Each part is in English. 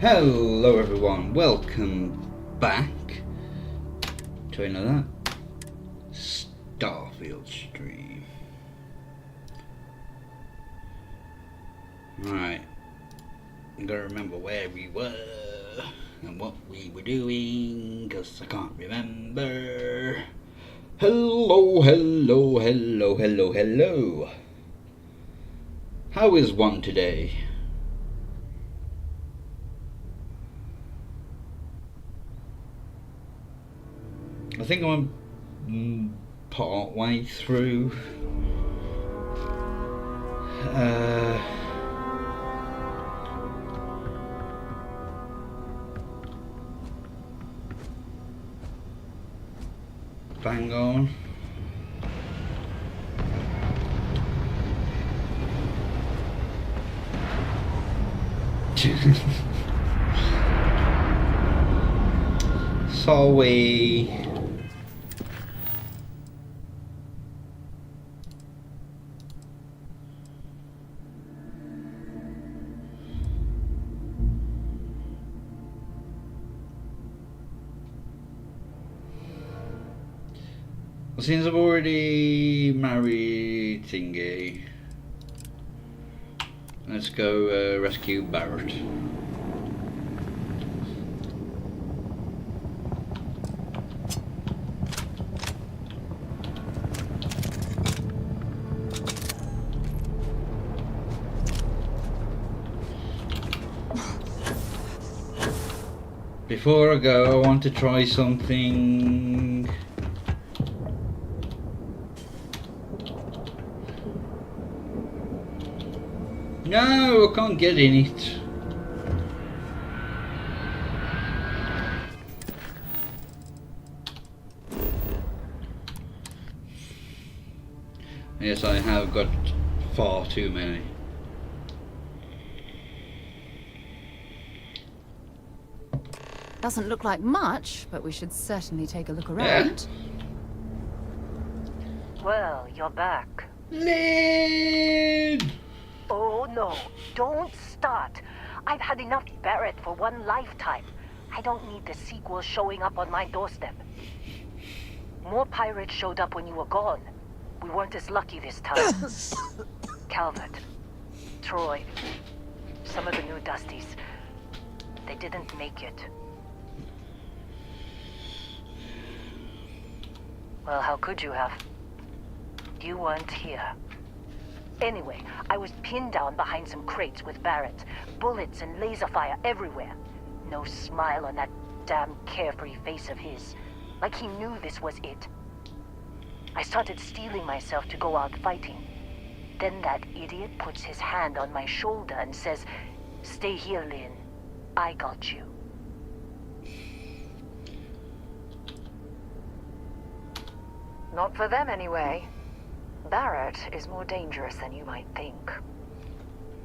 Hello everyone, welcome back to another Starfield stream. Alright, I'm gonna remember where we were and what we were doing, because I can't remember. Hello. How is one today? I think I'm part way through. Bang on. Sorry. Since I've already married Thingy, let's go rescue Barrett. Before I go, I want to try something. No, I can't get in it. Yes, I have got far too many. Doesn't look like much, but we should certainly take a look around. Yeah. Well, you're back. Lynn! Oh no, don't start. I've had enough Barrett for one lifetime. I don't need the sequel showing up on my doorstep. More pirates showed up when you were gone. We weren't as lucky this time. Calvert, Troy, some of the new Dusties. They didn't make it. Well, how could you have? You weren't here. Anyway, I was pinned down behind some crates with Barrett. Bullets and laser fire everywhere. No smile on that damn carefree face of his. Like he knew this was it. I started steeling myself to go out fighting. Then that idiot puts his hand on my shoulder and says, "Stay here, Lynn. I got you." Not for them, anyway. Barrett is more dangerous than you might think.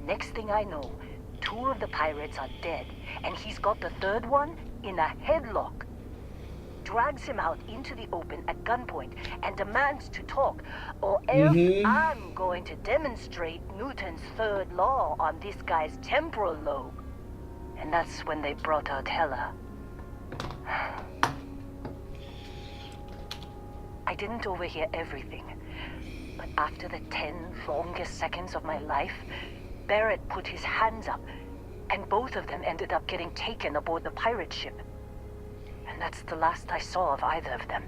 Next thing I know, 2 of the pirates are dead, and he's got the 3rd one in a headlock. Drags him out into the open at gunpoint and demands to talk, or else I'm going to demonstrate Newton's 3rd law on this guy's temporal lobe. And that's when they brought out Hella. I didn't overhear everything, but after the 10 longest seconds of my life, Barrett put his hands up, and both of them ended up getting taken aboard the pirate ship. And that's the last I saw of either of them.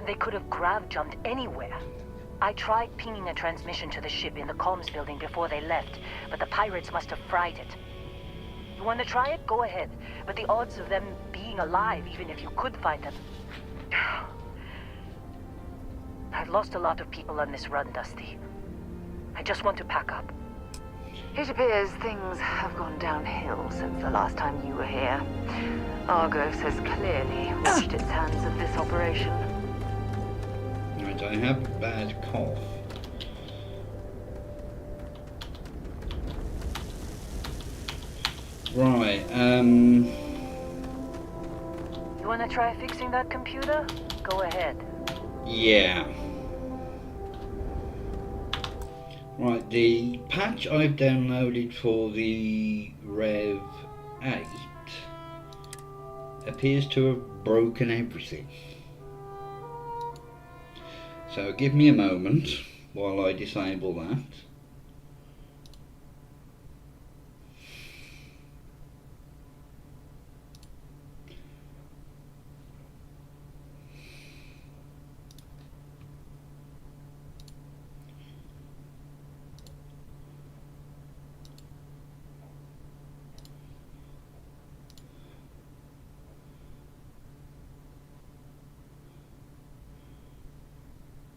They could have grav-jumped anywhere. I tried pinging a transmission to the ship in the comms building before they left, but the pirates must have fried it. You want to try it? Go ahead. But the odds of them being alive, even if you could find them... I've lost a lot of people on this run, Dusty. I just want to pack up. It appears things have gone downhill since the last time you were here. Argos has clearly washed its hands of this operation. Right, I have a bad cough. Right, You want to try fixing that computer? Go ahead. Yeah. Right, the patch I've downloaded for the Rev 8 appears to have broken everything. So give me a moment while I disable that.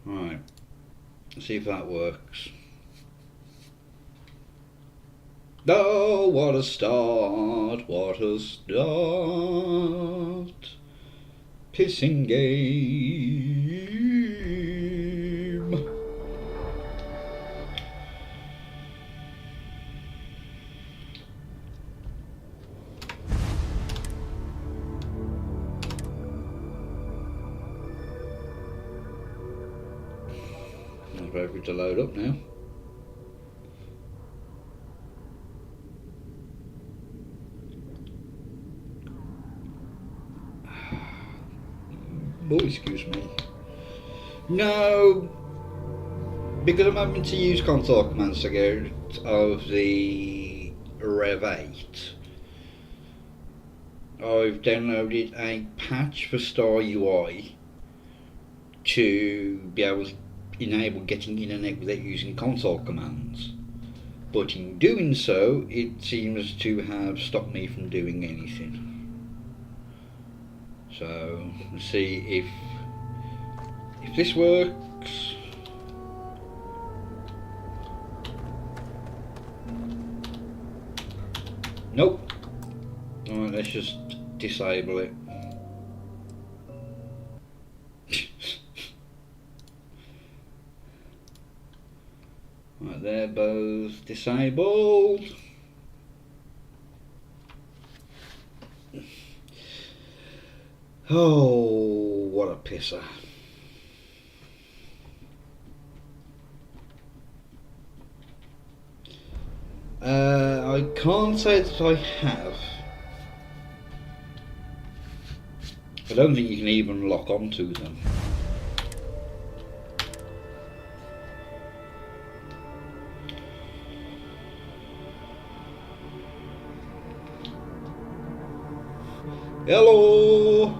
Right, let's see if that works. Oh, what a start, what a start. Pissing game. It's ready to load up now. Oh, excuse me. No, because I'm having to use console commands to get out of the Rev 8. I've downloaded a patch for Star UI to be able to enable getting internet without using console commands. But in doing so, it seems to have stopped me from doing anything. So, let's see if this works. Nope. Alright, let's just disable it. Right, they're both disabled. Oh, what a pisser. I can't say that I have. I don't think you can even lock onto them. Hello!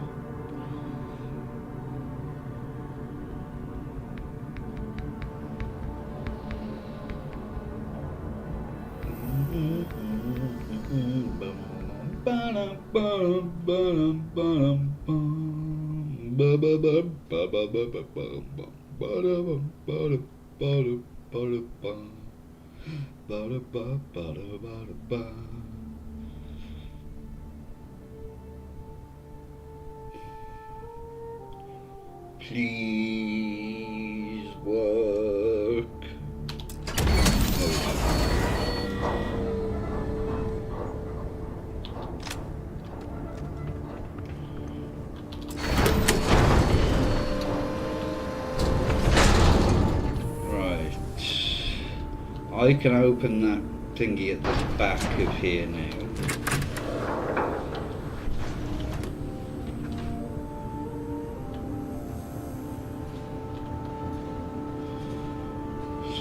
Please work. Right. I can open that thingy at the back of here now.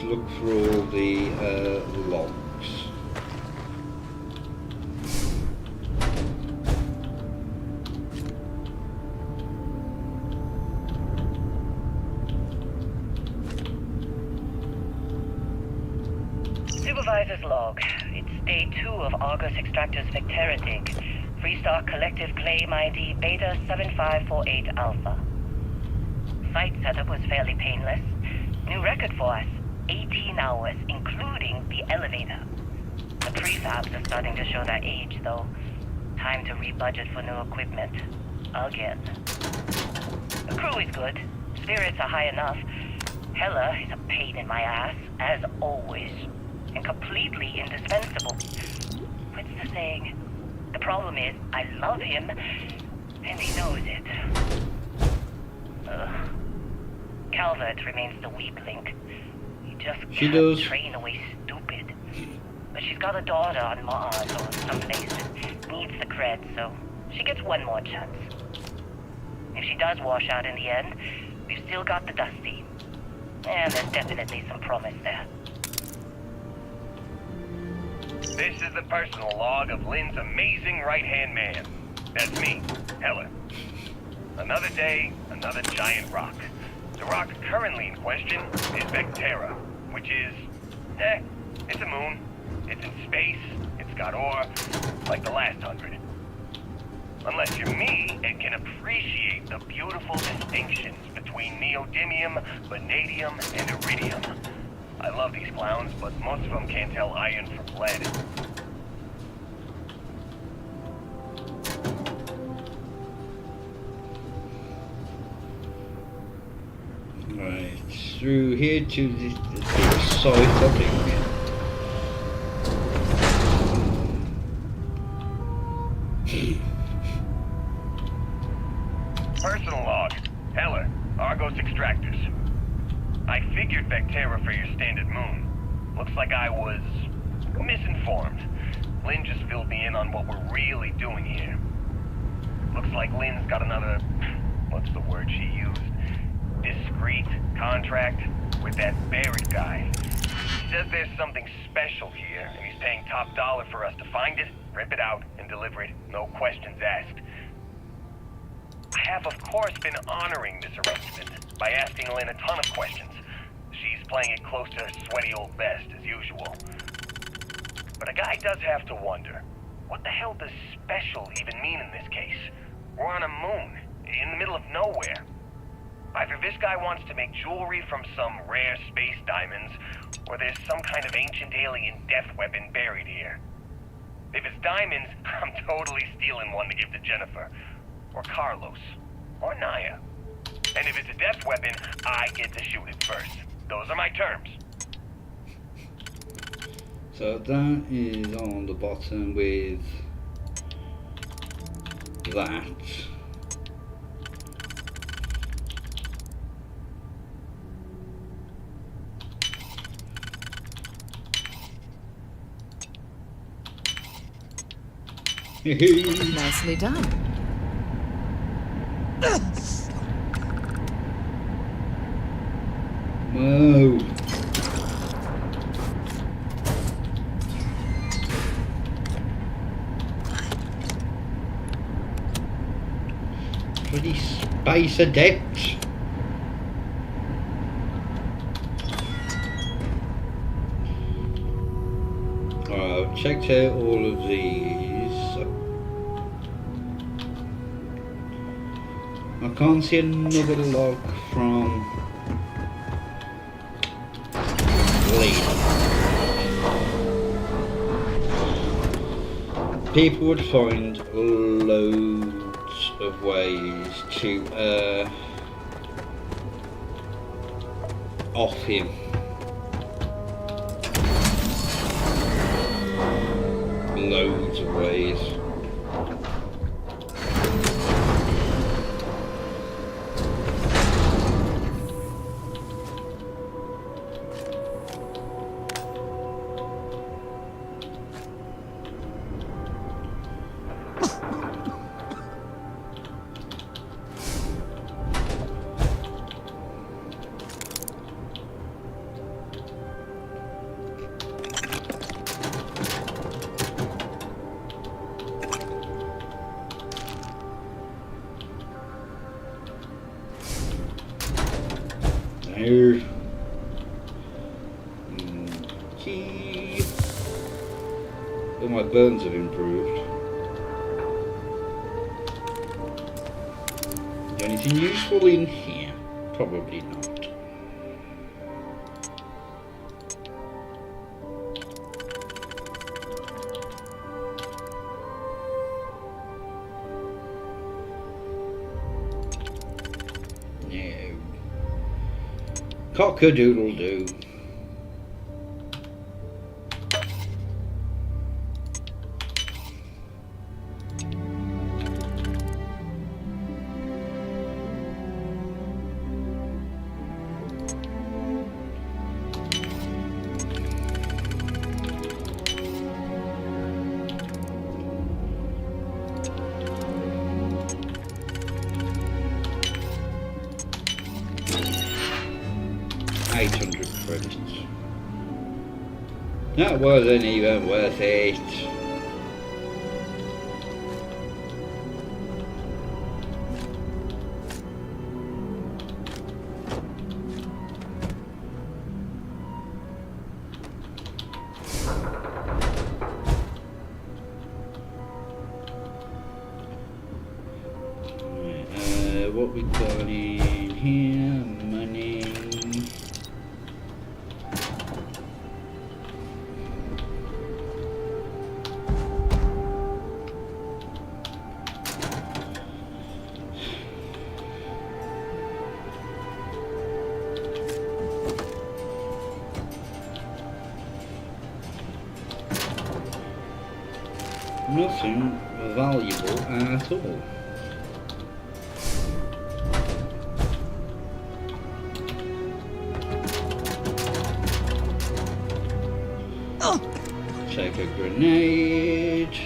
Look for all the logs. Supervisor's log. It's day 2 of Argus Extractor's Vecteritic. Freestar Collective Claim ID Beta 7548 Alpha. Site setup was fairly painless. New record for us. 18 hours, including the elevator. The prefabs are starting to show their age, though. Time to re-budget for new equipment. Again. The crew is good. Spirits are high enough. Hella is a pain in my ass, as always. And completely indispensable. What's the saying? The problem is, I love him, and he knows it. Calvert remains the weak link. just She can't does. train away stupid. But she's got a daughter on Mars or someplace that needs the cred, so she gets one more chance. If she does wash out in the end, we've still got the Dusty. And there's definitely some promise there. This is the personal log of Lynn's amazing right-hand man. That's me, Heller. Another day, another giant rock. The rock currently in question is Vectera, which is, it's a moon. It's in space, it's got ore, like the last 100. Unless you're me and can appreciate the beautiful distinctions between neodymium, vanadium, and iridium. I love these clowns, but most of them can't tell iron from lead. Right, through here to the site, I think. Personal log. Heller, Argos Extractors. I figured Vectera for your standard moon. Looks like I was misinformed. Lynn just filled me in on what we're really doing here. Looks like Lynn's got another, what's the word she used? Discreet contract with that Barrett guy. He says there's something special here, and he's paying top dollar for us to find it, rip it out, and deliver it. No questions asked. I have, of course, been honoring this arrangement by asking Lynn a ton of questions. She's playing it close to her sweaty old vest, as usual. But a guy does have to wonder, what the hell does special even mean in this case? We're on a moon, in the middle of nowhere. Either this guy wants to make jewelry from some rare space diamonds, or there's some kind of ancient alien death weapon buried here. If it's diamonds, I'm totally stealing one to give to Jennifer. Or Carlos, or Naya. And if it's a death weapon, I get to shoot it first. Those are my terms. So that is on the bottom with that. Nicely done. Whoa. Bloody space adept. Alright, I've checked out all of these. I can't see another log from Lee. People would find loads of ways to off him. Loads of ways. Here. Key. Oh, my burns have improved. Is there anything useful in here? Probably not. Cock-a-doodle-doo. That wasn't even worth it. What we got in here? Money. Nothing valuable at all. Take a grenade.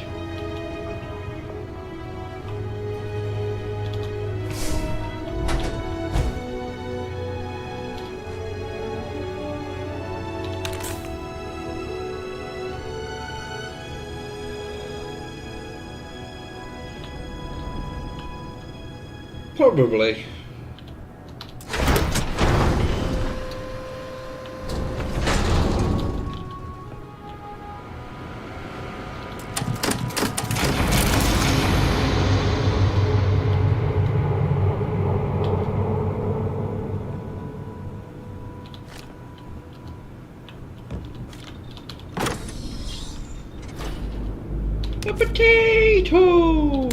Probably. A potato!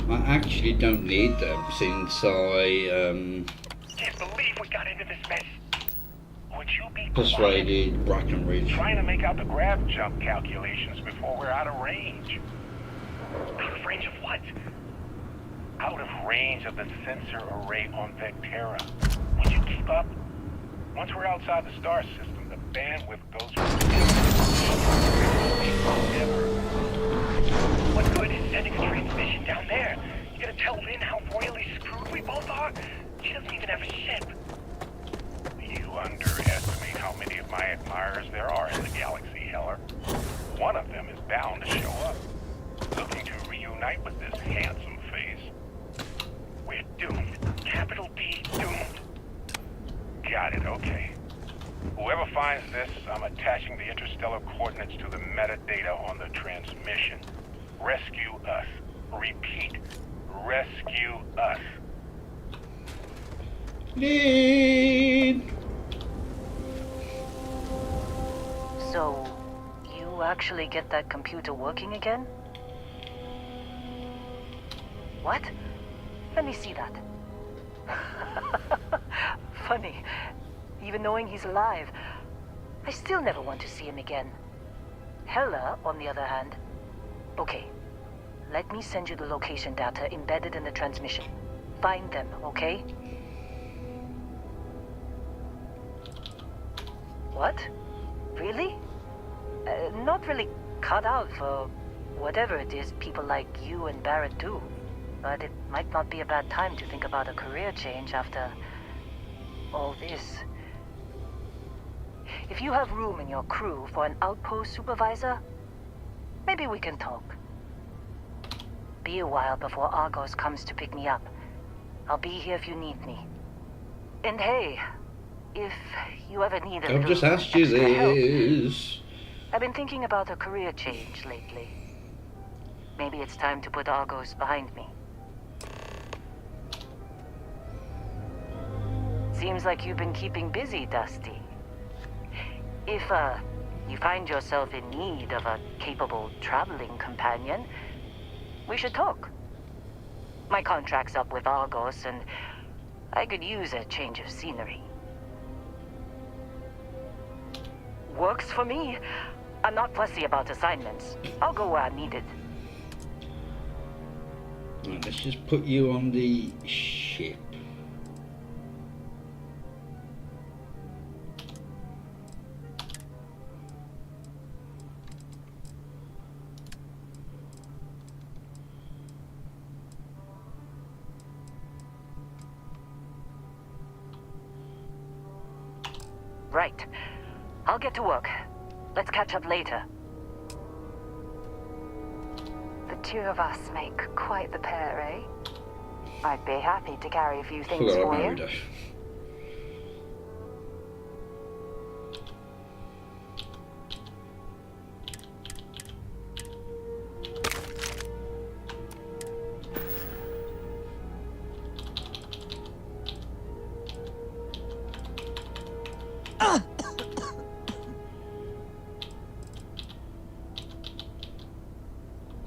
I actually don't need them since I Can't believe we got into this mess. Would you be persuaded Brackenridge. trying to make out the grav jump calculations before we're out of range? Out of range of what? Out of range of the sensor array on Vectera. Would you keep up? Once we're outside the star system, the bandwidth goes forever. What good is sending a transmission down there? You gonna tell Lynn how royally screwed we both are? She doesn't even have a ship. You underestimate how many of my admirers there are in the galaxy, Heller. One of them is bound to show up, looking to reunite with this handsome face. We're doomed. Capital D doomed. Got it, okay. Whoever finds this, I'm attaching the interstellar coordinates to the metadata on the transmission. Rescue us. Repeat. Rescue us. Need. So, you actually get that computer working again? What? Let me see that. Funny. Even knowing he's alive, I still never want to see him again. Hella, on the other hand. Okay. Let me send you the location data embedded in the transmission. Find them, okay? What? Really? Not really cut out for whatever it is people like you and Barrett do. But it might not be a bad time to think about a career change after all this. If you have room in your crew for an outpost supervisor, maybe we can talk. Be a while before Argos comes to pick me up. I'll be here if you need me. And hey, if you ever need a I've little just asked you extra help, this. I've been thinking about a career change lately. Maybe it's time to put Argos behind me. Seems like you've been keeping busy, Dusty. If, you find yourself in need of a capable traveling companion, we should talk. My contract's up with Argos, and I could use a change of scenery. Works for me. I'm not fussy about assignments. I'll go where I'm needed. Right, let's just put you on the ship. Right. I'll get to work. Let's catch up later. The two of us make quite the pair, eh? I'd be happy to carry a few things Forgot I for you. married her.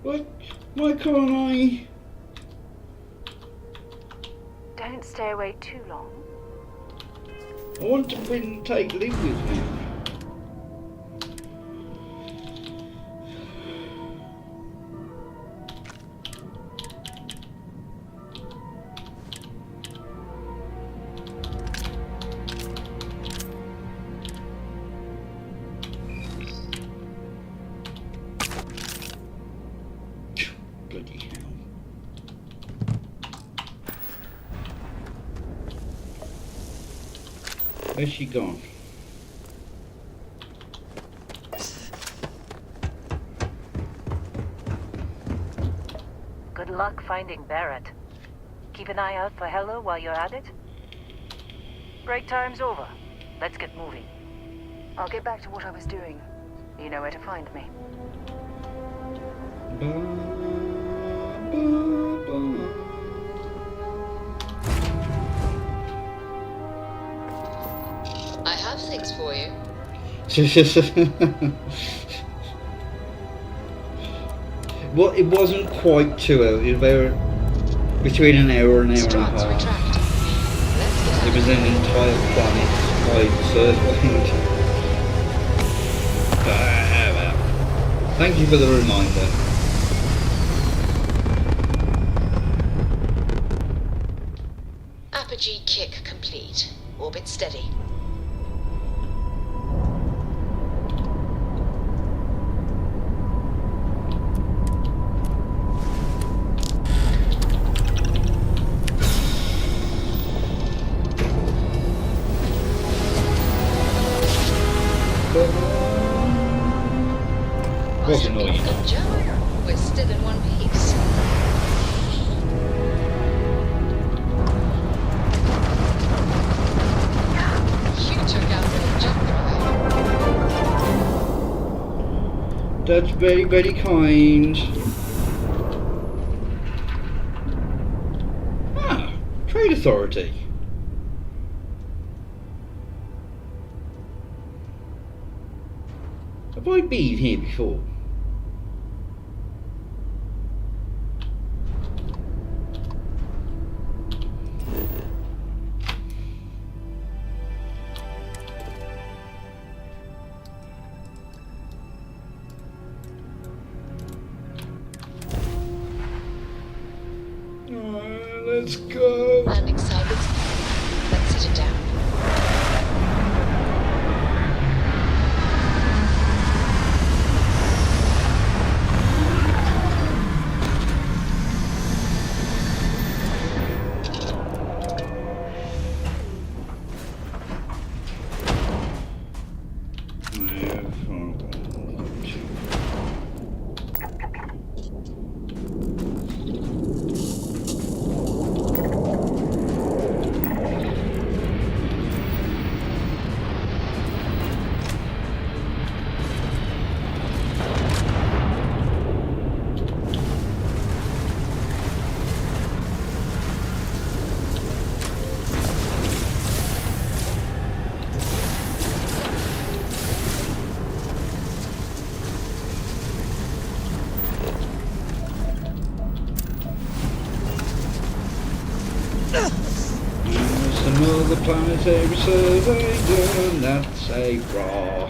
What? Why can't I? Don't stay away too long. I want to take Liv with me. Bloody hell. Where's she gone? Good luck finding Barrett. Keep an eye out for Heller while you're at it. Break time's over. Let's get moving. I'll get back to what I was doing. You know where to find me. Ba, ba, ba. I have things for you. Well, it wasn't quite 2 hours. It was about between an hour and an hour and a Struts half. retract. Let's get It out. was an entire planet by circling. Well. Thank you for the reminder. Apogee kick complete. Orbit steady. Was annoying. Ninja, we're still in one piece. You took out the jump drive. That's very, very kind. Ah, Trade Authority. Have I been here before? Let's go. Landing sideways. Let's set it down. Another planetary survey done, that's a raw.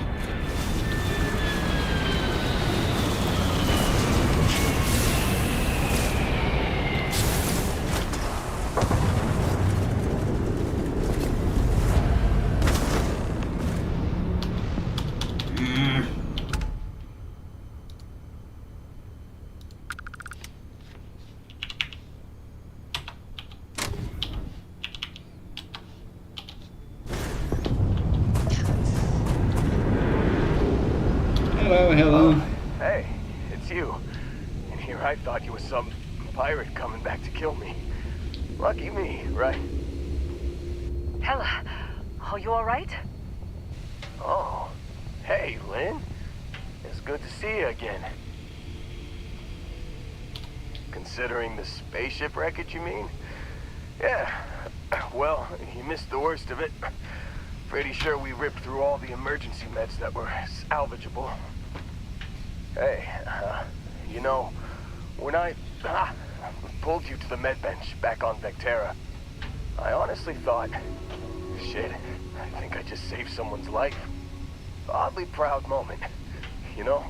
hello. Hey, it's you. And here I thought you were some pirate coming back to kill me. Lucky me, right? Hella, are you alright? Oh, hey, Lynn. It's good to see you again. Considering the spaceship wreckage, you mean? Yeah. Well, you missed the worst of it. Pretty sure we ripped through all the emergency meds that were salvageable. Hey, you know, when I pulled you to the med bench back on Vectera, I honestly thought, shit, I think I just saved someone's life. Oddly proud moment, you know?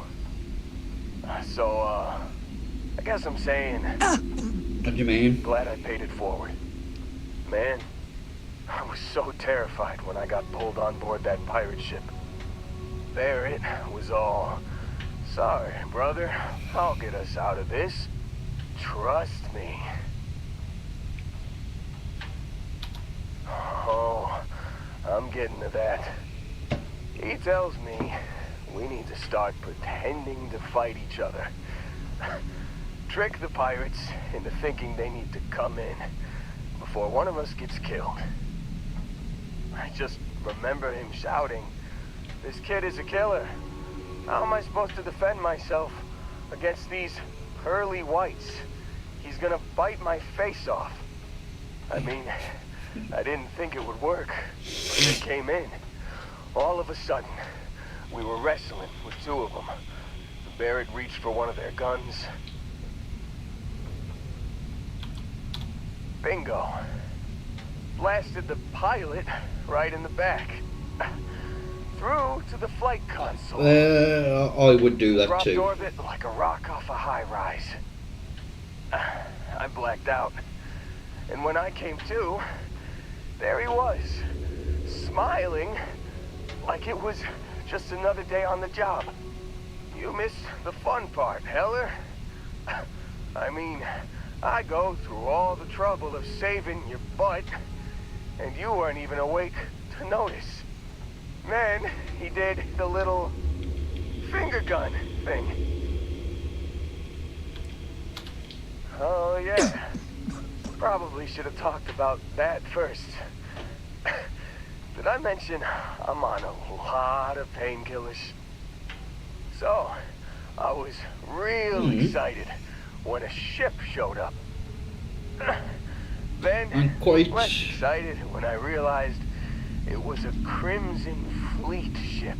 So, I guess I'm saying... What do you mean? Glad I paid it forward. Man, I was so terrified when I got pulled on board that pirate ship. There it was all... Sorry, brother. I'll get us out of this. Trust me. Oh, I'm getting to that. He tells me we need to start pretending to fight each other. Trick the pirates into thinking they need to come in before one of us gets killed. I just remember him shouting, "This kid is a killer. How am I supposed to defend myself against these pearly whites? He's gonna bite my face off." I mean, I didn't think it would work, but they came in. All of a sudden, we were wrestling with two of them. Barrett reached for one of their guns. Bingo. Blasted the pilot right in the back. Through to the flight console. I would do that Dropped too. orbit like a rock off a high rise. I blacked out. And when I came to, there he was, smiling like it was just another day on the job. You missed the fun part, Heller. I mean, I go through all the trouble of saving your butt, and you weren't even awake to notice. Then he did the little finger gun thing. Oh yeah, probably should have talked about that first. Did I mention I'm on a lot of painkillers? So, I was real excited when a ship showed up. Then, I'm quite less excited when I realized it was a Crimson Fleet ship.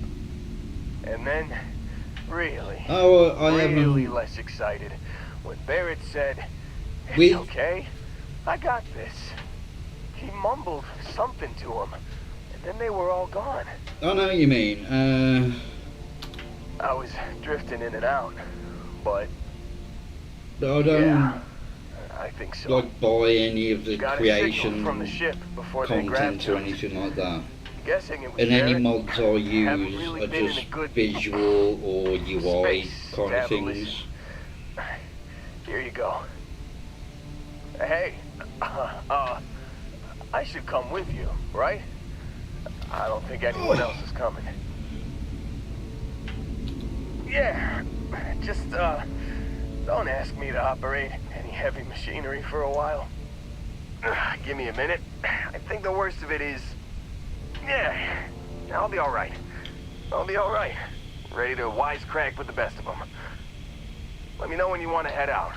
And then, really, really less excited when Barrett said, "It's okay, I got this." He mumbled something to him, and then they were all gone. I know what you mean. I was drifting in and out, but I don't yeah, I think so. like buy any of the Got a signal creation from the ship before they grabbed content or him. anything like that. Guessing it was And any Barrett. mods I Haven't use really are been in a just good visual or UI space kind of devilish. things. Here you go. Hey, I should come with you, right? I don't think anyone else is coming. Yeah, just, don't ask me to operate any heavy machinery for a while. Give me a minute. I think the worst of it is... Yeah, I'll be alright. I'll be alright. Ready to wisecrack with the best of them. Let me know when you want to head out.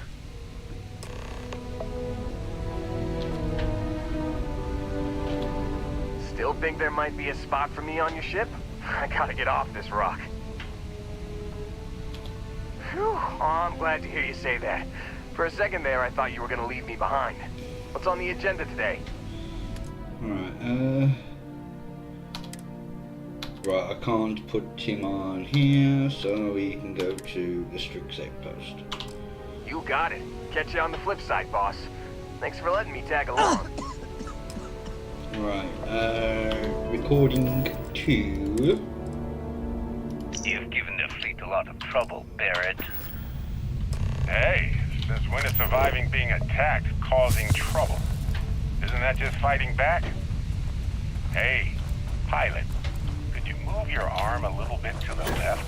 Still think there might be a spot for me on your ship? I gotta get off this rock. Whew, oh, I'm glad to hear you say that. For a second there, I thought you were gonna leave me behind. What's on the agenda today? Right, right, I can't put him on here, so we can go to the Strix outpost. You got it. Catch you on the flip side, boss. Thanks for letting me tag along. Right, recording 2. You've given the fleet a lot of trouble, Barrett. Hey, since when is surviving being attacked causing trouble? Isn't that just fighting back? Hey, pilot, could you move your arm a little bit to the left?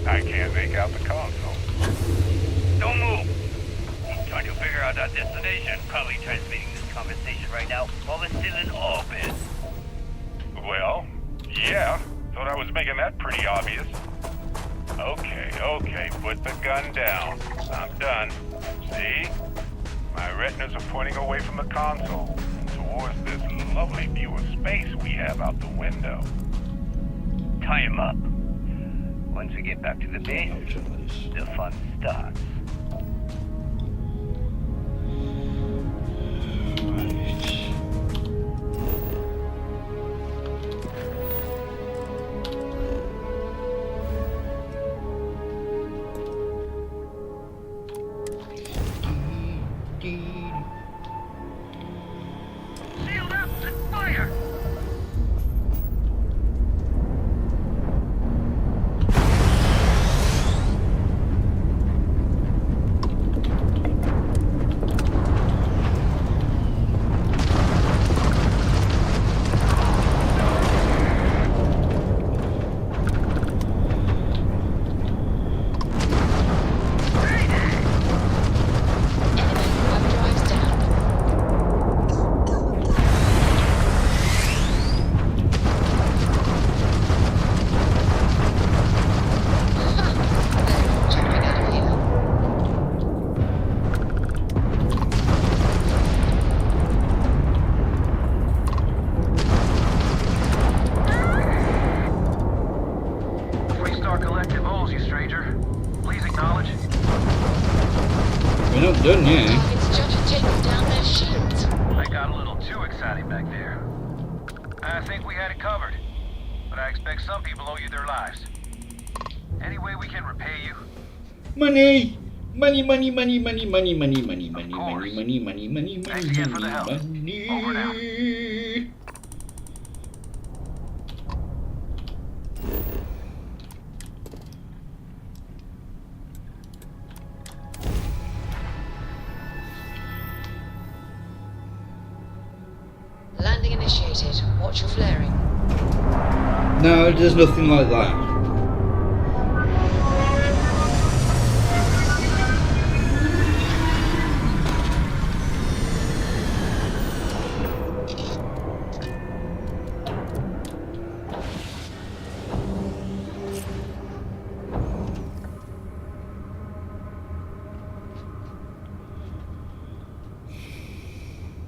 I can't make out the console. Don't move! He's trying to figure out our destination. Probably transmitting this conversation right now while we're still in orbit. Well, yeah. Thought I was making that pretty obvious. Okay, put the gun down. I'm done. See? My retinas are pointing away from the console and towards this lovely view of space we have out the window. Tie him up. Once we get back to the base, the fun starts. Sealed up and fire! Enemy web drives down. They're jumping out of here. Three-star collective owes you, stranger. Please acknowledge. We're not done yet. Target's just taking down their shields. They got a little too exciting back there. I think we had it covered, but I expect some people owe you their lives. Any way we can repay you? Money! Money, money, money, money, money, money, money, money, course. money, money, money, money, Thanks money, again for the help. money. Over now. Landing initiated. Watch your flaring. No, there's nothing like that.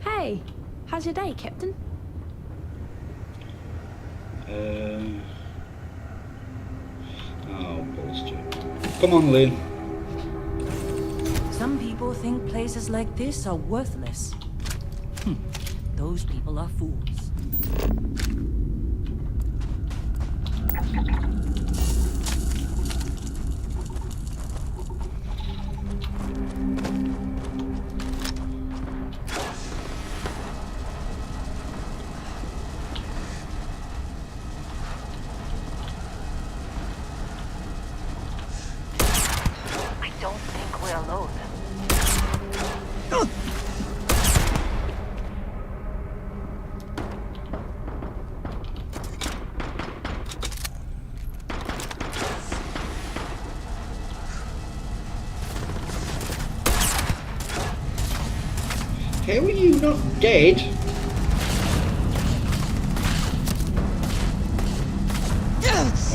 Hey, how's your day, Captain? Oh, bullshit. Come on, Lynn. Some people think places like this are worthless. Those people are fools. I don't think we're alone. How are you not dead?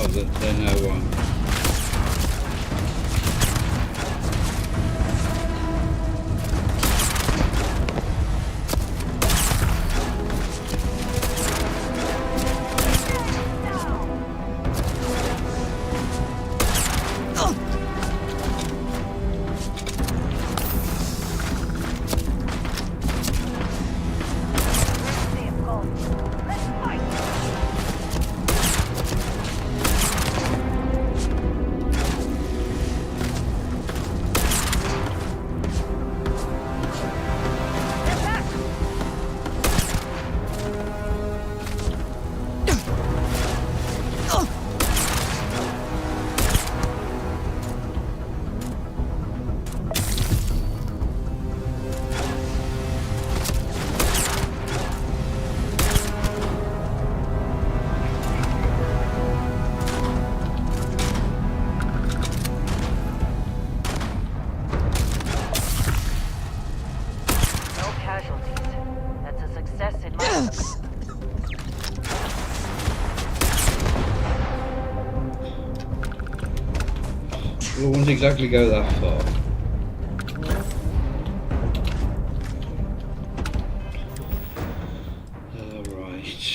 Oh, they're no one. casualties. That's a success in my book. Well, I wouldn't exactly go that far. Alright.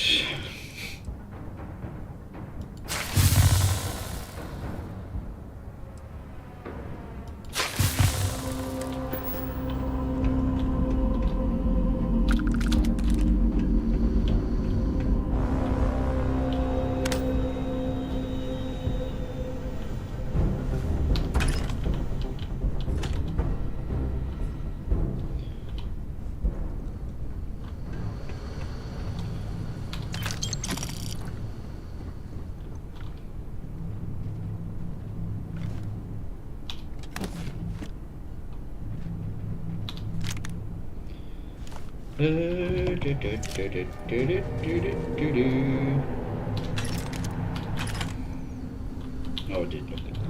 Oh, I did look at that.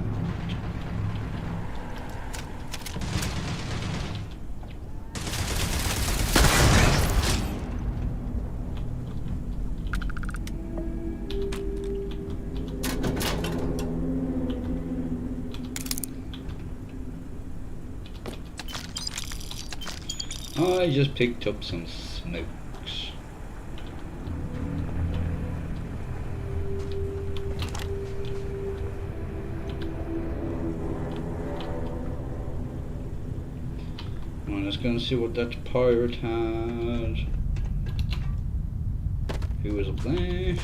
I just picked up some smokes. Well, let's go and see what that pirate had. Who was up there?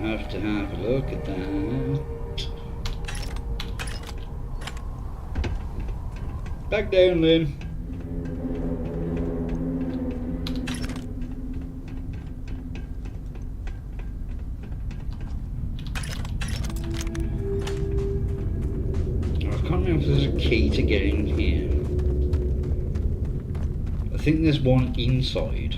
Have to have a look at that. Back down, Lynn. I can't remember if there's a key to get in here. I think there's one inside.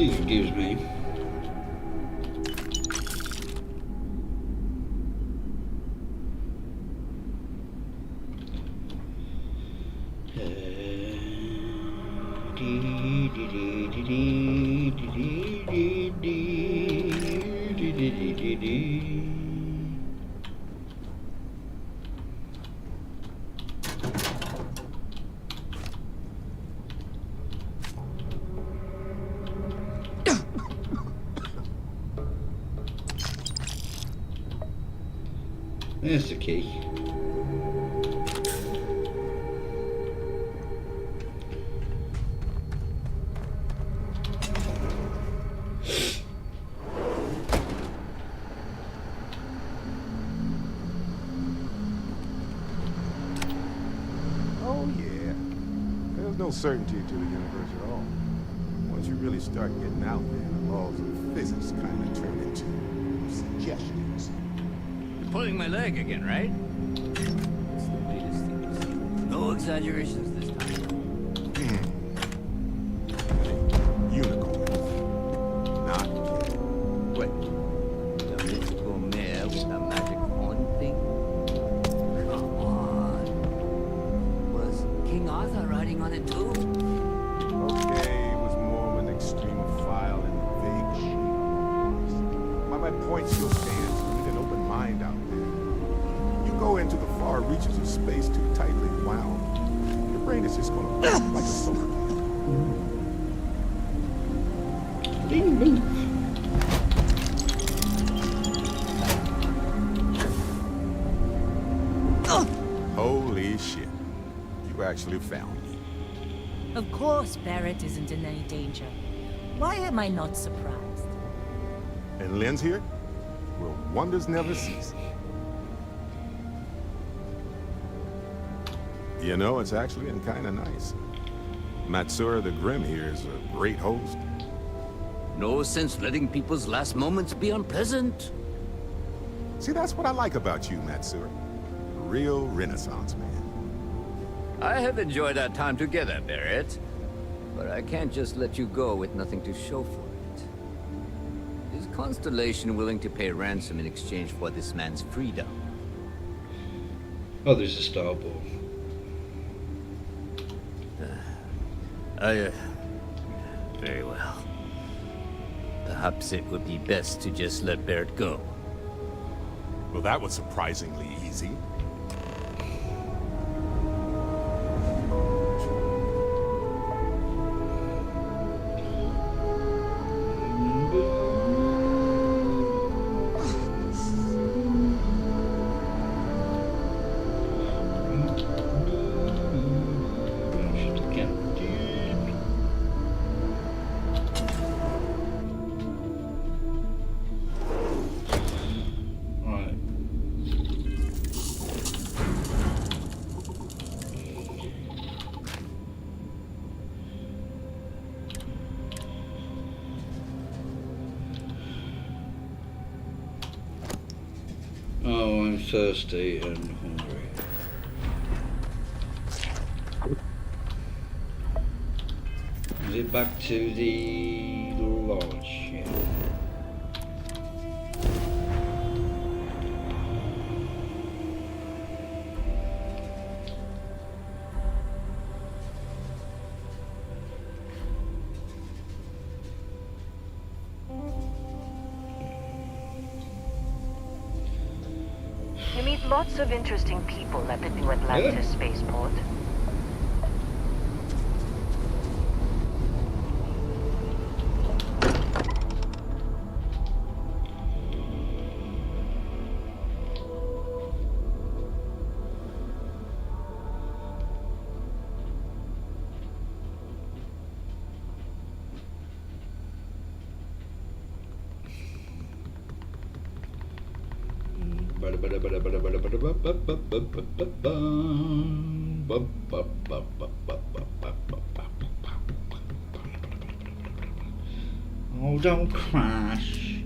Excuse me. There's the key. Oh yeah. There's no certainty to the universe at all. Once you really start getting out there, the laws of physics kind of turn into suggestions. Pulling my leg again, right? It's the latest thing you see. No exaggerations this time. Unicorn. Not kid. What? The mythical mare with the magic horn thing? Come on. Was King Arthur riding on it too? Okay, it was more of an extreme file and vague shit. But my point still stands. You need an open mind out there. You go into the far reaches of space too tightly wound, your brain is just gonna pop like a soda. Ding, ding. Holy shit. You actually found me. Of course Barrett isn't in any danger. Why am I not surprised? And Lynn's here? Well, wonders never cease. You know, it's actually been kind of nice. Matsura the Grim here is a great host. No sense letting people's last moments be unpleasant. See, that's what I like about you, Matsura. Real Renaissance man. I have enjoyed our time together, Barrett. But I can't just let you go with nothing to show for it. Is Constellation willing to pay ransom in exchange for this man's freedom? Oh, there's a starboard. Very well. Perhaps it would be best to just let Barrett go. Well, that was surprisingly easy. Oh, I'm thirsty and hungry. Is it back to the lodge? Yeah. You meet lots of interesting people at the New Atlantis spaceport. Oh, don't crash.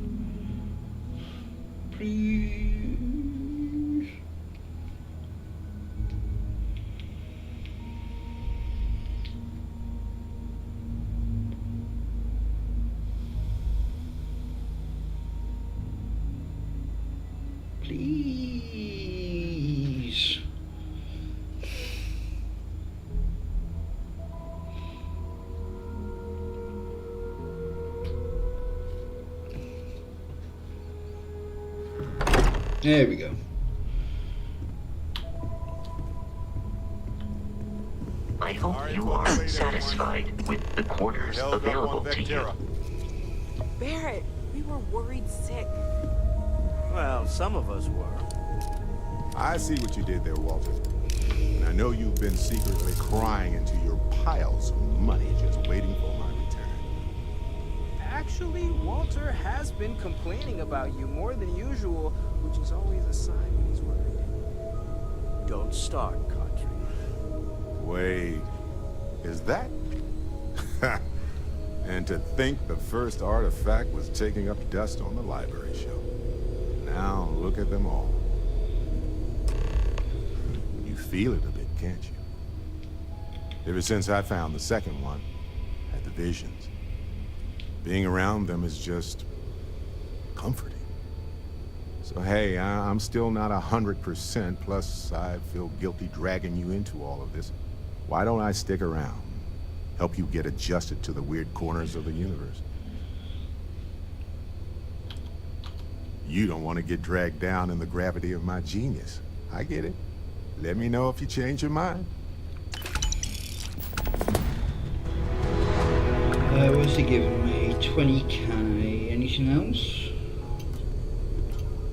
Please. Please. There we go. I hope you are satisfied with the quarters available to you. Barrett, we were worried sick. Well, some of us were. I see what you did there, Walter. And I know you've been secretly crying into your piles of money just waiting for my return. Actually, Walter has been complaining about you more than usual, which is always a sign when he's worried. Don't start, Country. Wait, is that? And to think the first artifact was taking up dust on the library shelf. Now look at them all. You feel it a bit, can't you? Ever since I found the second one, had the visions. Being around them is just comforting. So hey, I'm still not 100%, plus I feel guilty dragging you into all of this. Why don't I stick around? Help you get adjusted to the weird corners of the universe. You don't want to get dragged down in the gravity of my genius. I get it. Let me know if you change your mind. What's he giving me? 20k. Anything else?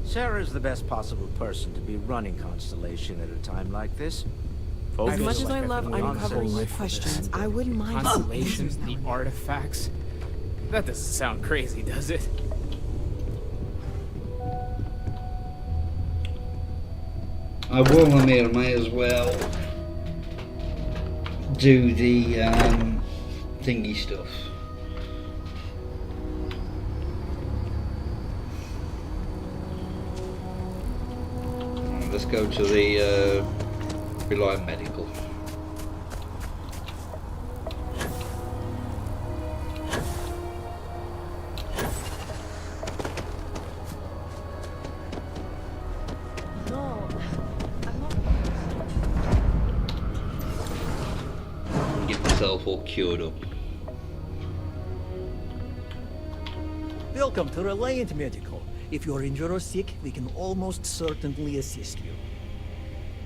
Sarah's the best possible person to be running Constellation at a time like this. Focus. As much as I love Like uncovering new questions, I wouldn't mind constellations, the artifacts. That doesn't sound crazy, does it? I will admit, I may as well do the thingy stuff. Let's go to the Reliant Medical. No, I'm not. Get myself all cured up. Welcome to Reliant Medical. If you're injured or sick, we can almost certainly assist you.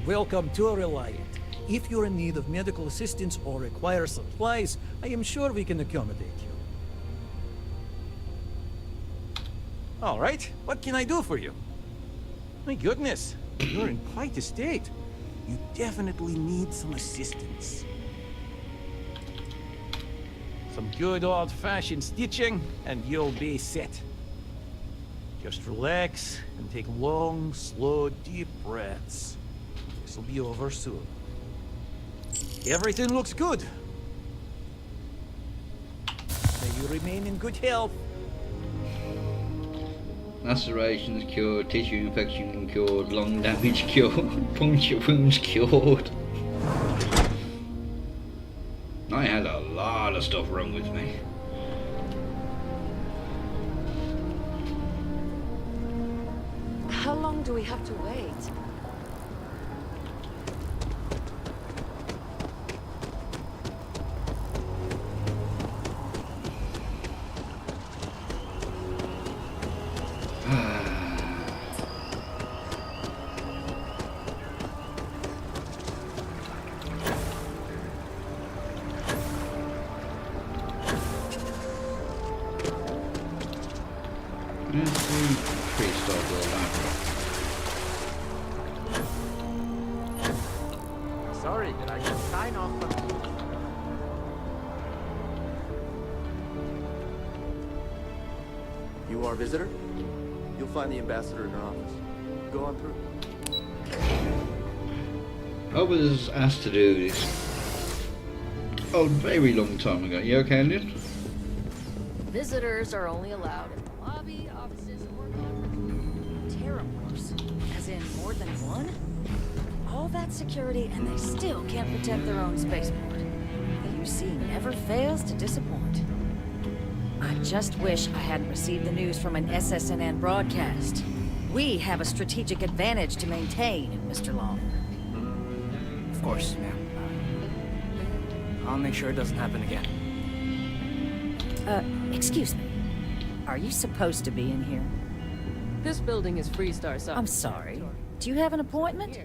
Welcome to Reliant. If you're in need of medical assistance or require supplies, I am sure we can accommodate you. All right, what can I do for you? My goodness, you're in quite a state. You definitely need some assistance. Some good old-fashioned stitching, and you'll be set. Just relax and take long, slow, deep breaths. This'll be over soon. Everything looks good. May you remain in good health. Lacerations cured, tissue infection cured, lung damage cured, puncture wounds cured. I had a lot of stuff wrong with me. How long do we have to wait? Sorry, did I just sign off on... You are a visitor? You'll find the ambassador in her office. Go on through. I was asked to do this a very long time ago. You okay, Lynn? Visitors are only allowed in the lobby, offices, or conference. Terramorphs, as in more than one? All that security and they still can't protect their own spaceport. The UC never fails to disappoint. I just wish I hadn't received the news from an SSNN broadcast. We have a strategic advantage to maintain, Mr. Long. Of course, ma'am. I'll make sure it doesn't happen again. Excuse me. Are you supposed to be in here? This building is Freestar Sub. I'm sorry. Do you have an appointment?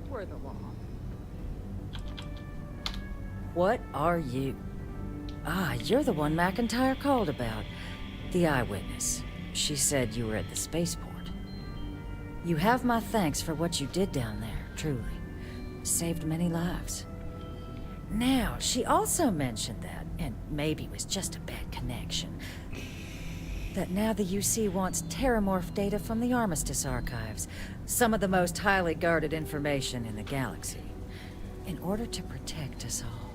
We're the law. What are you? Ah, you're the one McIntyre called about. The eyewitness. She said you were at the spaceport. You have my thanks for what you did down there, truly. Saved many lives. Now, she also mentioned that, and maybe it was just a bad connection, that now the UC wants terramorph data from the Armistice archives, some of the most highly guarded information in the galaxy, in order to protect us all.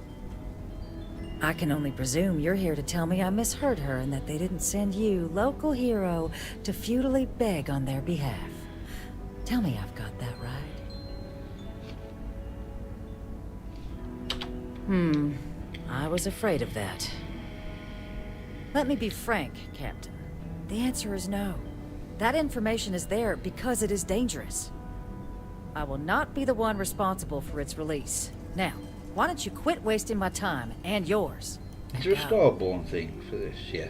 I can only presume you're here to tell me I misheard her and that they didn't send you, local hero, to futilely beg on their behalf. Tell me I've got that right. I was afraid of that. Let me be frank, Captain. The answer is no. That information is there because it is dangerous. I will not be the one responsible for its release. Now, why don't you quit wasting my time and yours? Is there a Starborn thing for this? Yeah.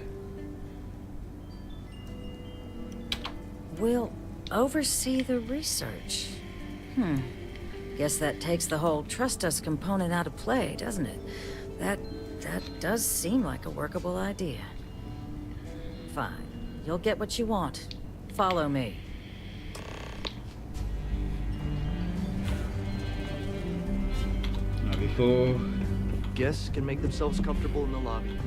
We'll oversee the research. Guess that takes the whole trust us component out of play, doesn't it? That does seem like a workable idea. Fine. You'll get what you want. Follow me. before. Guests can make themselves comfortable in the lobby.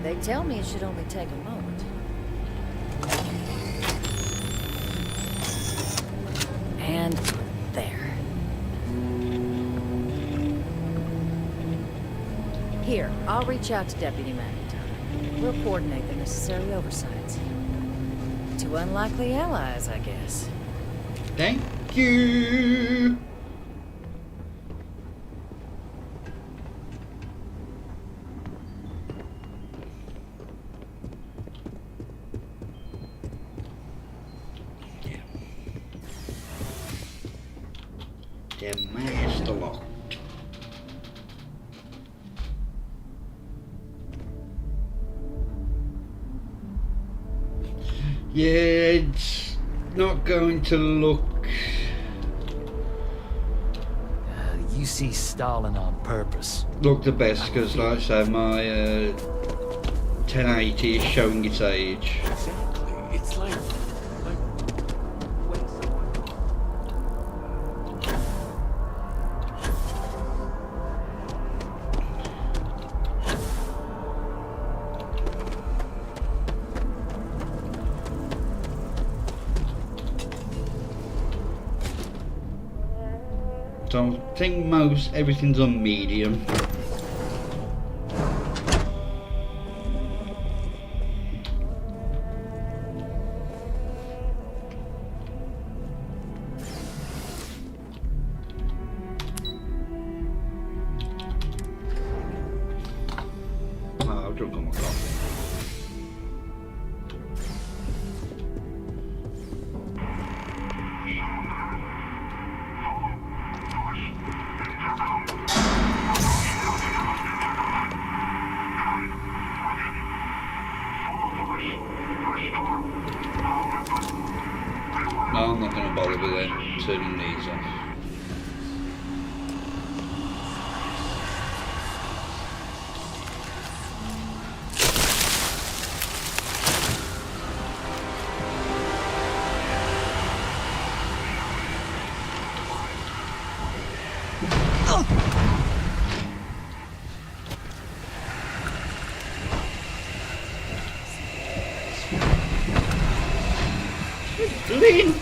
They tell me it should only take a moment. And there. Here, I'll reach out to Deputy McIntyre. We'll coordinate the necessary oversights. Two unlikely allies, I guess. Thank you. The master locked. Yeah, it's not going to look. You see Stalin on purpose. Look the best because, like I say, my 1080 is showing its age. Exactly. It's like when someone. So I think everything's on medium. I've drunk all my coffee. No, I'm not going to bother with it, turning these off. Glenn!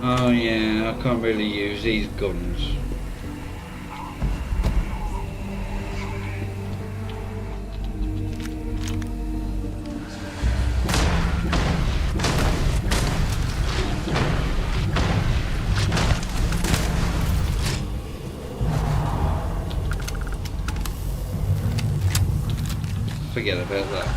Oh yeah, I can't really use these guns. Forget about that.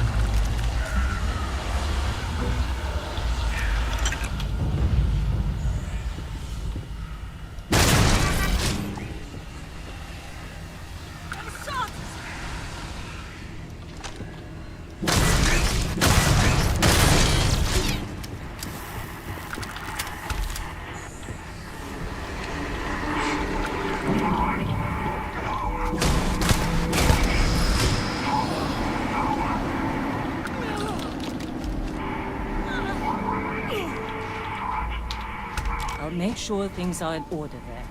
I'll make sure things are in order there.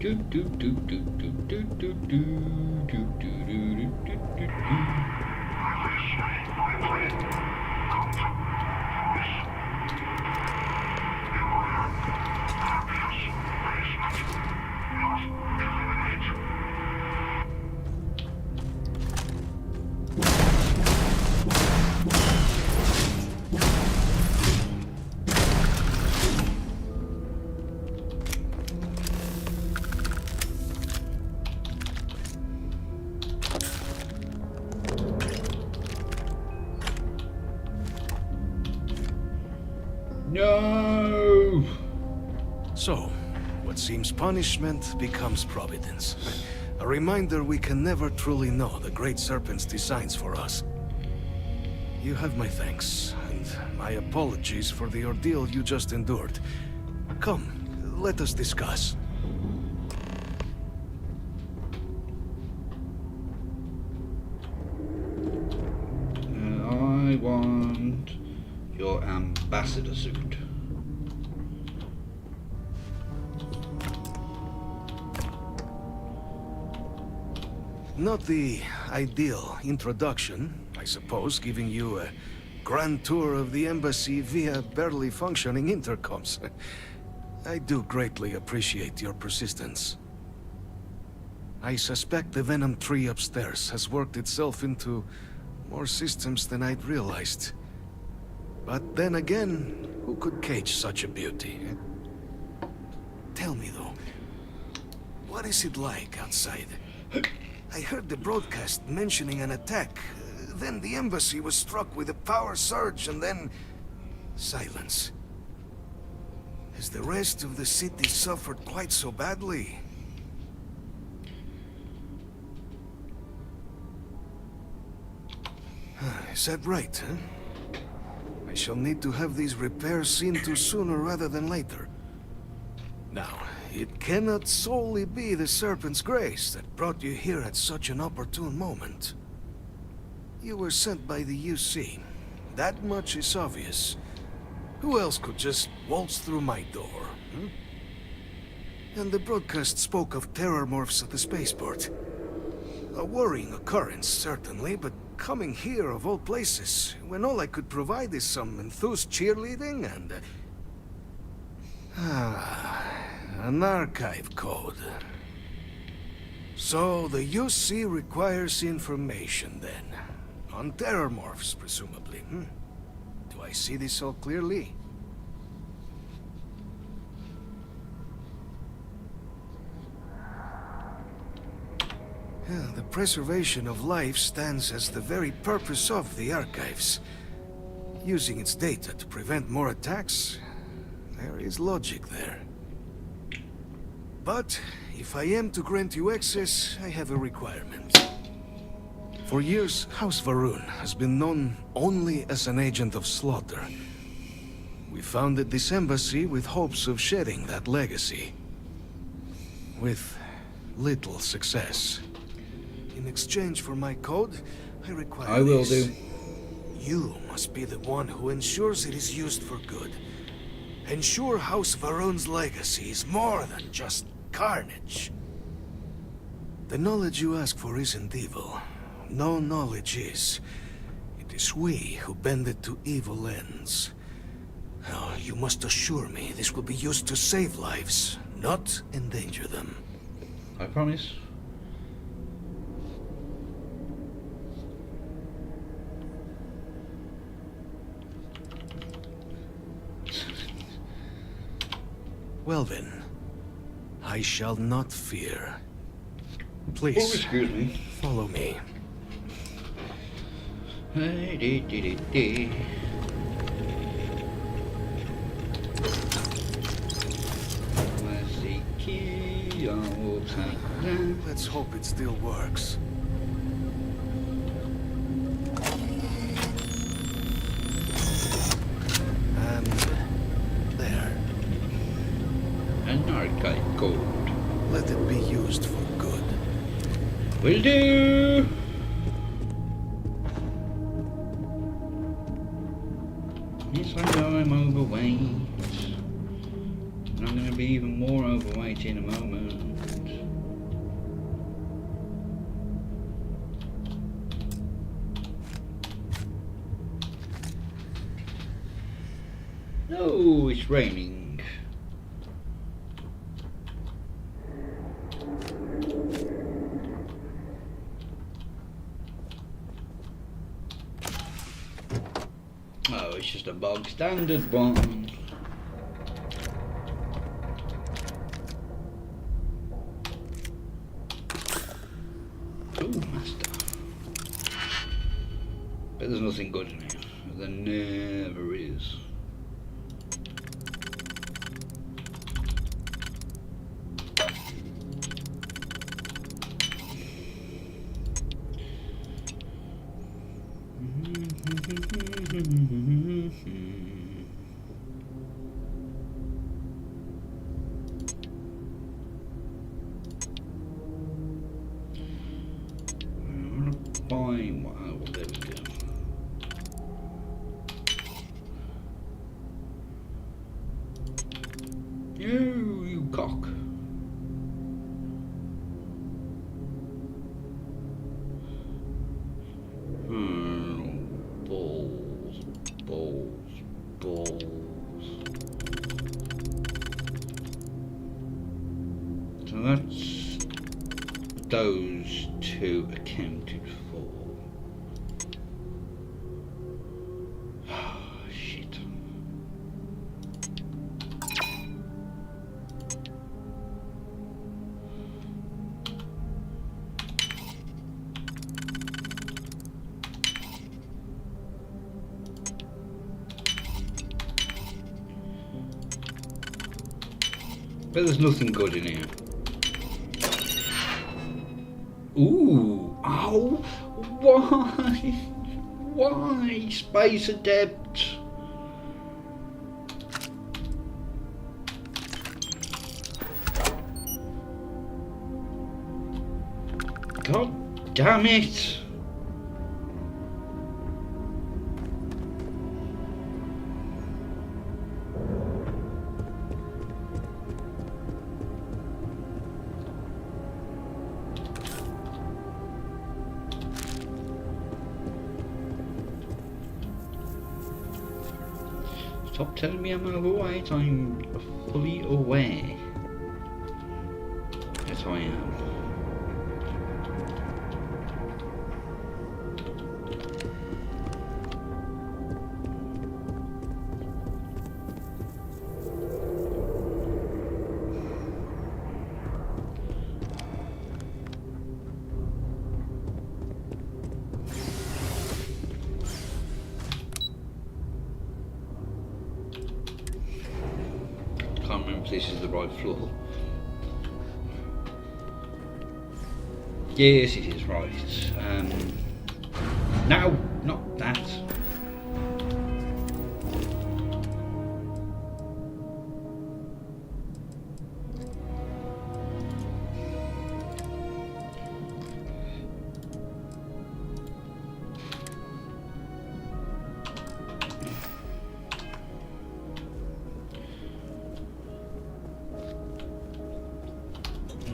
Do do do do do do do do do do do do do. No! So, what seems punishment becomes providence. A reminder we can never truly know the Great Serpent's designs for us. You have my thanks, and my apologies for the ordeal you just endured. Come, let us discuss. I want your ambassador suit. Not the ideal introduction, I suppose, giving you a grand tour of the embassy via barely functioning intercoms. I do greatly appreciate your persistence. I suspect the Venom tree upstairs has worked itself into more systems than I'd realized. But then again, who could cage such a beauty? Tell me though, what is it like outside? I heard the broadcast mentioning an attack. Then the embassy was struck with a power surge and then silence. Has the rest of the city suffered quite so badly? Is that right, huh? I shall need to have these repairs seen to sooner rather than later. Now, it cannot solely be the Serpent's grace that brought you here at such an opportune moment. You were sent by the UC. That much is obvious. Who else could just waltz through my door, hmm? And the broadcast spoke of terror morphs at the spaceport. A worrying occurrence, certainly, but coming here of all places, when all I could provide is some enthused cheerleading and... an archive code. So the UC requires information then. On terror morphs, presumably, hmm? Do I see this all clearly? Yeah, the preservation of life stands as the very purpose of the archives. Using its data to prevent more attacks, there is logic there. But if I am to grant you access, I have a requirement. For years, House Varun has been known only as an agent of slaughter. We founded this embassy with hopes of shedding that legacy. With little success. In exchange for my code, I require I will this. do. You must be the one who ensures it is used for good. Ensure House Varun's legacy is more than just carnage. The knowledge you ask for isn't evil. No knowledge is. It is we who bend it to evil ends. Now, you must assure me this will be used to save lives, not endanger them. I promise. Well then, I shall not fear. Please, Oh, excuse me. Follow me. Let's hope it still works. And there. An archive code. Let it be used for good. Will do! Yes, I know I'm overweight. And I'm going to be even more overweight in a moment. Oh, it's raining. Oh, it's just a bog standard one. Oh, master. But there's nothing good in here. There never is. Fine, wow, there we go. You cock. Balls, balls, balls. So that's those two accounted for. Shit. But there's nothing good in here. Ooh, oh, why? Why? Space adept. God damn it. Stop telling me I'm overweight, I'm fully aware that I am. Can't remember if this is the right floor. Yes, it is right. No, not that.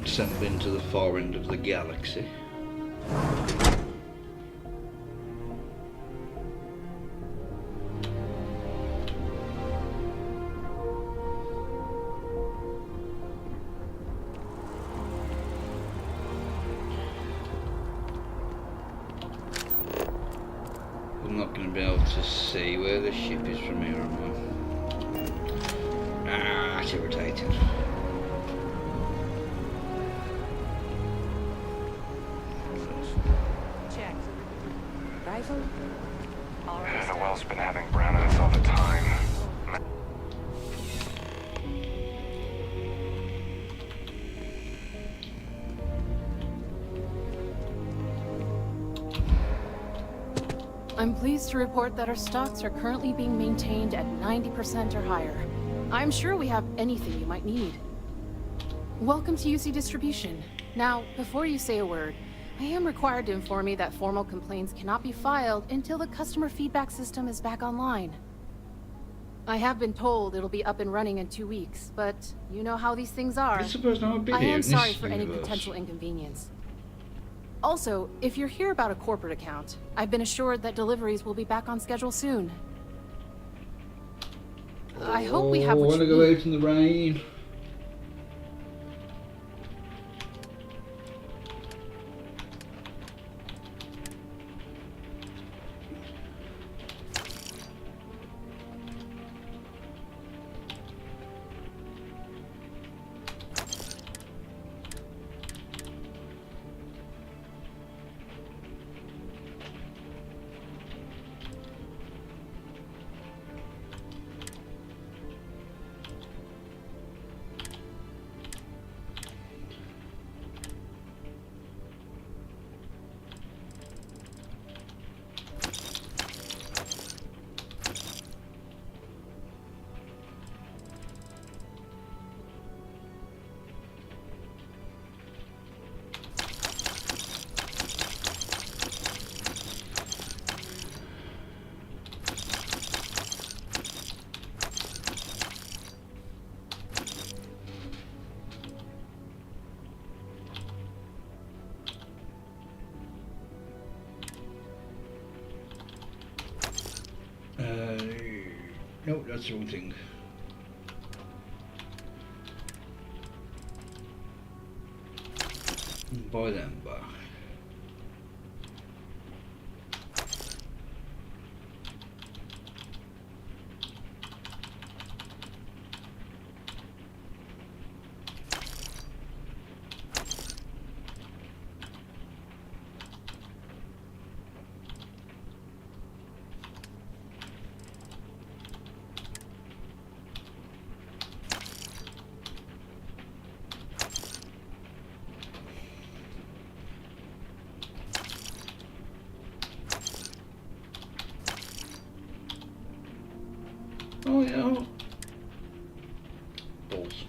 Sent into the far end of the galaxy. I'm not going to be able to see where the ship is from here, am I? Ah, it's irritating. Rifle? The well's been having brownouts all the time. I'm pleased to report that our stocks are currently being maintained at 90% or higher. I'm sure we have anything you might need. Welcome to UC Distribution. Now, before you say a word, I am required to inform you that formal complaints cannot be filed until the customer feedback system is back online. I have been told it'll be up and running in 2 weeks, but you know how these things are. I am sorry for any potential inconvenience. Also, if you're here about a corporate account, I've been assured that deliveries will be back on schedule soon. I hope we have I what want to you go need. out in the rain. No, that's the wrong thing. Buy them back. Oh yeah. Balls.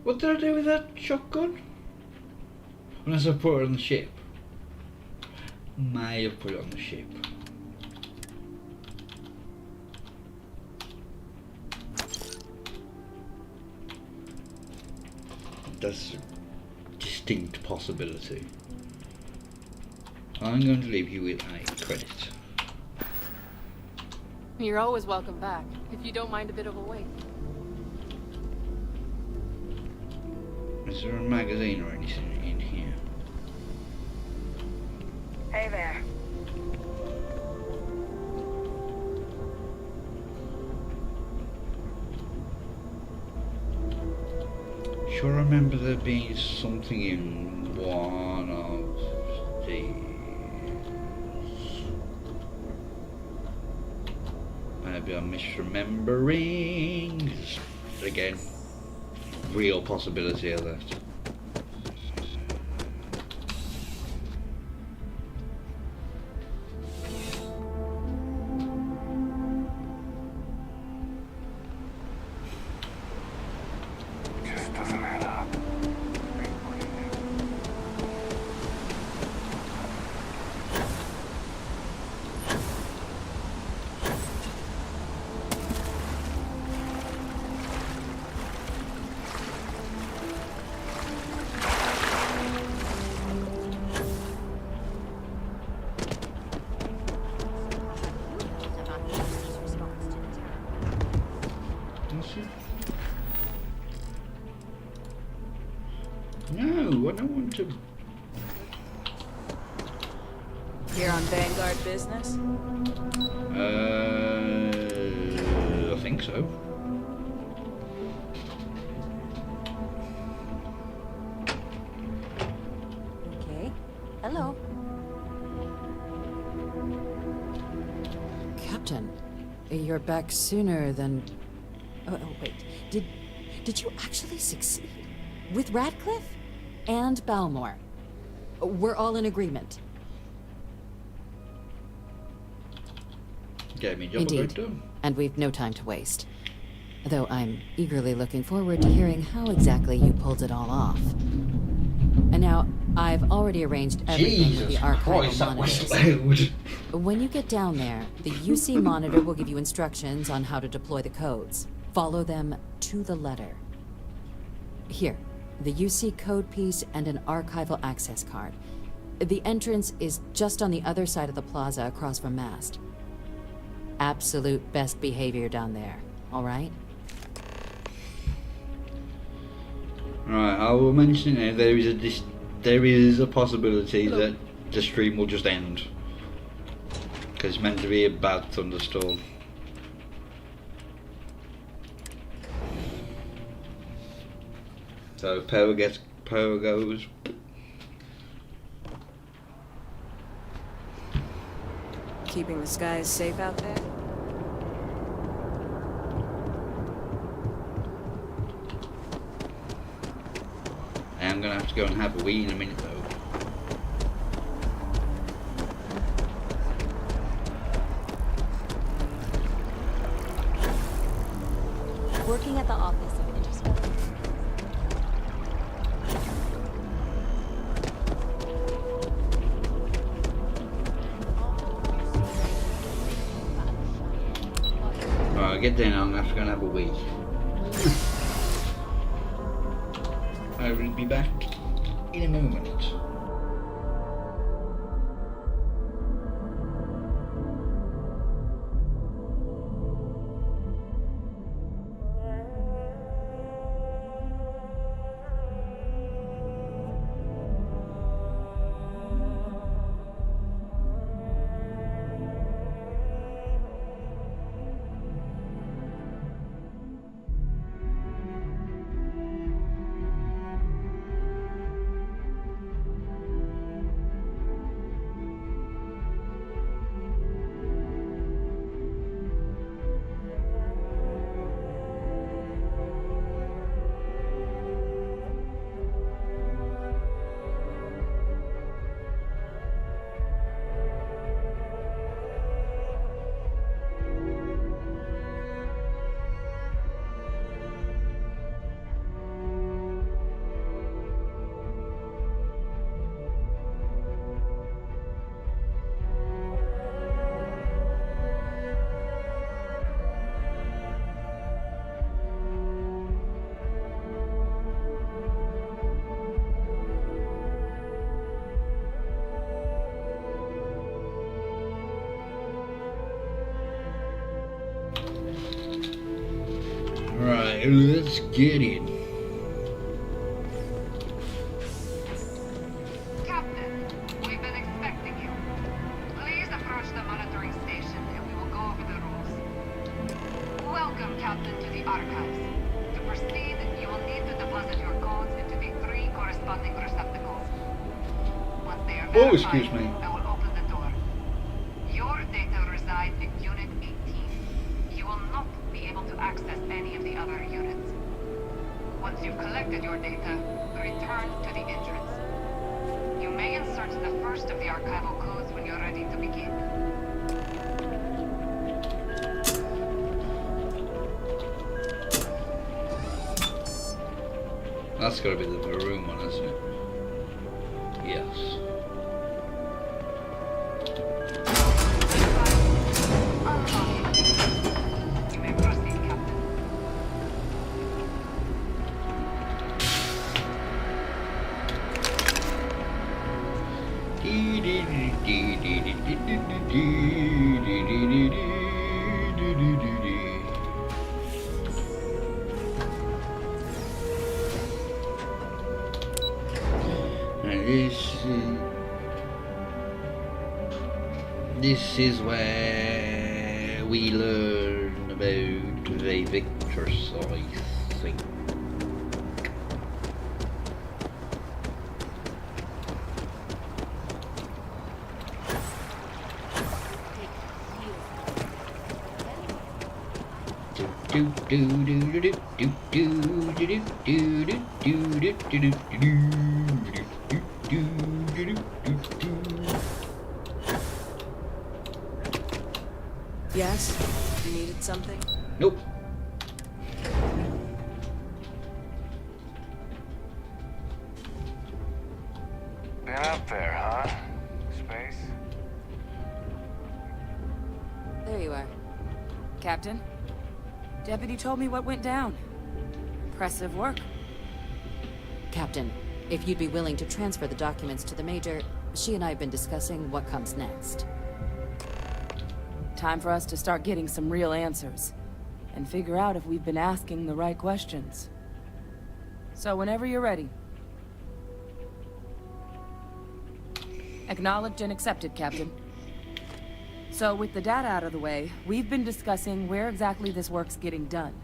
What did I do with that shotgun? Unless I put it on the ship. May have put it on the ship. That's a distinct possibility. I'm going to leave you with a credit. You're always welcome back, if you don't mind a bit of a wait. Is there a magazine or anything in here? Hey there. Sure, I remember there being something in one of these. Maybe I'm misremembering. Again, real possibility of that. Just doesn't add up. No, I don't want to. Here on Vanguard business? I think so. Okay. Hello. Captain, you're back sooner than... Oh, wait. Did you actually succeed? With Radcliffe? And Balmore? We're all in agreement. Get me job Indeed. done. And we've no time to waste. Though I'm eagerly looking forward to hearing how exactly you pulled it all off. And now, I've already arranged everything with the archival monitors. When you get down there, the UC monitor will give you instructions on how to deploy the codes. Follow them to the letter. Here, the UC code piece and an archival access card. The entrance is just on the other side of the plaza across from Mast. Absolute best behavior down there, all right? Right, I will mention it. There is a possibility that the stream will just end because it's meant to be a bad thunderstorm. So power goes. Keeping the skies safe out there? I am gonna have to go and have a wee in a minute though. Working at the office of Interscope. Alright, get there now, I'm gonna have to go and have a wee. I will be back in a moment. Right, let's get in. Captain, we've been expecting you. Please approach the monitoring station and we will go over the rules. Welcome, Captain, to the archives. To proceed, you will need to deposit your codes into the 3 corresponding receptacles. Once they are verified, excuse me. I will open the door. Your data reside in Unit 18. You will not be able to access any of the other units. Once you've collected your data, return to the entrance. You may insert the first of the archival codes when you're ready to begin. That's got to be the maroon one, isn't it? Yes. You may proceed, Captain. This is where we learn about the Victor Scythe thing. Yes? You needed something? Nope. Been up there, huh? Space? There you are. Captain? Deputy told me what went down. Impressive work. Captain, if you'd be willing to transfer the documents to the Major, She and I have been discussing what comes next. Time for us to start getting some real answers, and figure out if we've been asking the right questions. So whenever you're ready. Acknowledged and accepted, Captain. So with the data out of the way, we've been discussing where exactly this work's getting done.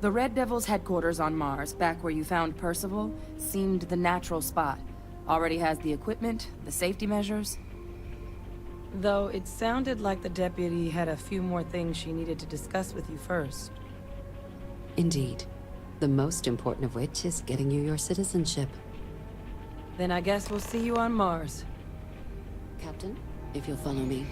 The Red Devil's headquarters on Mars, back where you found Percival, seemed the natural spot. Already has the equipment, the safety measures. Though it sounded like the deputy had a few more things she needed to discuss with you first. Indeed. The most important of which is getting you your citizenship. Then I guess we'll see you on Mars. Captain, if you'll follow me.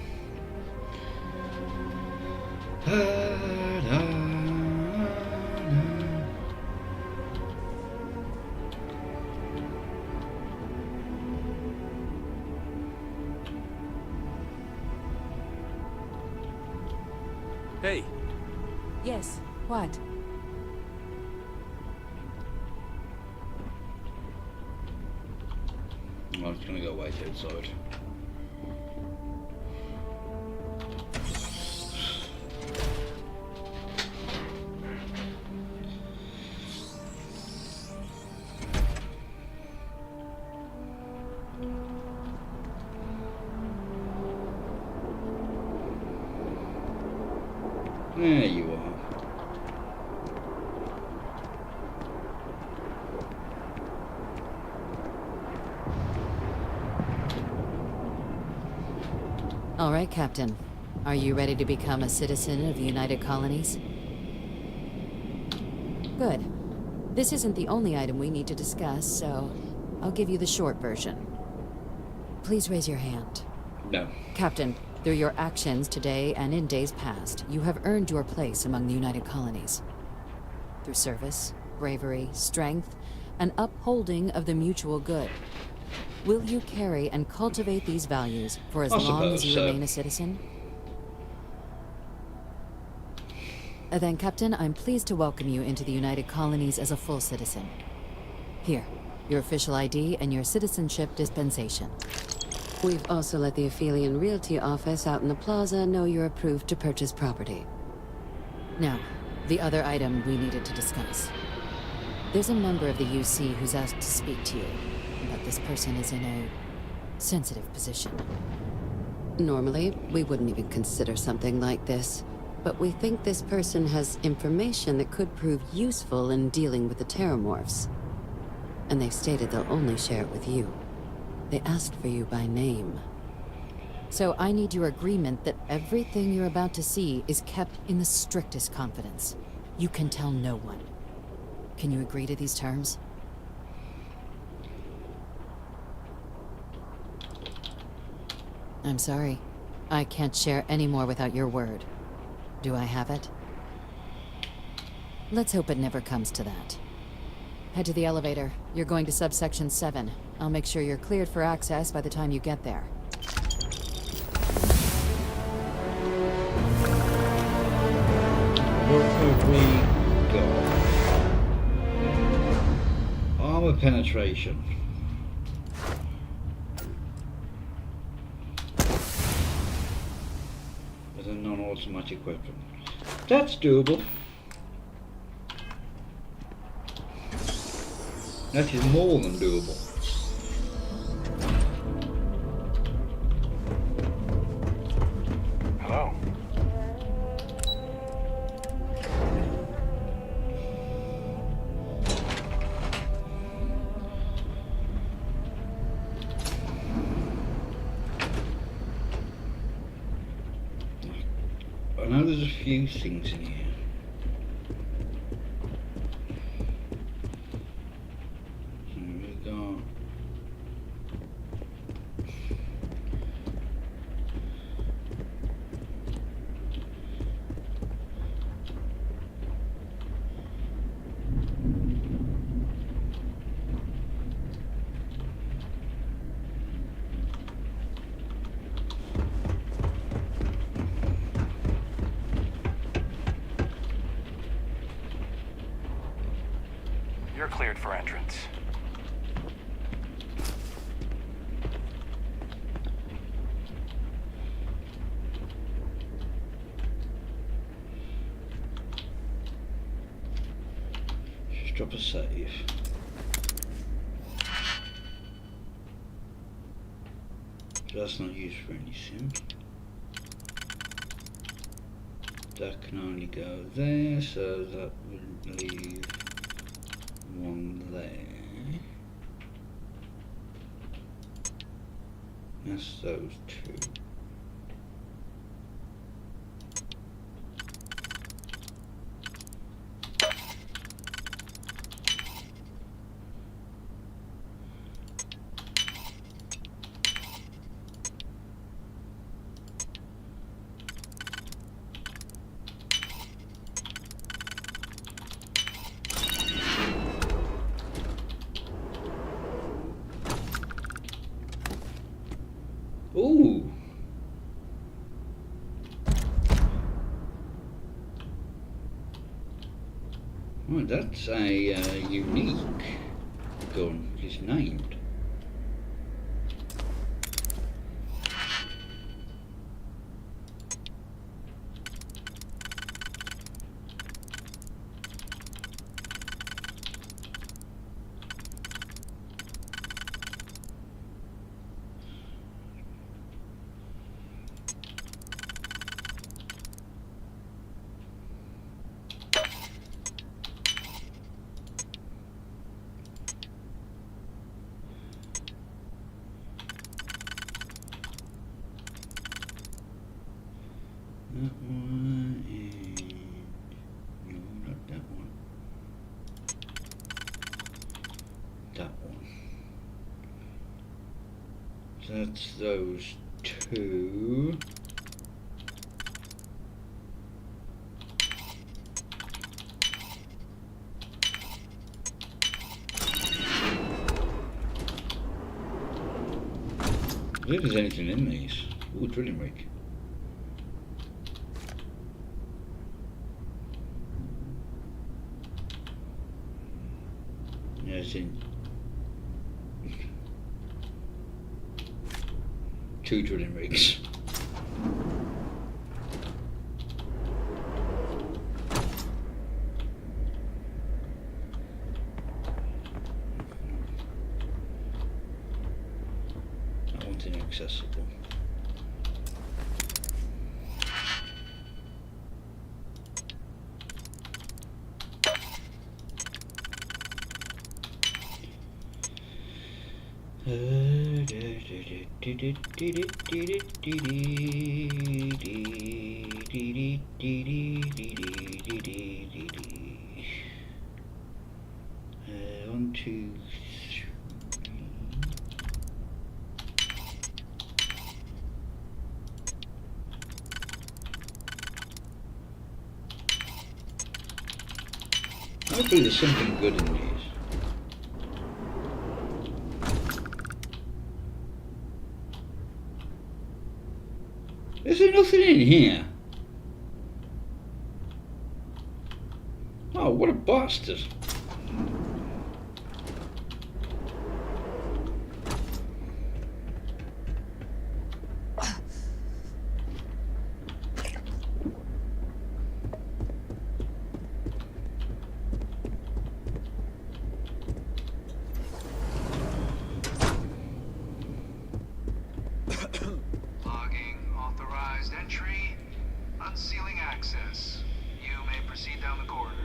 Hey. Yes, what? I'm just gonna go wait outside. There you are. All right, Captain. Are you ready to become a citizen of the United Colonies? Good. This isn't the only item we need to discuss, so I'll give you the short version. Please raise your hand. No. Captain, through your actions today and in days past, you have earned your place among the United Colonies. Through service, bravery, strength, and upholding of the mutual good. Will you carry and cultivate these values for as long as you remain a citizen? Then, Captain, I'm pleased to welcome you into the United Colonies as a full citizen. Here, your official ID and your citizenship dispensation. We've also let the Aphelion Realty office out in the plaza know you're approved to purchase property. Now, the other item we needed to discuss. There's a member of the UC who's asked to speak to you, but this person is in a sensitive position. Normally, we wouldn't even consider something like this, but we think this person has information that could prove useful in dealing with the Terramorphs. And they've stated they'll only share it with you. They asked for you by name. So I need your agreement that everything you're about to see is kept in the strictest confidence. You can tell no one. Can you agree to these terms? I'm sorry. I can't share any more without your word. Do I have it? Let's hope it never comes to that. Head to the elevator. You're going to subsection 7. I'll make sure you're cleared for access by the time you get there. What have we got? Armor penetration. With a non-automatic weapon. That's doable. That is more than doable. Hello? I know there's a few things in here. You're cleared for entrance. drop a save. So that's not used for anything. That can only go there, so that would leave one there. That's those two. Ooh. Well, that's a unique gun. It's named. That one and no, not that one. That one. So that's those two. I don't think there's anything in these. Ooh, drilling rig. Yeah, it's in 2 drilling rigs. That one's inaccessible. One, two, three. Hopefully there's something good in these. Is there nothing in here? Oh, what a bastard. Unsealing access. You may proceed down the corridor.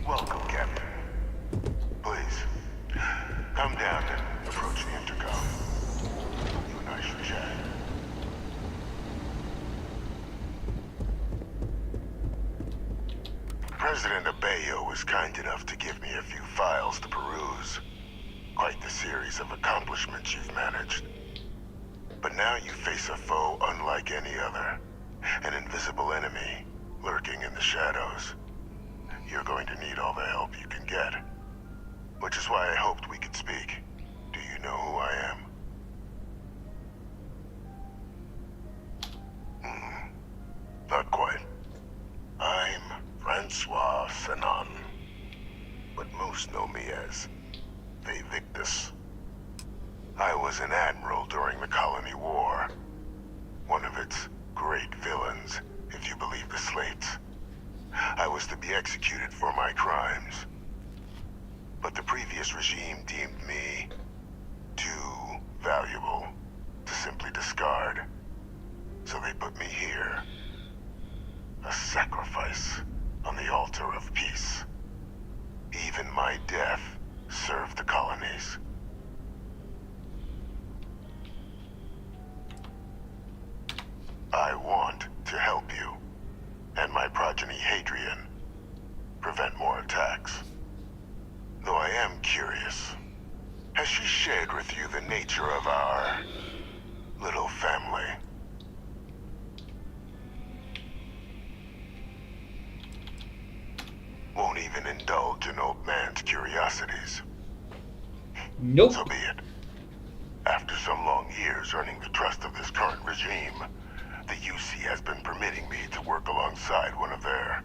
Welcome, Captain. Please, come down and approach the intercom. You and I should chat. President Abeyo was kind enough to give me a few files to peruse. Quite the series of accomplishments you've managed. But now you face a foe unlike any other. An invisible enemy, lurking in the shadows. You're going to need all the help you can get. Which is why I hoped we could speak. Do you know who I am? Not quite. I'm Francois Fanon, but most know me as Victus. slates. I was to be executed for my crimes. But the previous regime deemed me too valuable to simply discard. So they put me here. A sacrifice on the altar of peace. Even my death served the colonies. I want to help you, and my progeny Hadrian, prevent more attacks. Though I am curious, has she shared with you the nature of our little family? Won't even indulge in old man's curiosities. Nope. So be it. After some long years earning the trust of this current regime, the UC has been permitting me to work alongside one of their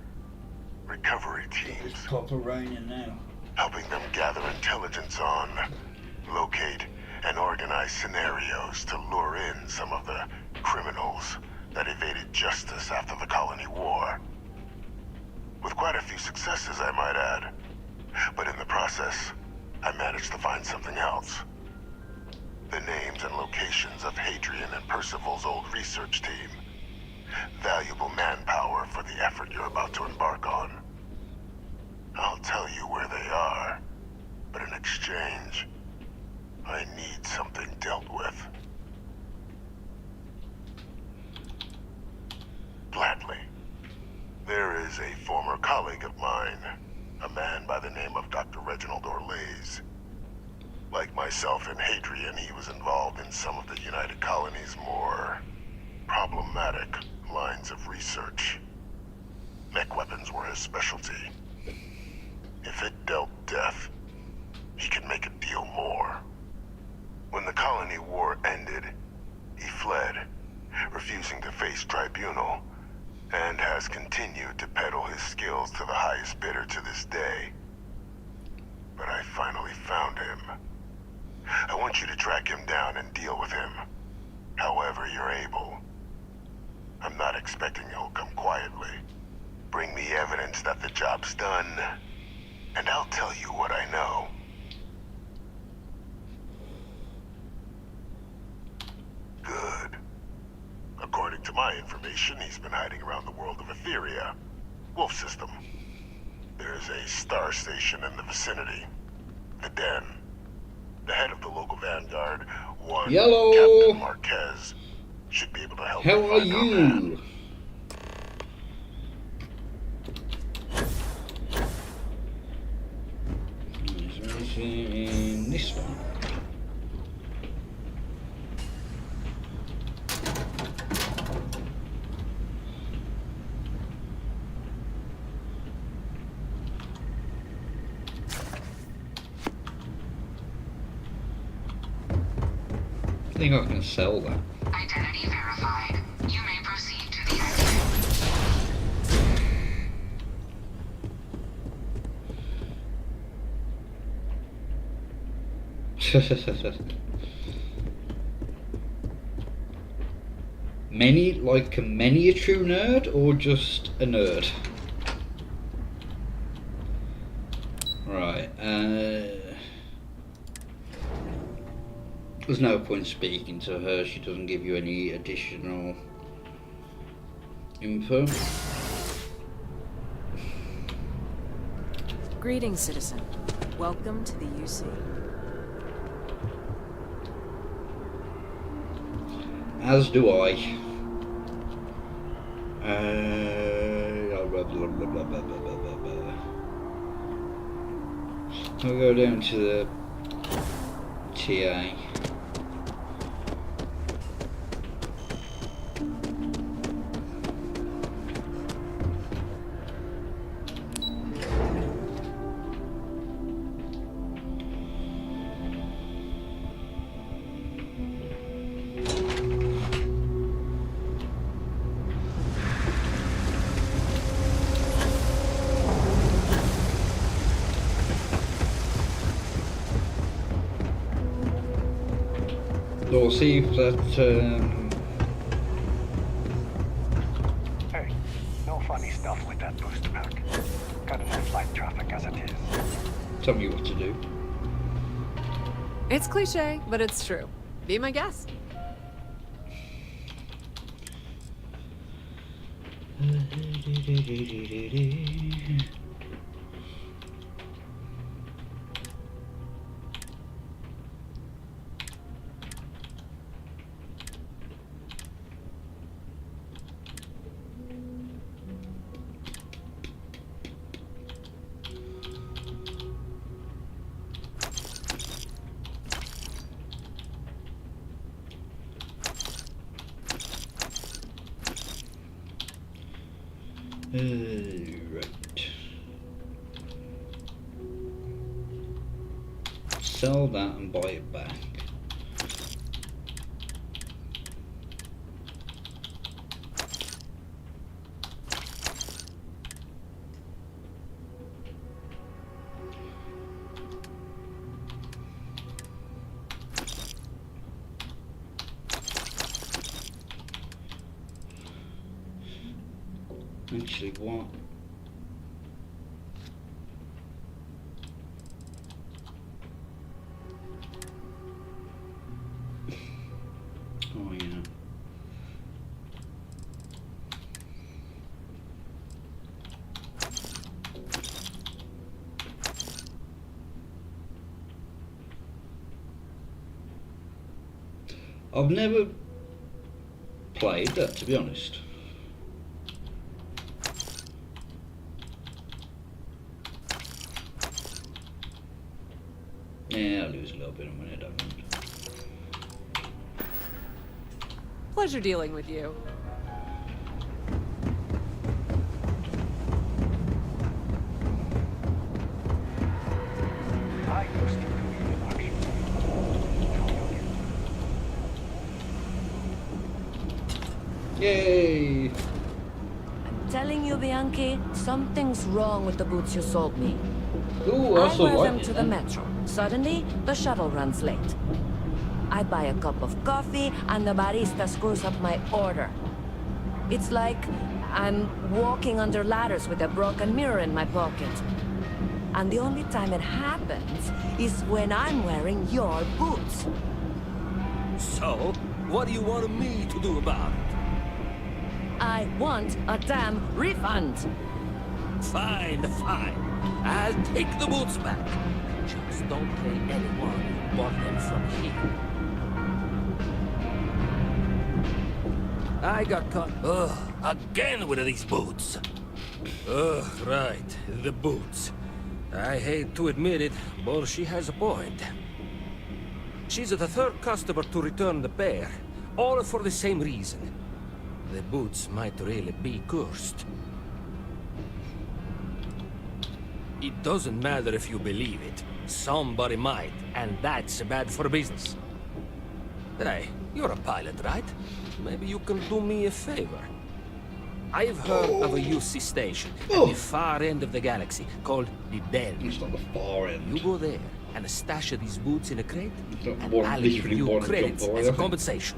recovery teams. It's proper raining now. Helping them gather intelligence on, locate, and organize scenarios to lure in some of the criminals that evaded justice after the colony war. With quite a few successes, I might add. But in the process, I managed to find something else. The names and locations of Hadrian and Percival's old research team. Valuable manpower for the effort you're about to embark on. I'll tell you where they are, but in exchange, I need something dealt with. Gladly. There is a former colleague of mine, a man by the name of Dr. Reginald Orlaise. Like myself and Hadrian, he was involved in some of the United Colony's more problematic lines of research. Mech weapons were his specialty. If it dealt death, he could make a deal more. When the colony war ended, he fled, refusing to face tribunal, and has continued to peddle his skills to the highest bidder to this day. But I finally found him. I want you to track him down and deal with him, however you're able. I'm not expecting he'll come quietly. Bring me evidence that the job's done, and I'll tell you what I know. Good. According to my information, he's been hiding around the world of Etheria. Wolf system. There's a star station in the vicinity. The Den. The head of the local vanguard, one Yellow. Captain Marquez, should be able to help. How are you? Is there anything in this one? I think I can sell that. Identity verified. You may proceed to the exit. Many a true nerd, or just a nerd? Right, there's no point speaking to her, she doesn't give you any additional info. Greetings, citizen. Welcome to the UC. As do I. We'll go down to the TA. We'll see if that Hey, no fight. enough with that booster pack. Got enough flight traffic as it is. Tell me what to do. It's cliche, but it's true. Be my guest. Right. Sell that and buy it back. Actually, what? Oh, yeah. I've never played that, to be honest. Yeah, I'll lose a little bit of money, I don't mind. Pleasure dealing with you. I used to do Yay! I'm telling you, Bianchi, something's wrong with the boots you sold me. Ooh, I wear them to the metro. Suddenly, the shuttle runs late. I buy a cup of coffee, and the barista screws up my order. It's like I'm walking under ladders with a broken mirror in my pocket. And the only time it happens is when I'm wearing your boots. So, what do you want me to do about it? I want a damn refund. Fine, fine. I'll take the boots back. Just don't tell anyone you bought them from here. I got caught. Ugh, again with these boots. Ugh, right, the boots. I hate to admit it, but she has a point. She's the third customer to return the pair, all for the same reason. The boots might really be cursed. It doesn't matter if you believe it. Somebody might, and that's bad for business. Hey, you're a pilot, right? Maybe you can do me a favor. I've heard of a UC station at the far end of the galaxy called the Den. It's not the far end. You go there and stash these boots in a crate, and More I'll give literally you one credits jump away, as a I think. compensation.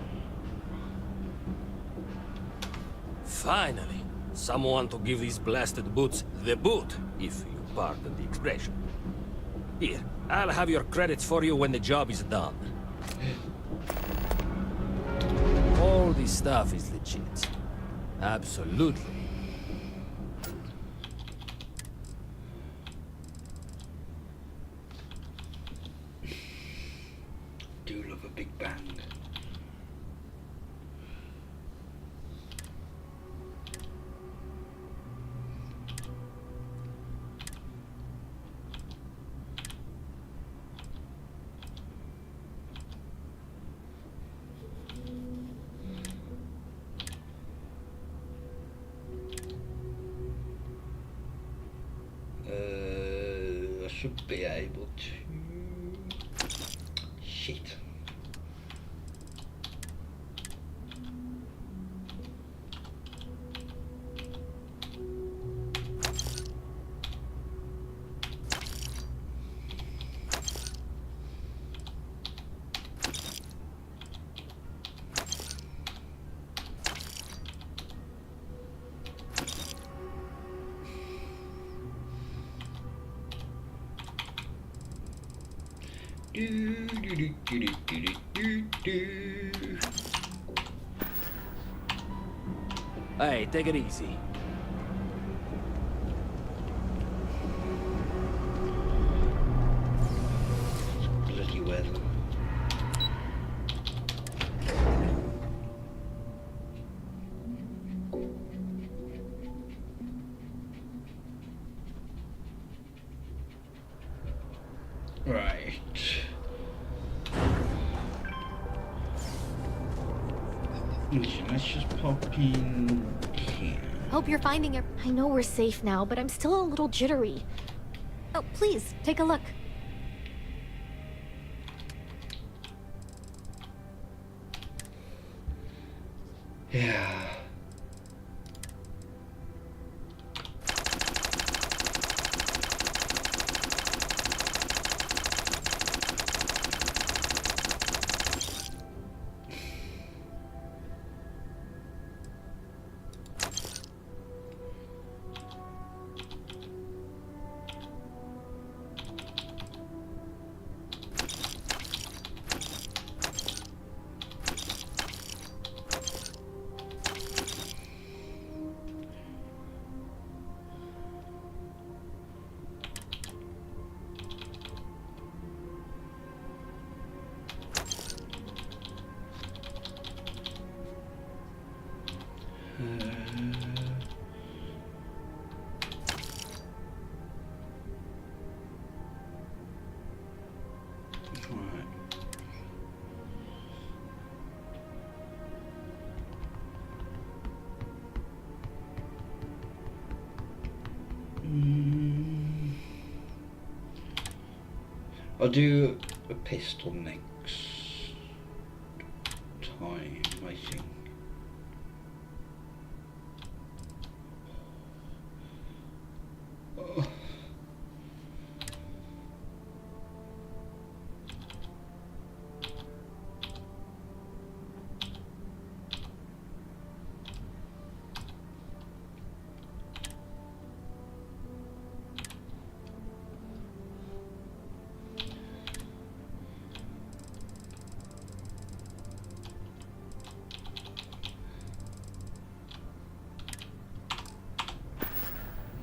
Finally, someone to give these blasted boots the boot, if you pardon the expression. Here, I'll have your credits for you when the job is done. All this stuff is legit. Absolutely. Do love a big bang. I should be able to. Shit. Hey, take it easy. Bloody weather. Right. Let's just pop in here. Hope you're finding it. I know we're safe now, but I'm still a little jittery. Oh, please, take a look. Yeah. I'll do a pistol next time, I think. Oh.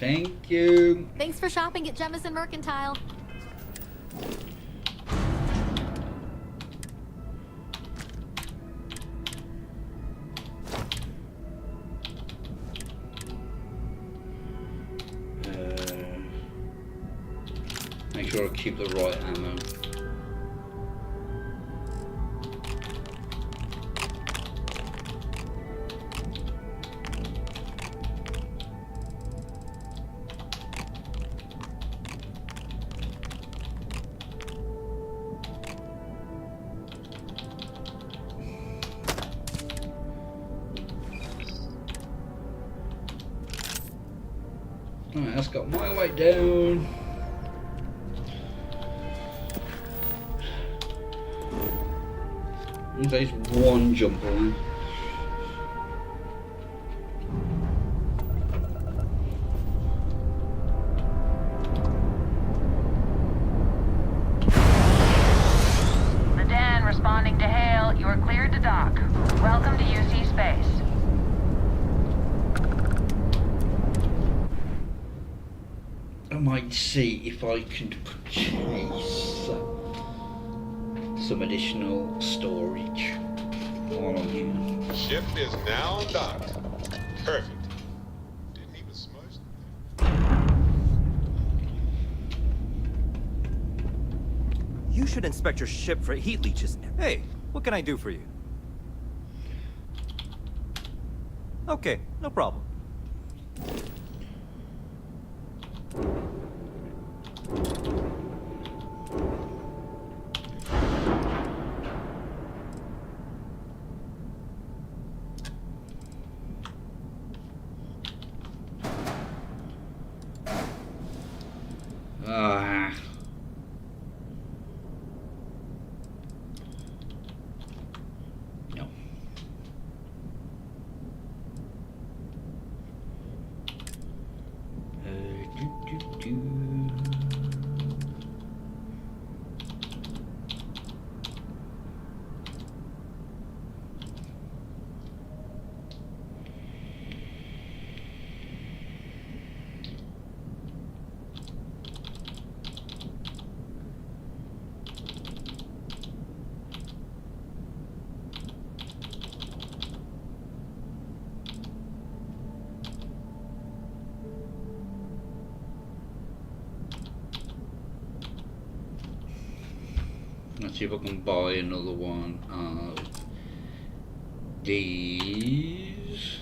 Thank you. Thanks for shopping at Jemison Mercantile. Make sure I keep the right ammo. Alright, that's got my weight down. There's one jump on. Medan responding to hail. You are cleared to dock. Welcome to UC Space. I might see if I can purchase some additional storage while I'm here. Ship is now docked. Perfect. Didn't even smudge You should inspect your ship for heat leeches. Hey, what can I do for you? Okay, no problem. No. Let's see if I can buy another one of these.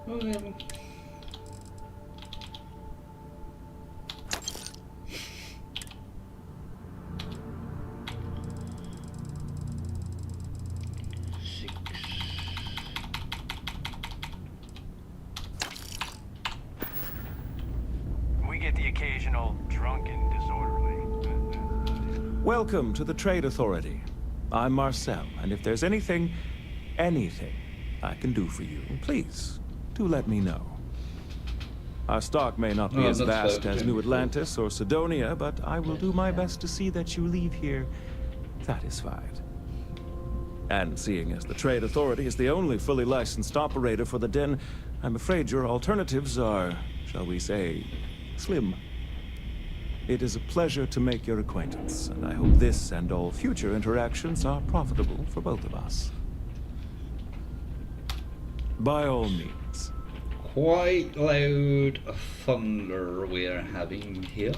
Oh, yeah. We get the occasional drunken disorderly. Welcome to the Trade Authority. I'm Marcel, and if there's anything I can do for you, please, do let me know. Our stock may not be as vast as New Atlantis or Sidonia, but I will do my best to see that you leave here satisfied. And seeing as the Trade Authority is the only fully licensed operator for the Den, I'm afraid your alternatives are, shall we say, slim. It is a pleasure to make your acquaintance, and I hope this and all future interactions are profitable for both of us. By all means. Quite loud thunder we're having here.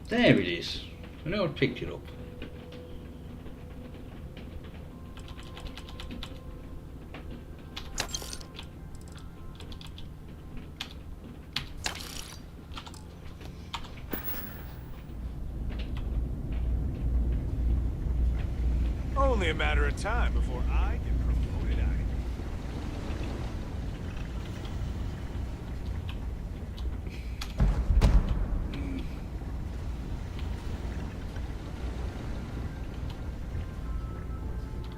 There it is. I know I picked it up. Only a matter of time before I get promoted out of here.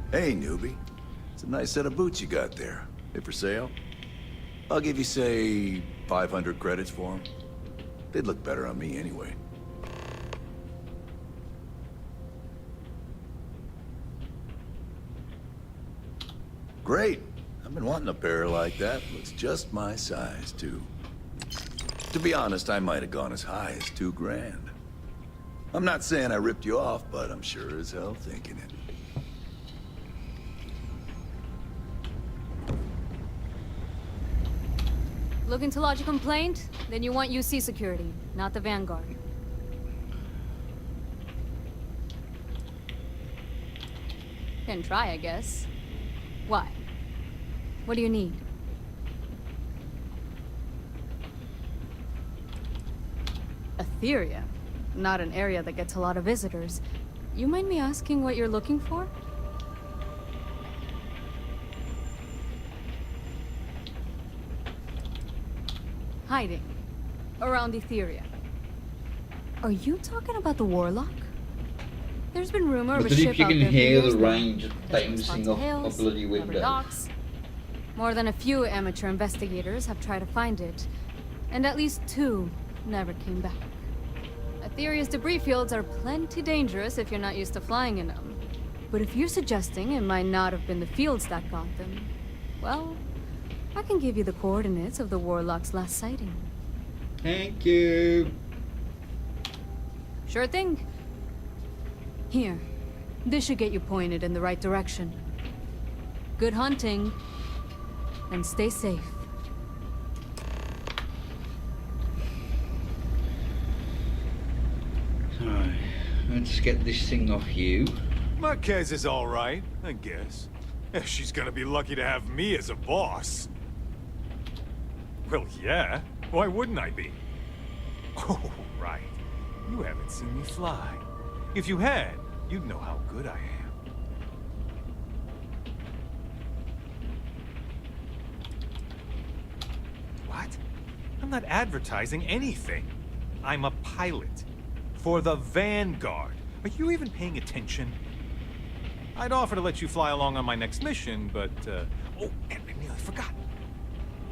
Hey, newbie. It's a nice set of boots you got there. They for sale? I'll give you, say, 500 credits for them. They'd look better on me anyway. Great. I've been wanting a pair like that. Looks just my size, too. To be honest, I might have gone as high as $2,000. I'm not saying I ripped you off, but I'm sure as hell thinking it. Looking to lodge a complaint? Then you want UC security, not the Vanguard. Can try, I guess. Why? What do you need? Etheria? Not an area that gets a lot of visitors. You mind me asking what you're looking for? Hiding. Around Etheria. Are you talking about the Warlock? There's been rumor of a ship If you out can there for hear years the now. rain just bouncing off a bloody Never window. docks. More than a few amateur investigators have tried to find it, and at least 2 never came back. Etheria's debris fields are plenty dangerous if you're not used to flying in them. But if you're suggesting it might not have been the fields that got them, well, I can give you the coordinates of the Warlock's last sighting. Thank you. Sure thing. Here. This should get you pointed in the right direction. Good hunting. And stay safe. Alright, let's get this thing off you. Marquez is all right, I guess. She's gonna be lucky to have me as a boss. Well, yeah. Why wouldn't I be? Oh, right. You haven't seen me fly. If you had, you'd know how good I am. What? I'm not advertising anything. I'm a pilot. For the Vanguard. Are you even paying attention? I'd offer to let you fly along on my next mission, but, oh, and I nearly forgot.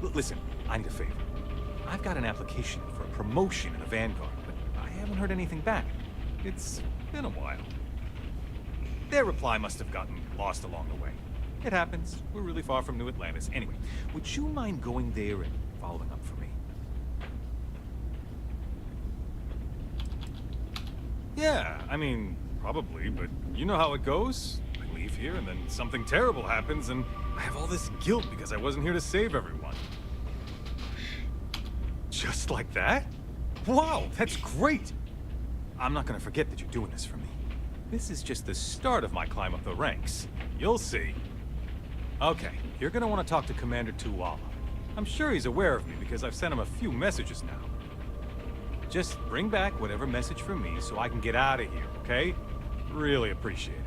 Listen, I need a favor. I've got an application for a promotion in the Vanguard, but I haven't heard anything back. It's been a while. Their reply must have gotten lost along the way. It happens. We're really far from New Atlantis. Anyway, would you mind going there and following up for me? Yeah, I mean, probably, but you know how it goes. I leave here and then something terrible happens and I have all this guilt because I wasn't here to save everyone. Just like that? Wow, that's great! I'm not gonna forget that you're doing this for me. This is just the start of my climb up the ranks. You'll see. Okay, you're gonna want to talk to Commander Tuwala. I'm sure he's aware of me because I've sent him a few messages now. Just bring back whatever message from me so I can get out of here, okay? Really appreciate it.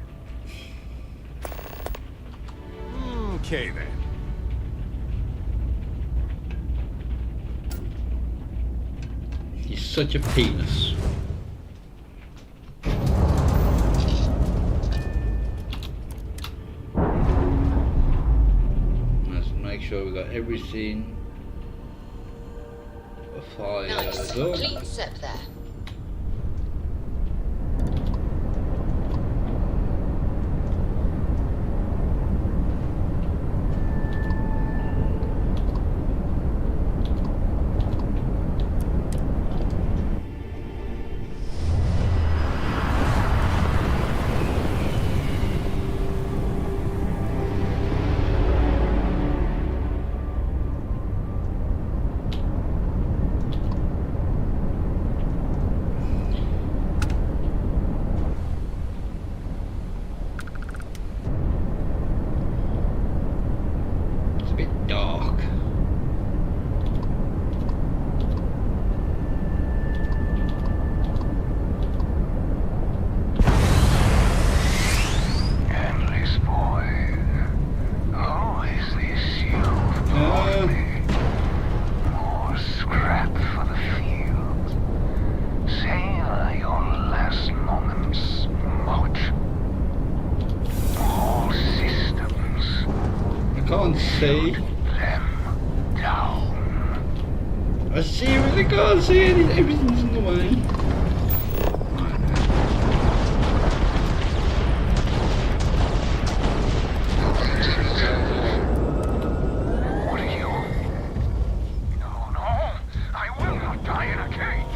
Okay then. He's such a penis. Let's make sure we got everything. Fire Nice, up. clean zip there. See? I see everything, I can't see anything, everything's in the way. What are you? No, no, I will not die in a cage.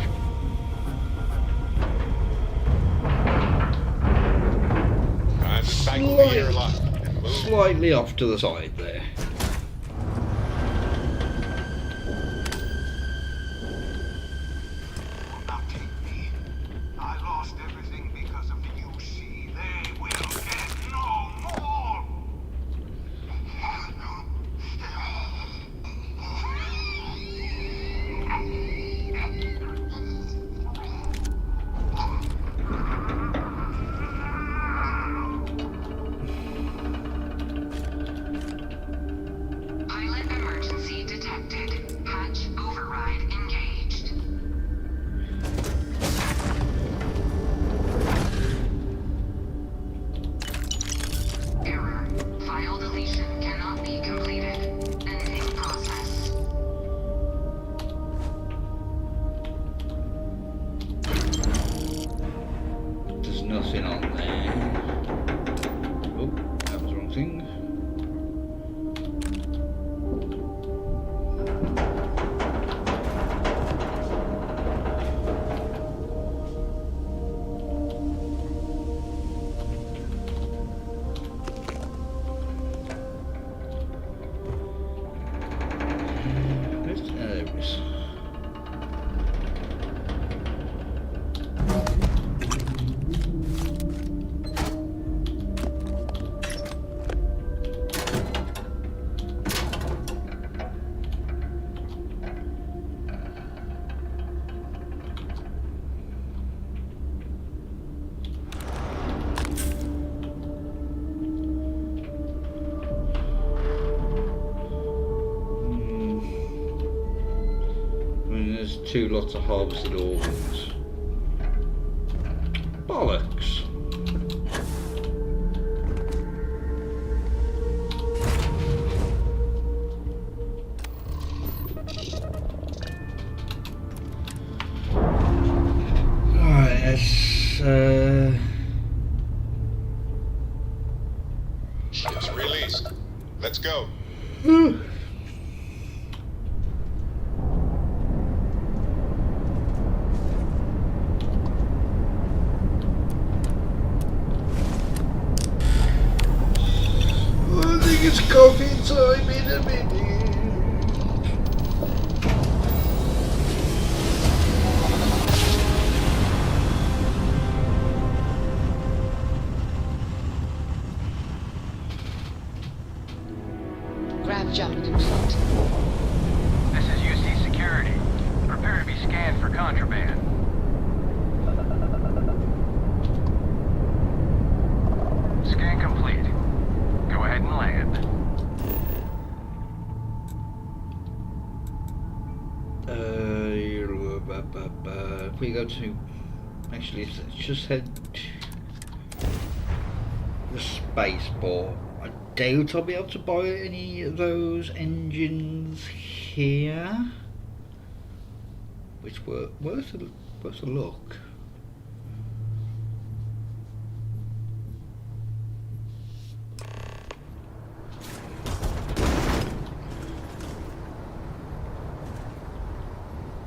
Slightly off to the side there. 2 lots of harvested organs. Bollocks. Alright, let's Ship's released. Let's go. I think it's coffee time in a minute. Grav jump complete. This is UC Security. Prepare to be scanned for contraband. Scan complete. Go ahead and land. If we go to, actually, let's just head to the spaceport. I doubt I'll be able to buy any of those engines here, which were worth a look.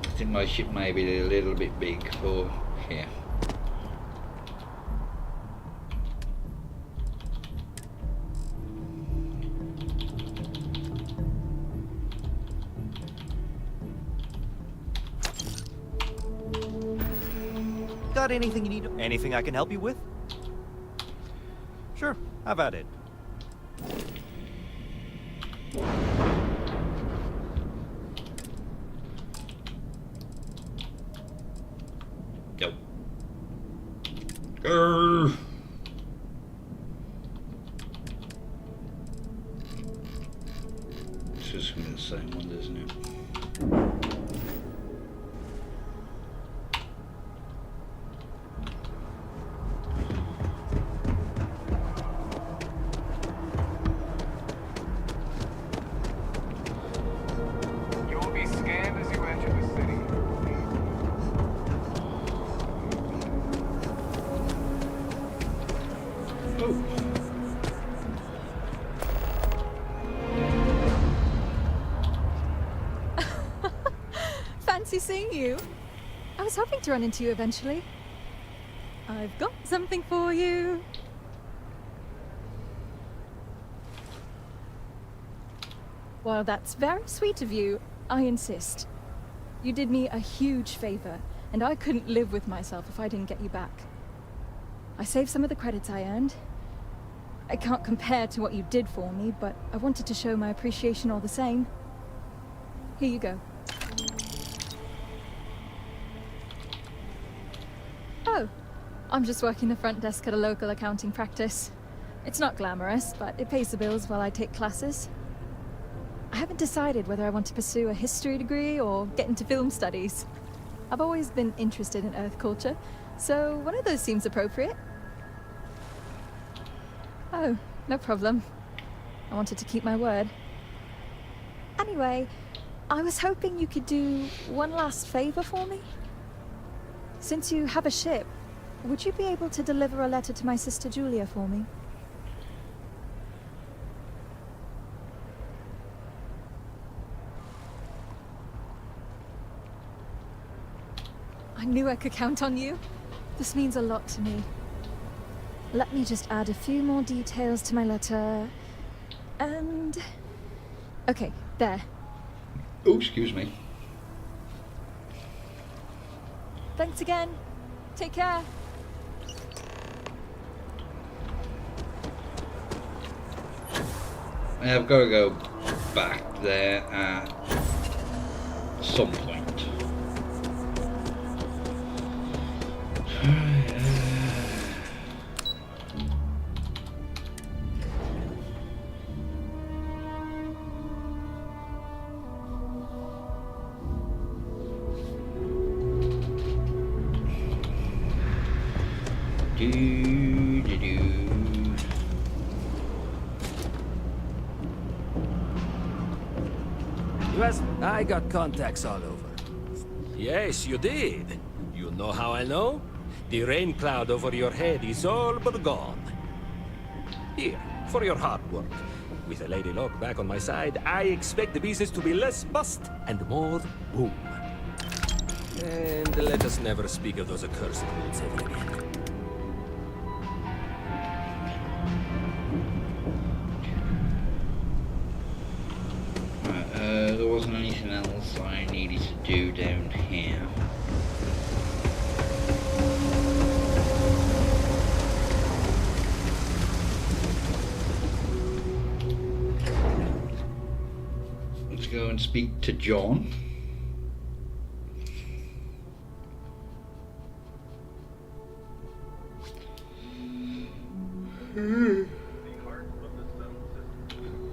I think my ship may be a little bit big for here. Got anything you need? Anything I can help you with? Sure, have at it. Nope. It's just gonna be the same one, isn't it? You will be scanned as you enter the city. Fancy seeing you. I was hoping to run into you eventually. I've got something for you. Well, that's very sweet of you. I insist. You did me a huge favor, and I couldn't live with myself if I didn't get you back. I saved some of the credits I earned. I can't compare to what you did for me, but I wanted to show my appreciation all the same. Here you go. Oh, I'm just working the front desk at a local accounting practice. It's not glamorous, but it pays the bills while I take classes. I haven't decided whether I want to pursue a history degree or get into film studies. I've always been interested in Earth culture, so one of those seems appropriate. Oh, no problem. I wanted to keep my word. Anyway, I was hoping you could do one last favor for me. Since you have a ship, would you be able to deliver a letter to my sister Julia for me? I knew I could count on you. This means a lot to me. Let me just add a few more details to my letter. And... okay, there. Oh, excuse me. Thanks again. Take care. I've got to go back there at some point. Yes, I got contacts all over. Yes, you did. You know how I know? The rain cloud over your head is all but gone. Here, for your hard work. With a Lady Locke back on my side, I expect the business to be less bust and more boom. And let us never speak of those accursed boots ever again. There wasn't anything else I needed to do down here. Let's go and speak to John.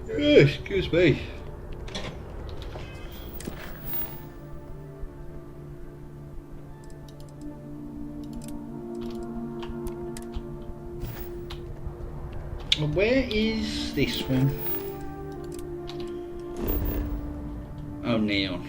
Excuse me. Where is this one? Oh, Neon.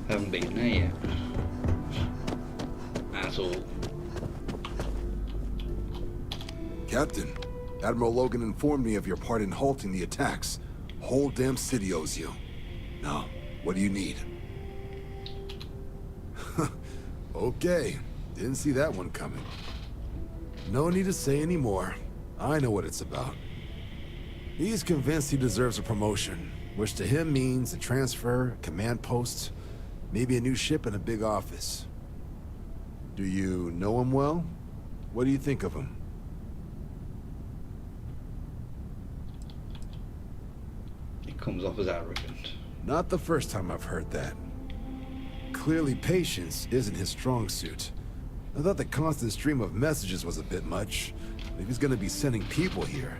Haven't been there yet. At all. Captain, Admiral Logan informed me of your part in halting the attacks. Whole damn city owes you. Now, what do you need? Okay, didn't see that one coming. No need to say any more. I know what it's about. He's convinced he deserves a promotion, which to him means a transfer, command posts, maybe a new ship and a big office. Do you know him well? What do you think of him? It comes off as arrogant. Not the first time I've heard that. Clearly patience isn't his strong suit. I thought the constant stream of messages was a bit much. If he's gonna be sending people here.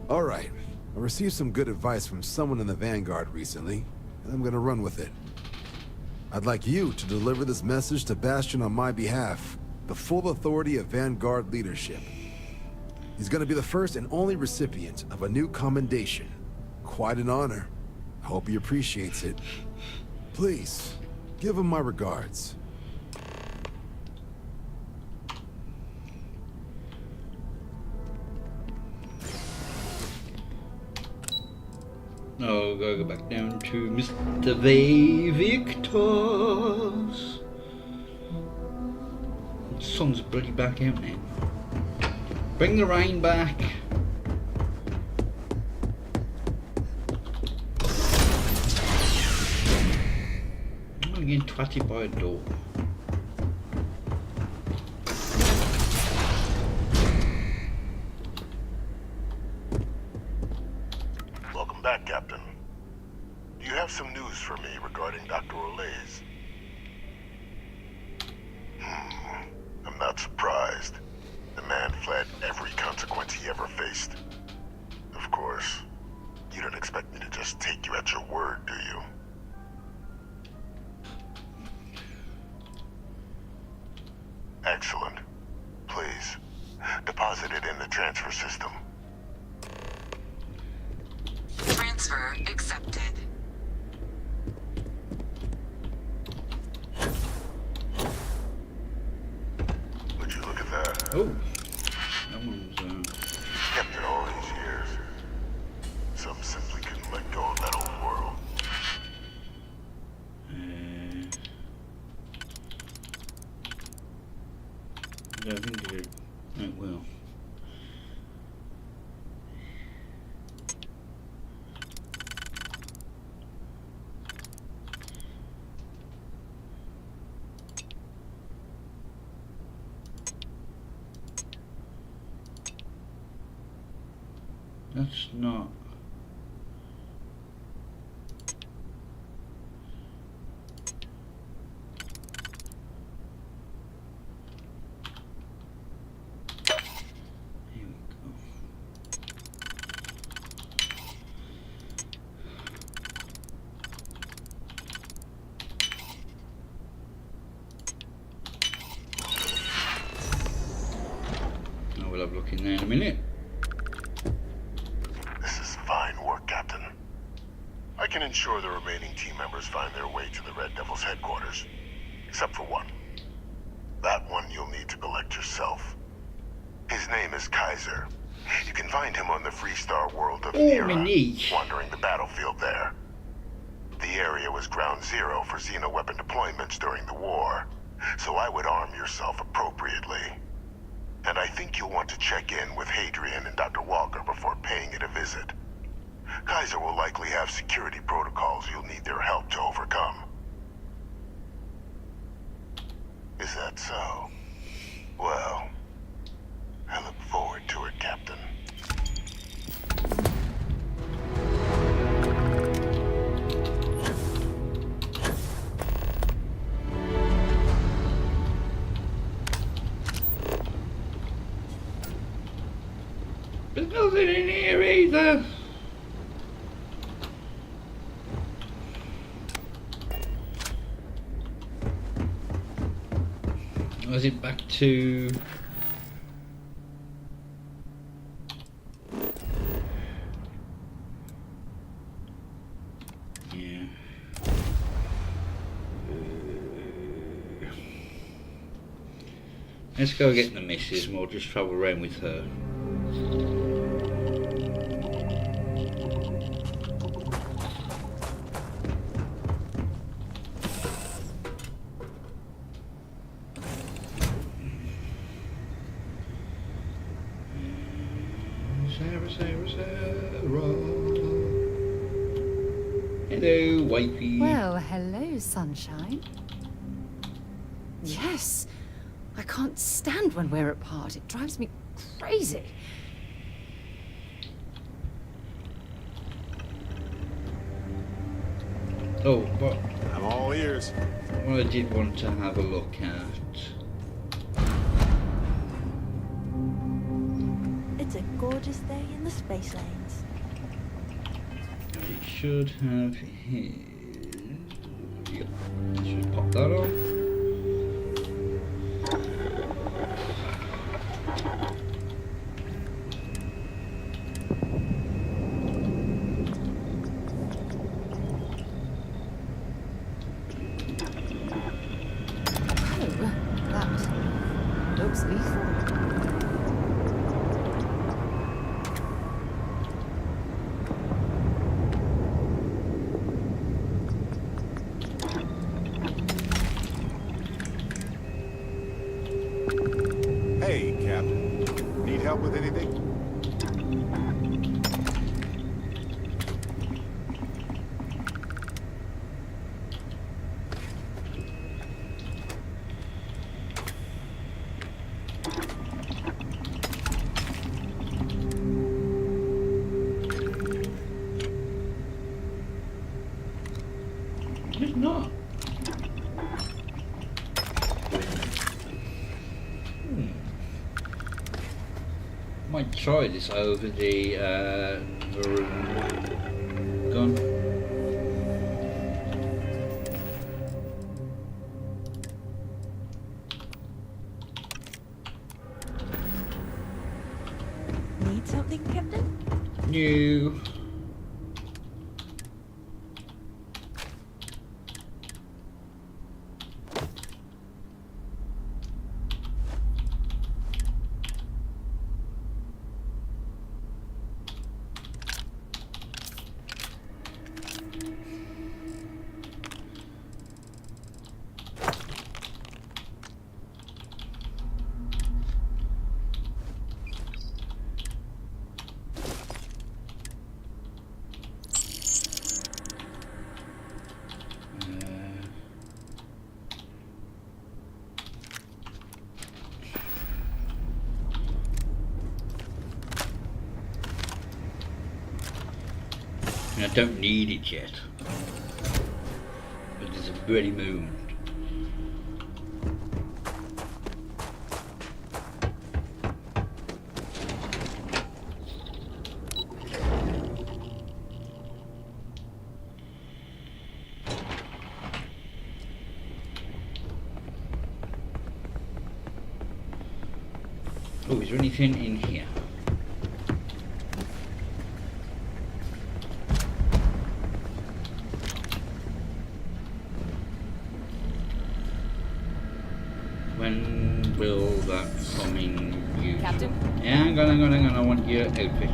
Alright, I received some good advice from someone in the Vanguard recently, and I'm gonna run with it. I'd like you to deliver this message to Bastion on my behalf, the full authority of Vanguard leadership. He's gonna be the first and only recipient of a new commendation. Quite an honor. I hope he appreciates it. Please, give him my regards. Oh, go back down to Mr. V. Victor's. The sun's bloody back out now. Bring the rain back. I'm getting twatted by a door. Welcome back, Captain. Do you have some news for me regarding Dr. Olays? I'm not surprised. The man fled every consequence he ever faced. Of course, you don't expect me to just take you at your word, do you? Excellent. Please, deposit it in the transfer system. Transfer accepted. Would you look at that? Oh, that one's kept it all these years. Some simply couldn't let go of that old world. I think it will. That's not. we'll have a look in there in a minute. This is fine work, Captain. I can ensure the remaining team members find their way to the Red Devil's headquarters. Except for one. That one you'll need to collect yourself. His name is Kaiser. You can find him on the Freestar world of Thera, wandering the battlefield there. The area was ground zero for xeno-weapon deployments during the war, so I would arm yourself appropriately. And I think you'll want to check in with Hadrian and Dr. Walker before paying it a visit. Kaiser will likely have security protocols you'll need their help to overcome. Is that so? Well, I look forward to it, Captain. There's nothing in here either. Was it back to... Yeah. Let's go get the missus and we'll just travel around with her. Hello, wifey. Well, hello, sunshine. Yes, I can't stand when we're apart. It drives me crazy. Oh, but I'm all ears. What I did want to have a look at. It's a gorgeous day in the space lanes. It should have his. Yep, should pop that on. Hey, Captain. Need help with anything? It's not. Might try this over the gun. Need something, Captain? New. I don't need it yet, but there's a bloody moon. Oh, is there anything in here? When will that come in use? Captain? Yeah, hang on, I want your outfit.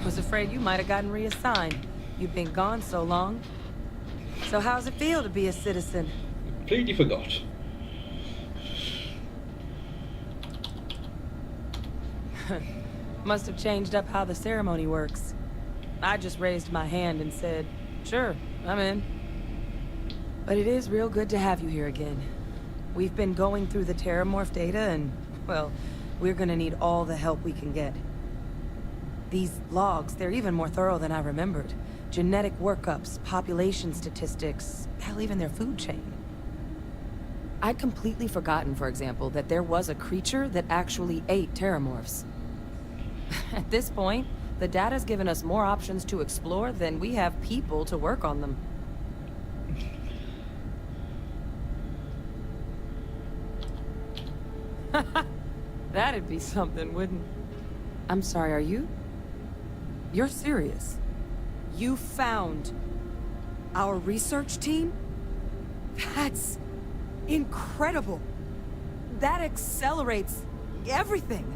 Was afraid you might have gotten reassigned. You've been gone so long. So how's it feel to be a citizen? Completely forgot. Must have changed up how the ceremony works. I just raised my hand and said, sure, I'm in. But it is real good to have you here again. We've been going through the Terramorph data and, well, we're gonna need all the help we can get. These logs, they're even more thorough than I remembered. Genetic workups, population statistics, hell, even their food chain. I'd completely forgotten, for example, that there was a creature that actually ate Terramorphs. At this point, the data's given us more options to explore than we have people to work on them. That'd be something, wouldn't it? I'm sorry, are you? You're serious? You found our research team? That's incredible. That accelerates everything.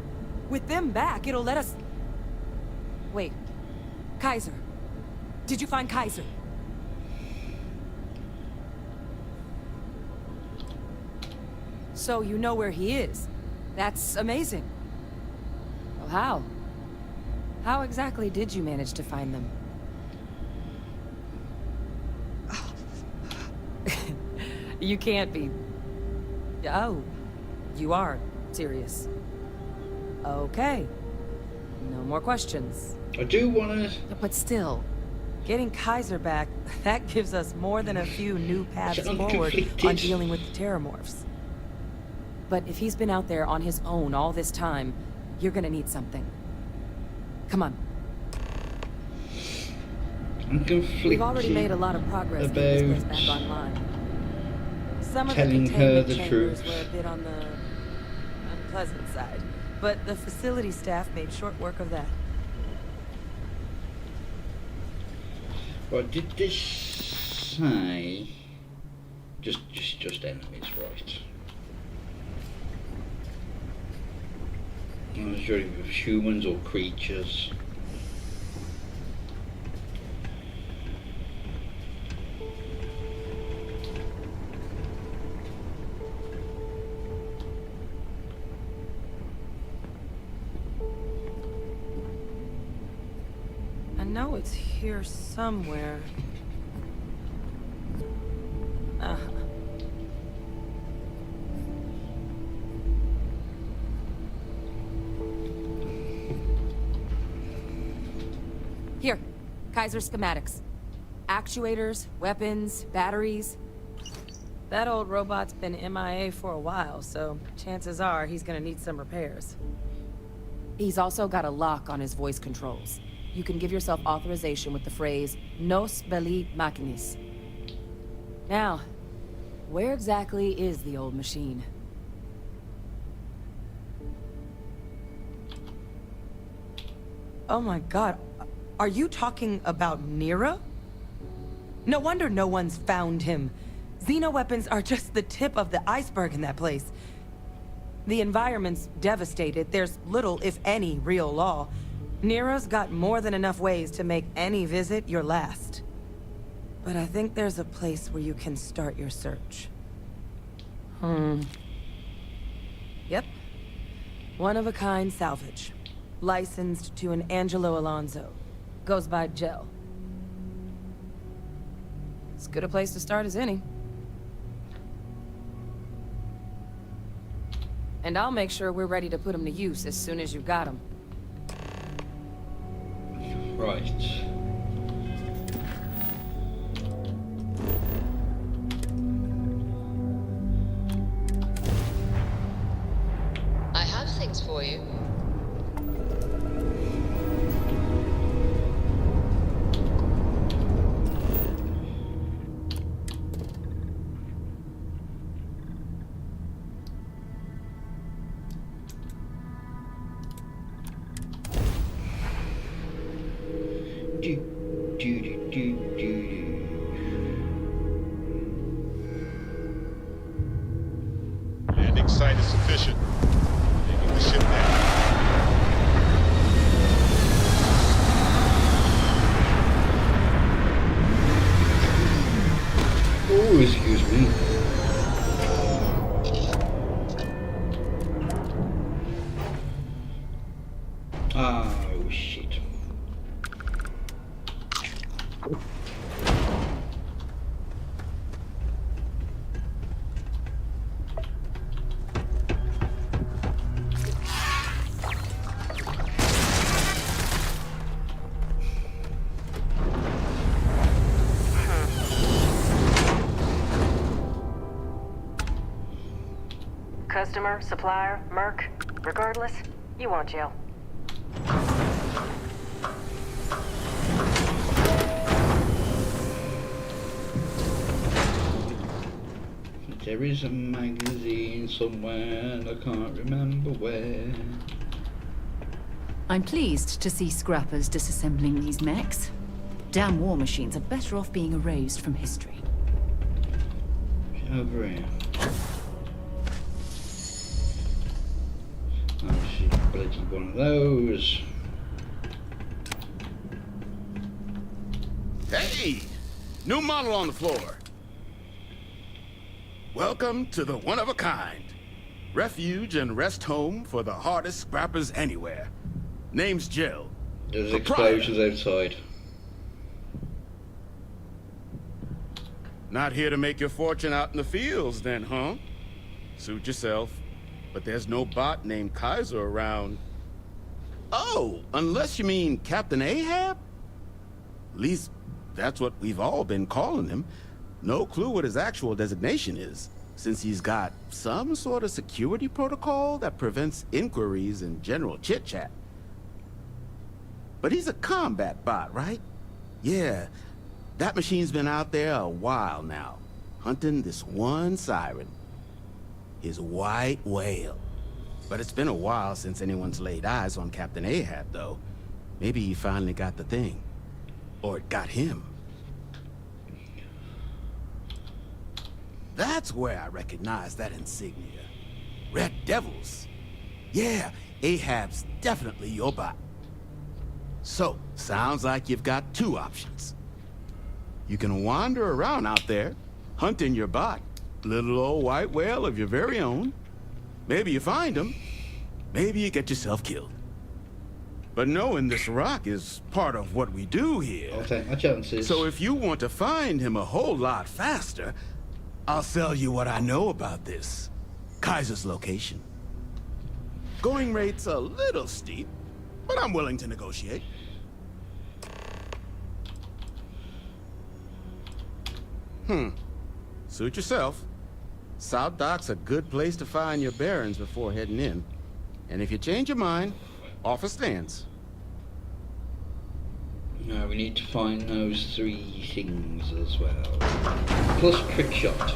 With them back, it'll let us... Wait. Kaiser. Did you find Kaiser? So you know where he is. That's amazing. Well, how? How exactly did you manage to find them? You can't be... Oh, you are serious. Okay. No more questions. I do want to... But still, getting Kaiser back, that gives us more than a few new paths forward on dealing with the Terramorphs. But if he's been out there on his own all this time, you're gonna need something. Come on. I'm conflicted. We've already made a lot of progress getting this place back online. Some of the telling her the chambers truth. were a bit on the unpleasant side, but the facility staff made short work of that. What did this say? Just enemies, right? I'm not sure if it was humans or creatures. I know it's here somewhere. Uh-huh. Here, Kaiser schematics. Actuators, weapons, batteries. That old robot's been MIA for a while, so chances are he's gonna need some repairs. He's also got a lock on his voice controls. You can give yourself authorization with the phrase, Nos belli machinis. Now, where exactly is the old machine? Oh my god, are you talking about Nero? No wonder no one's found him. Xenoweapons are just the tip of the iceberg in that place. The environment's devastated. There's little, if any, real law. Nero's got more than enough ways to make any visit your last. But I think there's a place where you can start your search. Yep. One-of-a-kind salvage. Licensed to an Angelo Alonso. Goes by Gel. As good a place to start as any. And I'll make sure we're ready to put him to use as soon as you got him. Right. I have things for you. Excuse me. Oh, shit. Customer, supplier, merc, regardless, you want jail. There is a magazine somewhere, and I can't remember where. I'm pleased to see scrappers disassembling these mechs. Damn war machines are better off being erased from history. Over here. Oh, she's bloody one of those. Hey! New model on the floor. Welcome to the one-of-a-kind. Refuge and rest home for the hardest scrappers anywhere. Name's Jill. There's Proprietor. explosions outside. Not here to make your fortune out in the fields then, huh? Suit yourself. But there's no bot named Kaiser around. Oh, unless you mean Captain Ahab? At least, that's what we've all been calling him. No clue what his actual designation is, since he's got some sort of security protocol that prevents inquiries and general chit-chat. But he's a combat bot, right? Yeah, that machine's been out there a while now, hunting this one siren. His white whale. But it's been a while since anyone's laid eyes on Captain Ahab, though. Maybe he finally got the thing. Or it got him. That's where I recognize that insignia. Red Devils. Yeah, Ahab's definitely your bot. So, sounds like you've got two options. You can wander around out there, hunting your bot. Little old white whale of your very own. Maybe you find him. Maybe you get yourself killed. But knowing this rock is part of what we do here. I'll take my chances. So if you want to find him a whole lot faster, I'll sell you what I know about this. Kaiser's location. Going rate's a little steep, but I'm willing to negotiate. Suit yourself. South Dock's a good place to find your bearings before heading in. And if you change your mind, offer stands. Now we need to find those three things as well. Plus trick shot.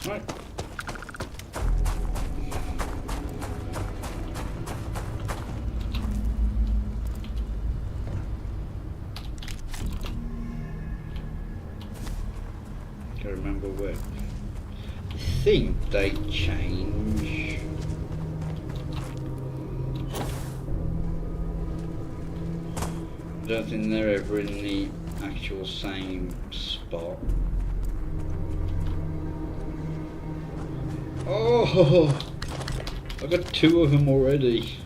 Right. Can't remember where. I think they change. I don't think they're ever in the actual same spot. Oh, I got two of them already.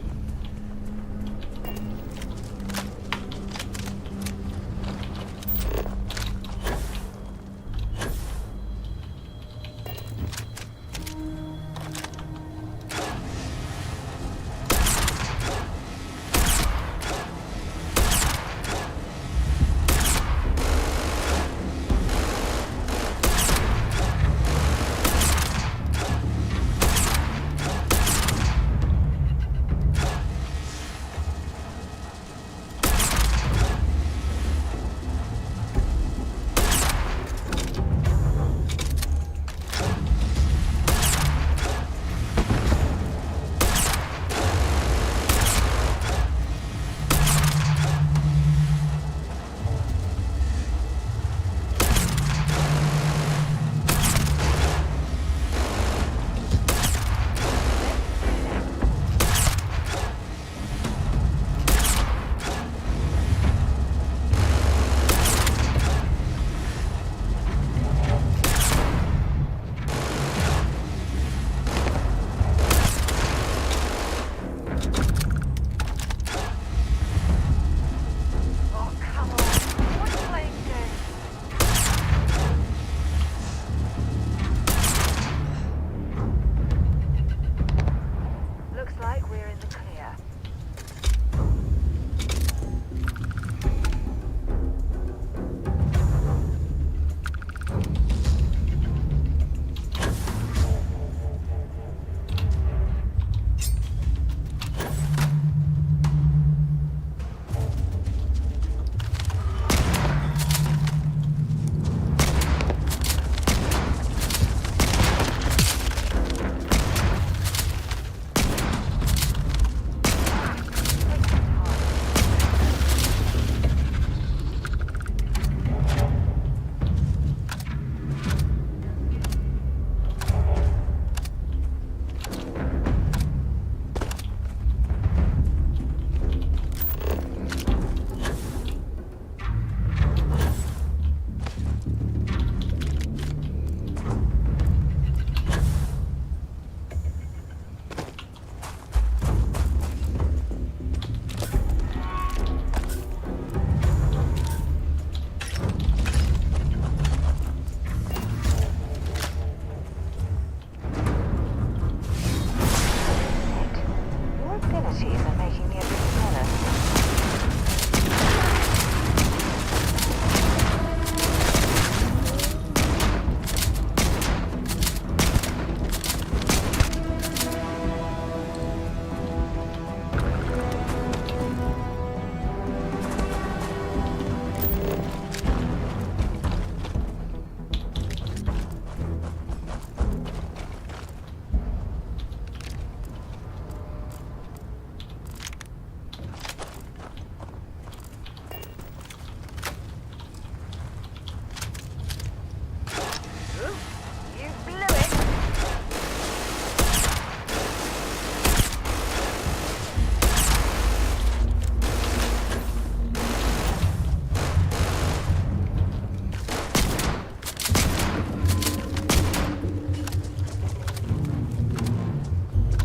like we're in the clear.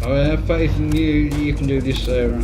I have faith in you. You can do this, Sarah.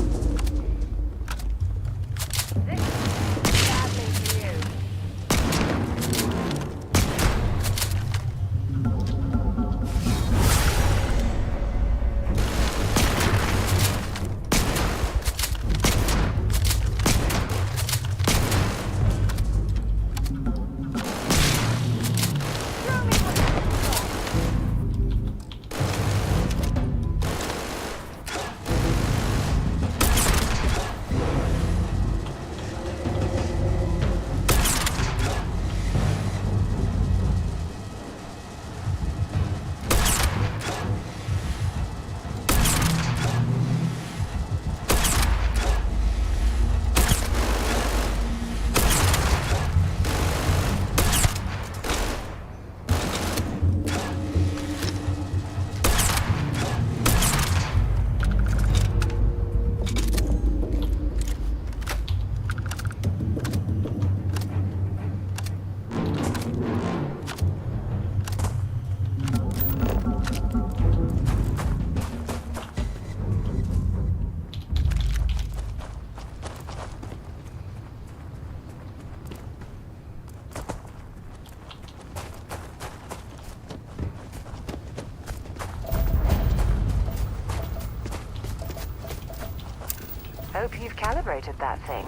Hope you've calibrated that thing.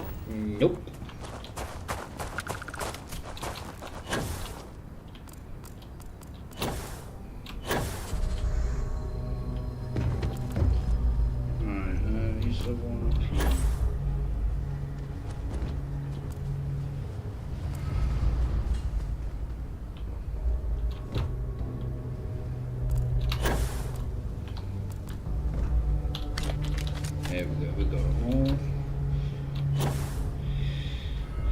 Nope. Alright, here's the one up here. There we go, we got them all.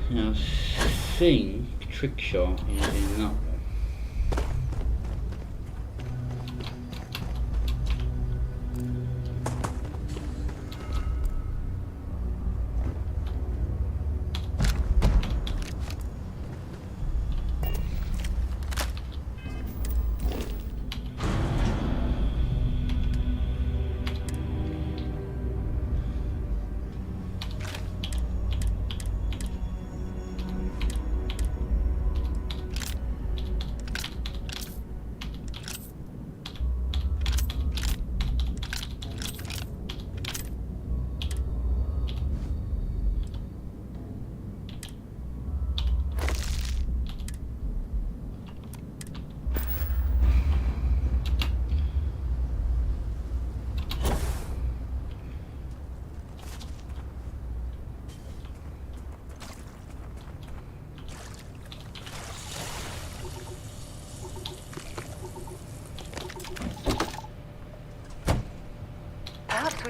Now, I think trick shot is in that one.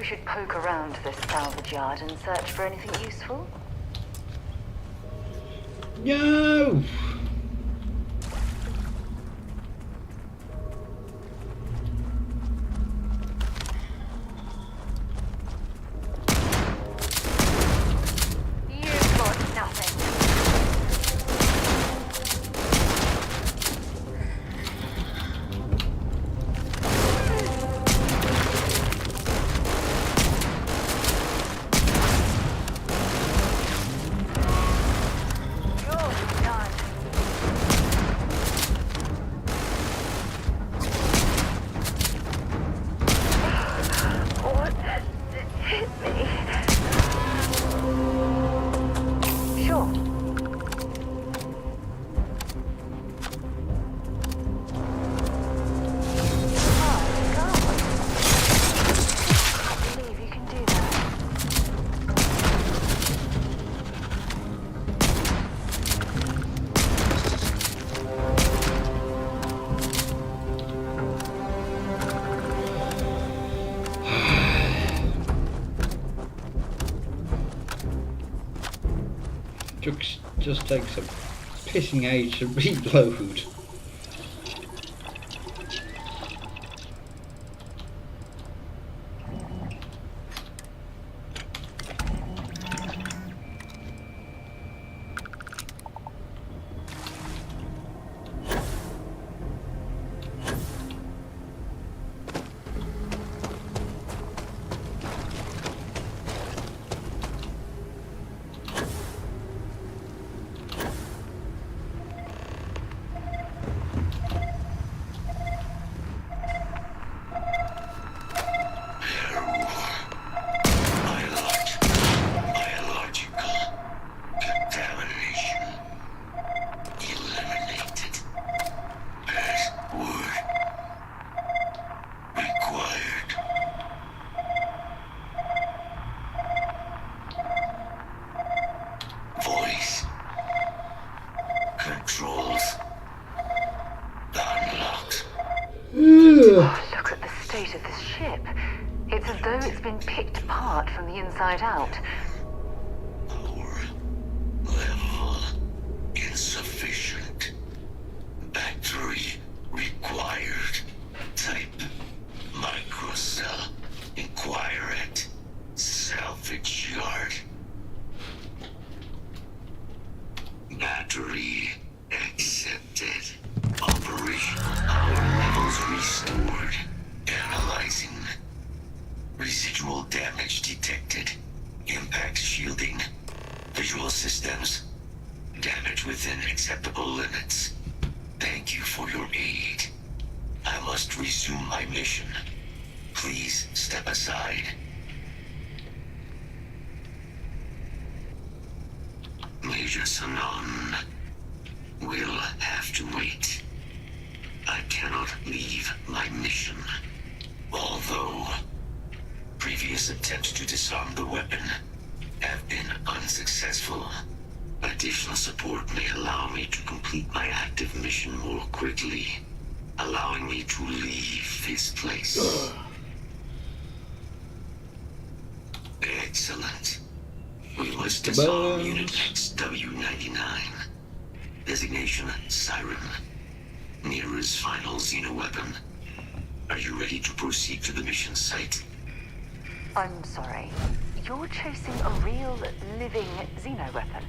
should poke around this salvage yard and search for anything useful. No! You've got nothing. Just takes a pissing age to reload. Look at the state of this ship. It's as though it's been picked apart from the inside out. Level insufficient. Battery required. Type microcell. Inquire at salvage yard. Battery accepted. Operational power levels restored. Analyzing. Residual damage detected. Impact shielding. Visual systems. Damage within acceptable limits. Thank you for your aid. I must resume my mission. Please step aside. Major Sanon will have to wait. I cannot leave my mission. Although previous attempts to disarm the weapon have been unsuccessful, additional support may allow me to complete my active mission more quickly, allowing me to leave this place. Excellent. We must disarm Unit XW-99. Designation Siren. Nearest final xeno-weapon. Are you ready to proceed to the mission site? I'm sorry. You're chasing a real, living xeno-weapon.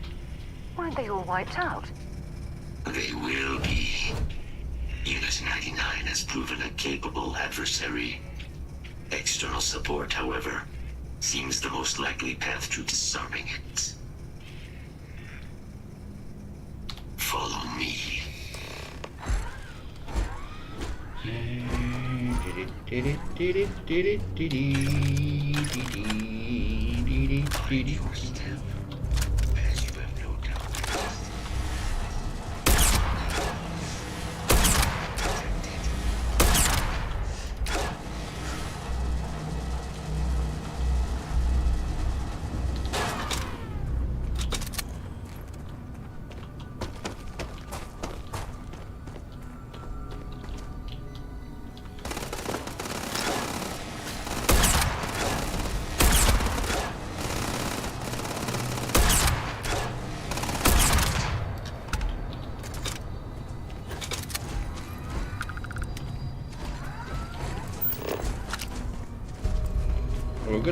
Weren't they all wiped out? They will be. Unit 99 has proven a capable adversary. External support, however, seems the most likely path to disarming it. Follow me.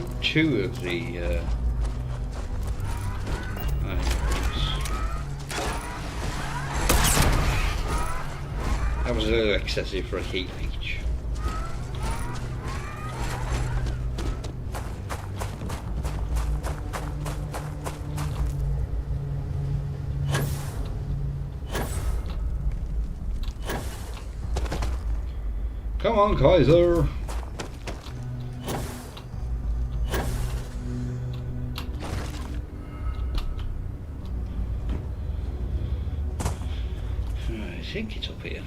got 2 of the items. That was a little excessive for a heat leech. Come on, Kaiser! I think it's up here.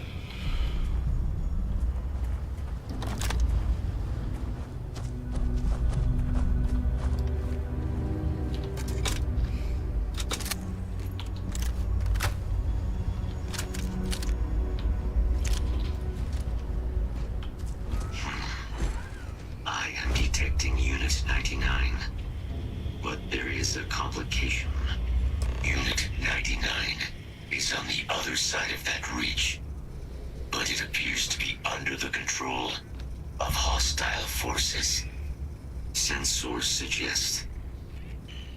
I am detecting Unit 99, but there is a complication. Unit 99 is on the other side of that reach, but it appears to be under the control of hostile forces. Sensors suggest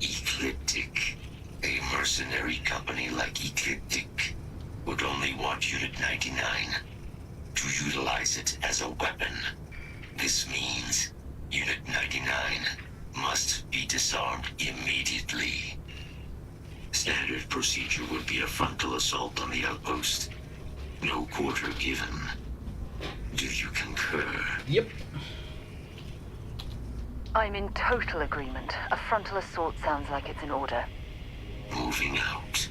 Ecliptic, a mercenary company like Ecliptic, would only want Unit 99 to utilize it as a weapon. This means Unit 99 must be disarmed immediately. Standard procedure would be a frontal assault on the outpost. No quarter given. Do you concur? Yep. I'm in total agreement. A frontal assault sounds like it's in order. Moving out.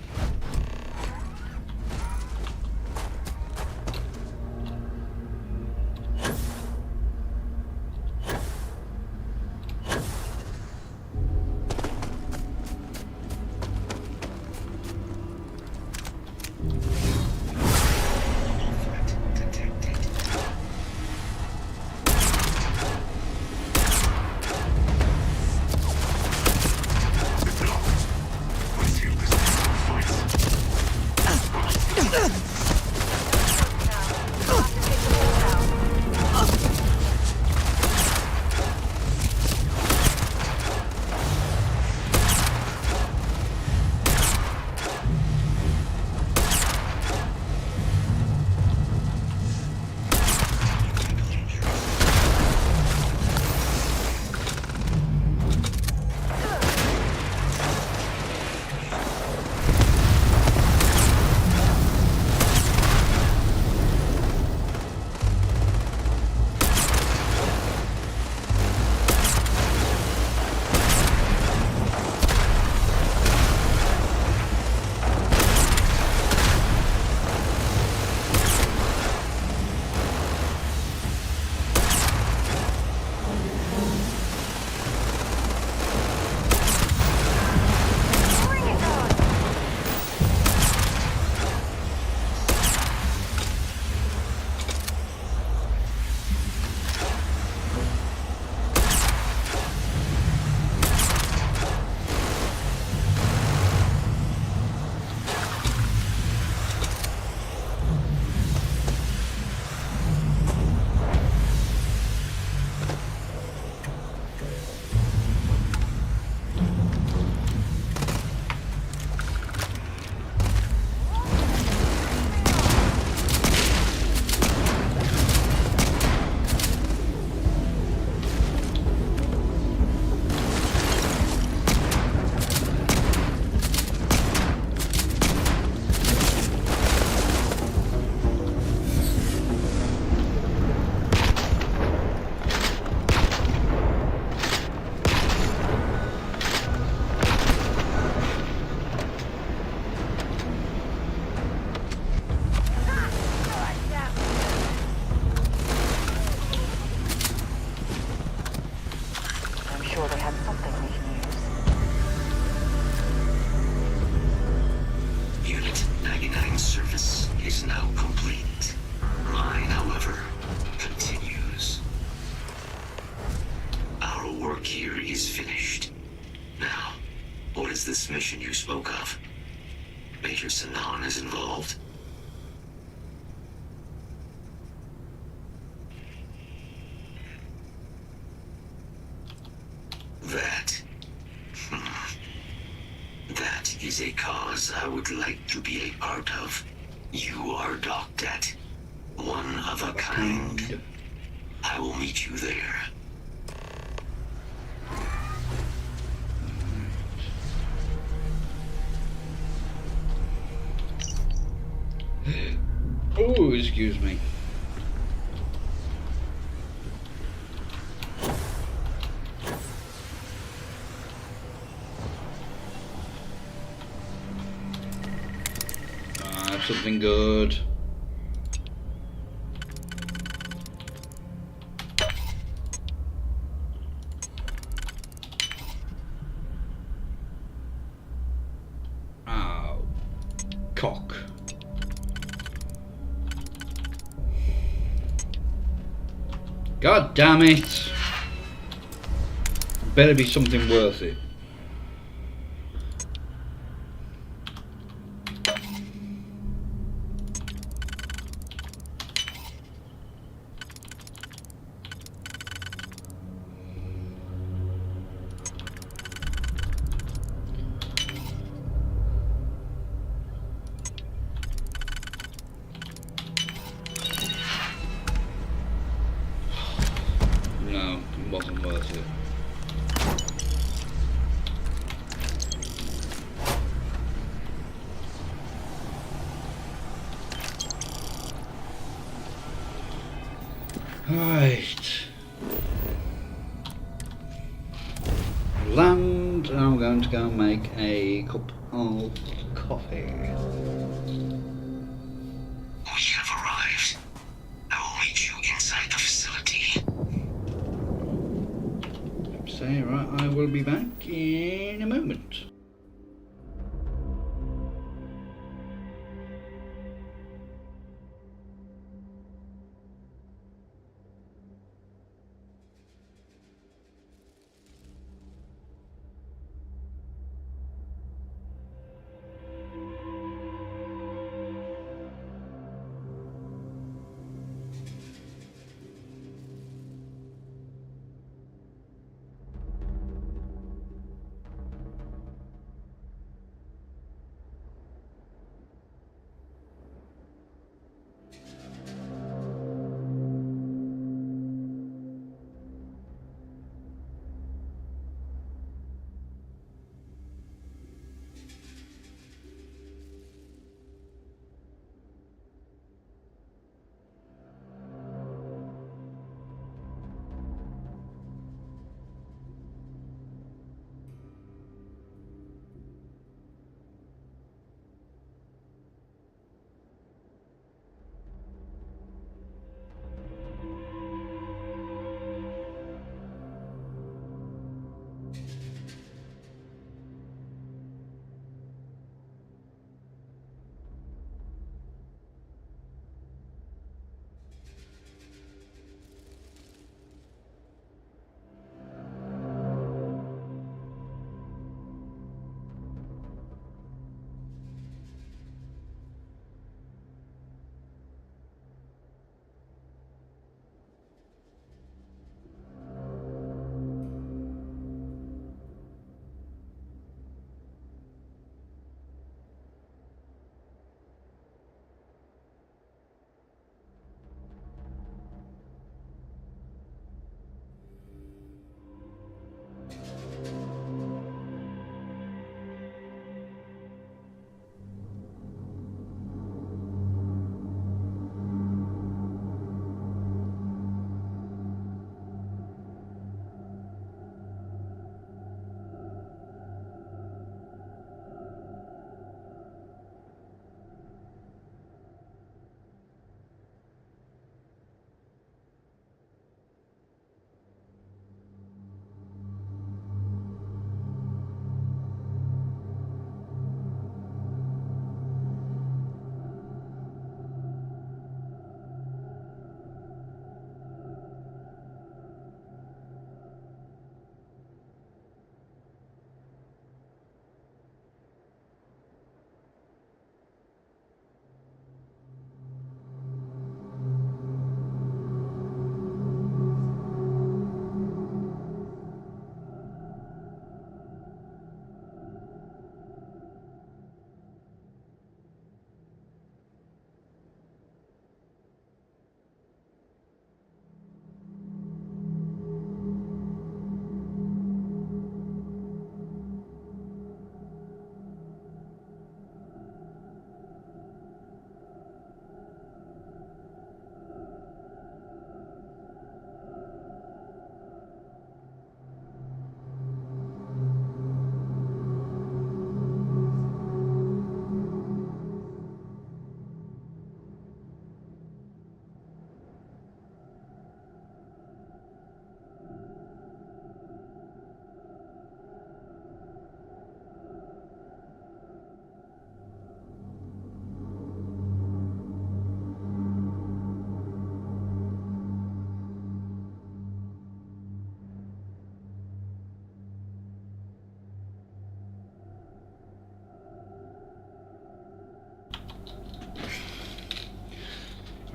This mission you spoke of. Major Sanan is involved. is a cause I would like to be a part of. You are docked at one of a kind. I will meet you there. Oh, excuse me. Something good. Oh, cock. God damn it. Better be something worth it. No, it wasn't worth it. Right. Land, and I'm going to go and make a cup of coffee. We have arrived. I will meet you inside the facility. Say, right, I will be back in a moment.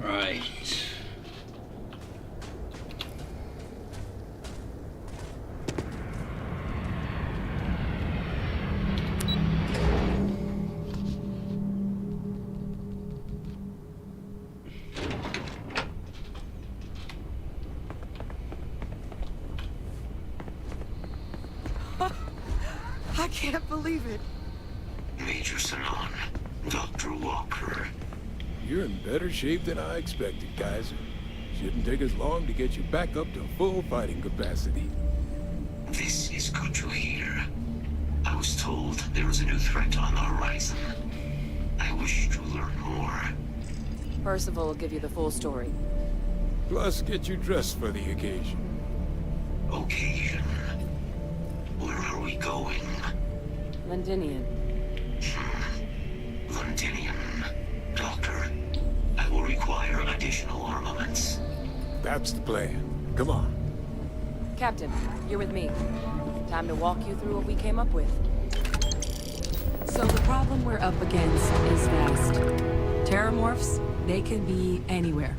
Right. I can't believe it. Major Sanon, Dr. Walker. You're in better shape than I expected, Kaiser. Shouldn't take us long to get you back up to full fighting capacity. This is good to hear. I was told there was a new threat on the horizon. I wish to learn more. Percival will give you the full story. Plus, get you dressed for the occasion. Occasion? Where are we going? Londinian. Londinian. Doctor, I will require additional armaments. That's the plan. Come on. Captain, you're with me. Time to walk you through what we came up with. So the problem we're up against is vast. Terramorphs, they can be anywhere.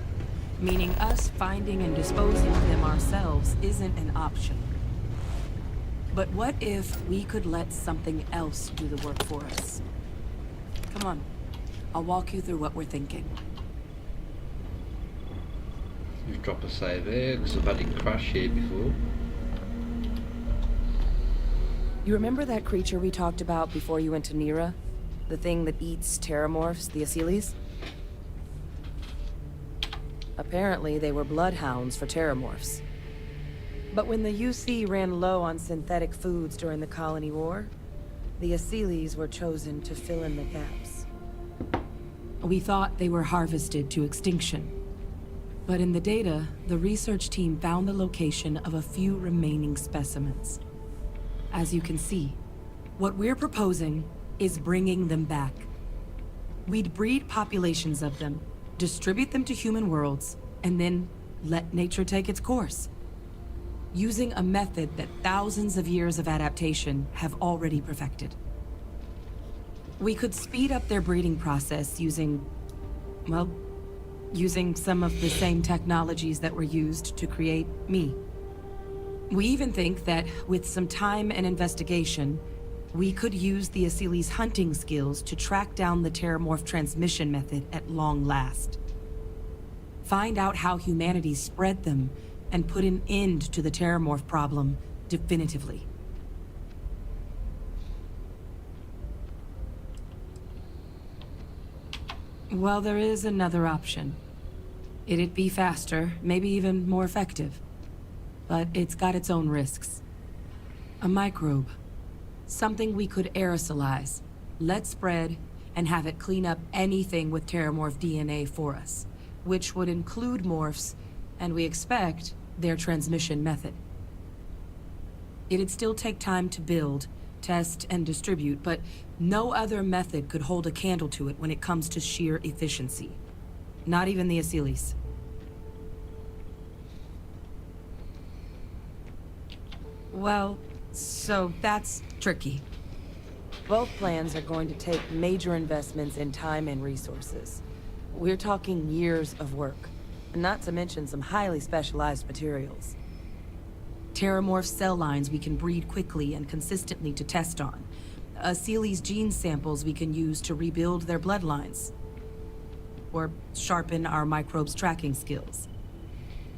Meaning us finding and disposing of them ourselves isn't an option. But what if we could let something else do the work for us? Come on. I'll walk you through what we're thinking. Just drop a save there, because I've had it crash here before. You remember that creature we talked about before you went to Nira? The thing that eats terramorphs, the Asyles? Apparently, they were bloodhounds for terramorphs. But when the UC ran low on synthetic foods during the Colony War, the Asyles were chosen to fill in the gaps. We thought they were harvested to extinction. But in the data, the research team found the location of a few remaining specimens. As you can see, what we're proposing is bringing them back. We'd breed populations of them, distribute them to human worlds, and then let nature take its course. Using a method that thousands of years of adaptation have already perfected. We could speed up their breeding process using, well, using some of the same technologies that were used to create me. We even think that with some time and investigation, we could use the Asyles' hunting skills to track down the Terramorph transmission method at long last. Find out how humanity spread them and put an end to the Terramorph problem definitively. Well, there is another option. It'd be faster, maybe even more effective. But it's got its own risks. A microbe. Something we could aerosolize, let spread, and have it clean up anything with Terramorph DNA for us, which would include morphs, and we expect their transmission method. It'd still take time to build, test, and distribute, but no other method could hold a candle to it when it comes to sheer efficiency. Not even the Asyles. Well, so that's tricky. Both plans are going to take major investments in time and resources. We're talking years of work, not to mention some highly specialized materials. Terramorph cell lines we can breed quickly and consistently to test on. Asyles gene samples we can use to rebuild their bloodlines. Or sharpen our microbes' tracking skills.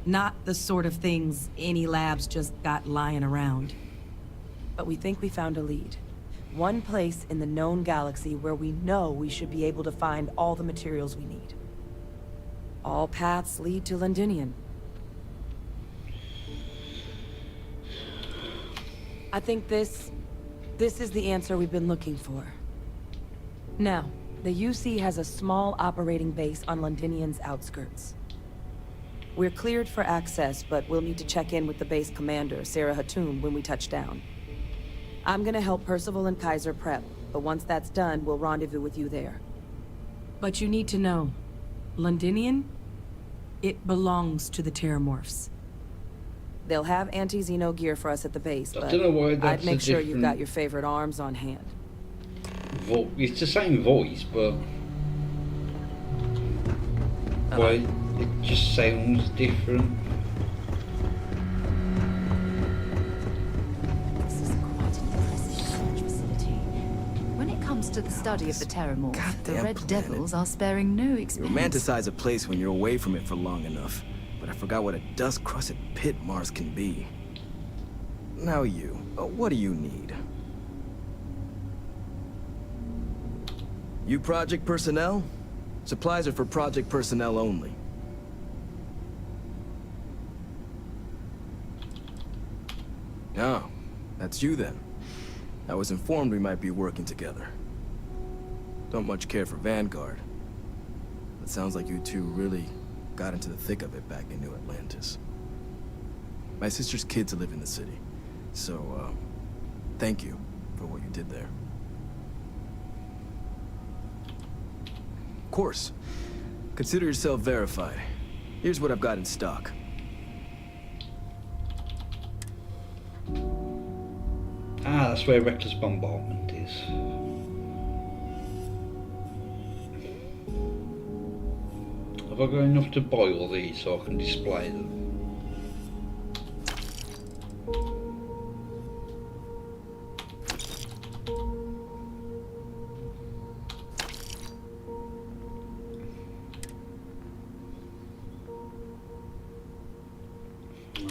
Not the sort of things any labs just got lying around. But we think we found a lead. One place in the known galaxy where we know we should be able to find all the materials we need. All paths lead to Londinian. I think this is the answer we've been looking for. Now, the UC has a small operating base on Londinian's outskirts. We're cleared for access, but we'll need to check in with the base commander, Sarah Hatoum, when we touch down. I'm gonna help Percival and Kaiser prep, but once that's done, we'll rendezvous with you there. But you need to know, Londinian, it belongs to the Terramorphs. They'll have anti-Xeno gear for us at the base, but I'd make sure you've got your favorite arms on hand. It's the same voice, but Why it just sounds different. This is quite an impressive research facility. When it comes to the study of the Terramorph, the Goddamn Red planet. Devils are sparing no You expense. romanticize a place when you're away from it for long enough, but I forgot what a dust-crusted pit Mars can be. Now what do you need? You project personnel? Supplies are for project personnel only. Oh, that's you then. I was informed we might be working together. Don't much care for Vanguard. It sounds like you two really got into the thick of it back in New Atlantis. My sister's kids live in the city, so, thank you for what you did there. Of course. Consider yourself verified. Here's what I've got in stock. Ah, that's where Reckless Bombardment is. Have I got enough to buy all these so I can display them?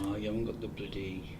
No, you haven't got the bloody...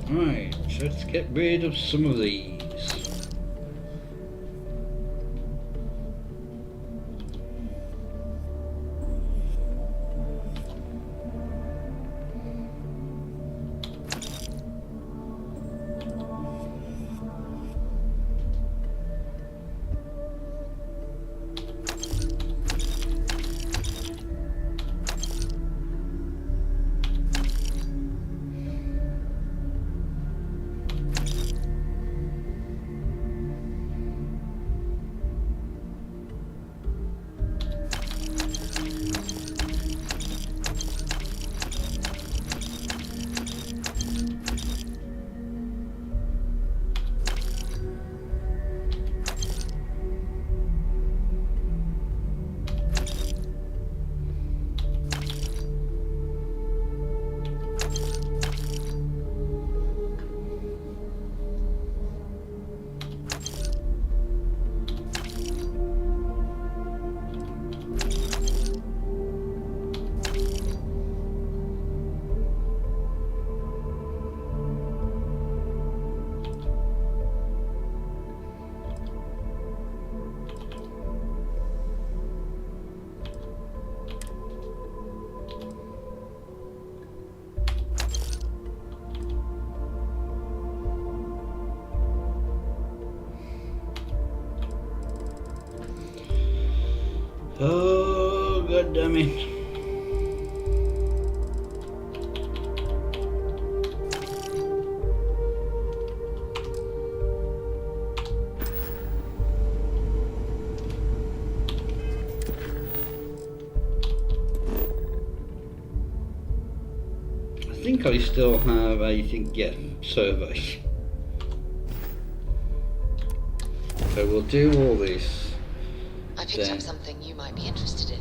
Right, so let's get rid of some of these. Oh, god damn it. I think I still have a survey. So we'll do all this. I picked up something you might be interested in.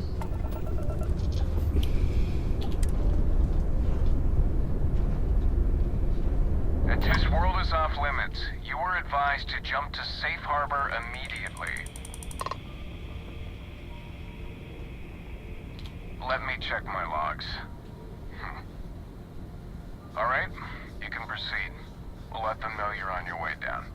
This world is off limits. You were advised to jump to safe harbor immediately. Let me check my logs. Alright, you can proceed. We'll let them know you're on your way down.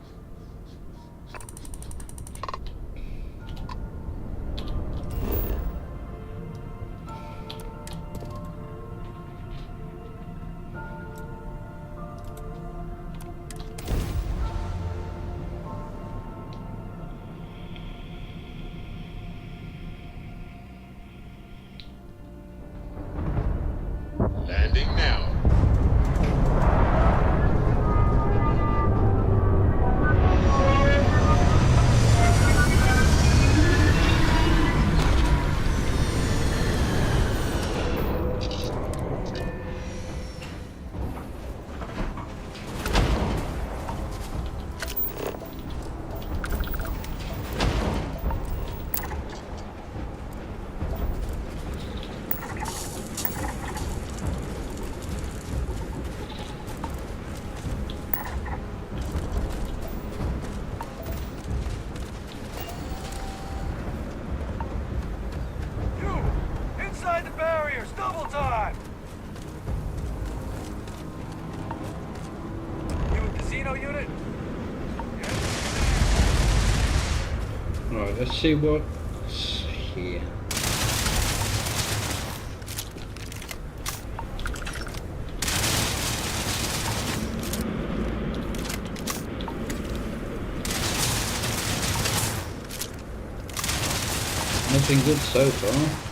Landing now. Inside the barriers, double time! You a casino unit? Right, let's see what's here. Nothing good so far.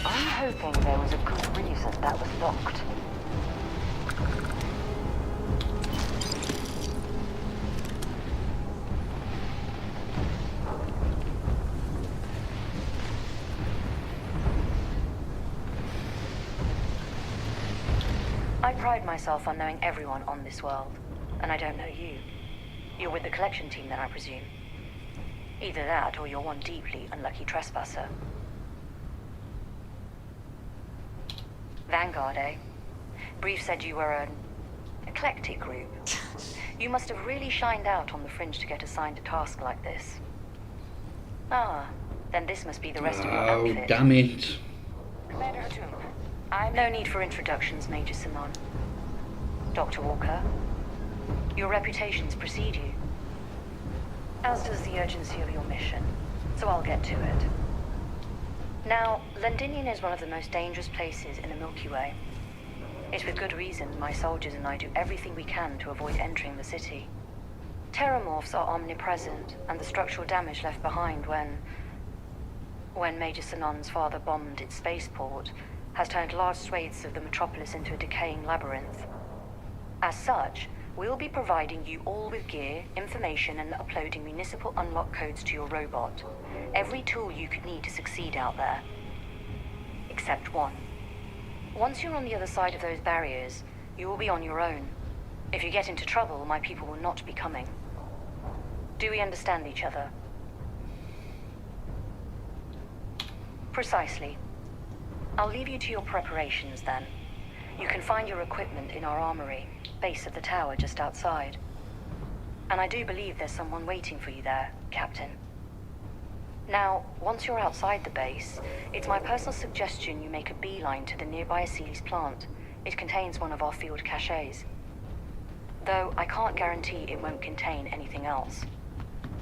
I'm hoping there was a good reason that was locked. I pride myself on knowing everyone on this world, and I don't know you. You're with the collection team then, I presume. Either that, or you're one deeply unlucky trespasser. Vanguard, eh? Brief said you were an eclectic group. You must have really shined out on the fringe to get assigned a task like this. Ah, then this must be the rest of your outfit. Oh, damn it. Commander Hatum, no need for introductions, Major Simon. Dr. Walker, your reputations precede you, as does the urgency of your mission, so I'll get to it. Now, Londinium is one of the most dangerous places in the Milky Way. It's with good reason my soldiers and I do everything we can to avoid entering the city. Terramorphs are omnipresent, and the structural damage left behind when Major Sinon's father bombed its spaceport has turned large swathes of the metropolis into a decaying labyrinth. As such, we'll be providing you all with gear, information, and uploading municipal unlock codes to your robot. Every tool you could need to succeed out there. Except one. Once you're on the other side of those barriers, you will be on your own. If you get into trouble, my people will not be coming. Do we understand each other? Precisely. I'll leave you to your preparations then. You can find your equipment in our armory, base of the tower just outside. And I do believe there's someone waiting for you there, Captain. Now, once you're outside the base, it's my personal suggestion you make a beeline to the nearby Aceles plant. It contains one of our field caches. Though I can't guarantee it won't contain anything else.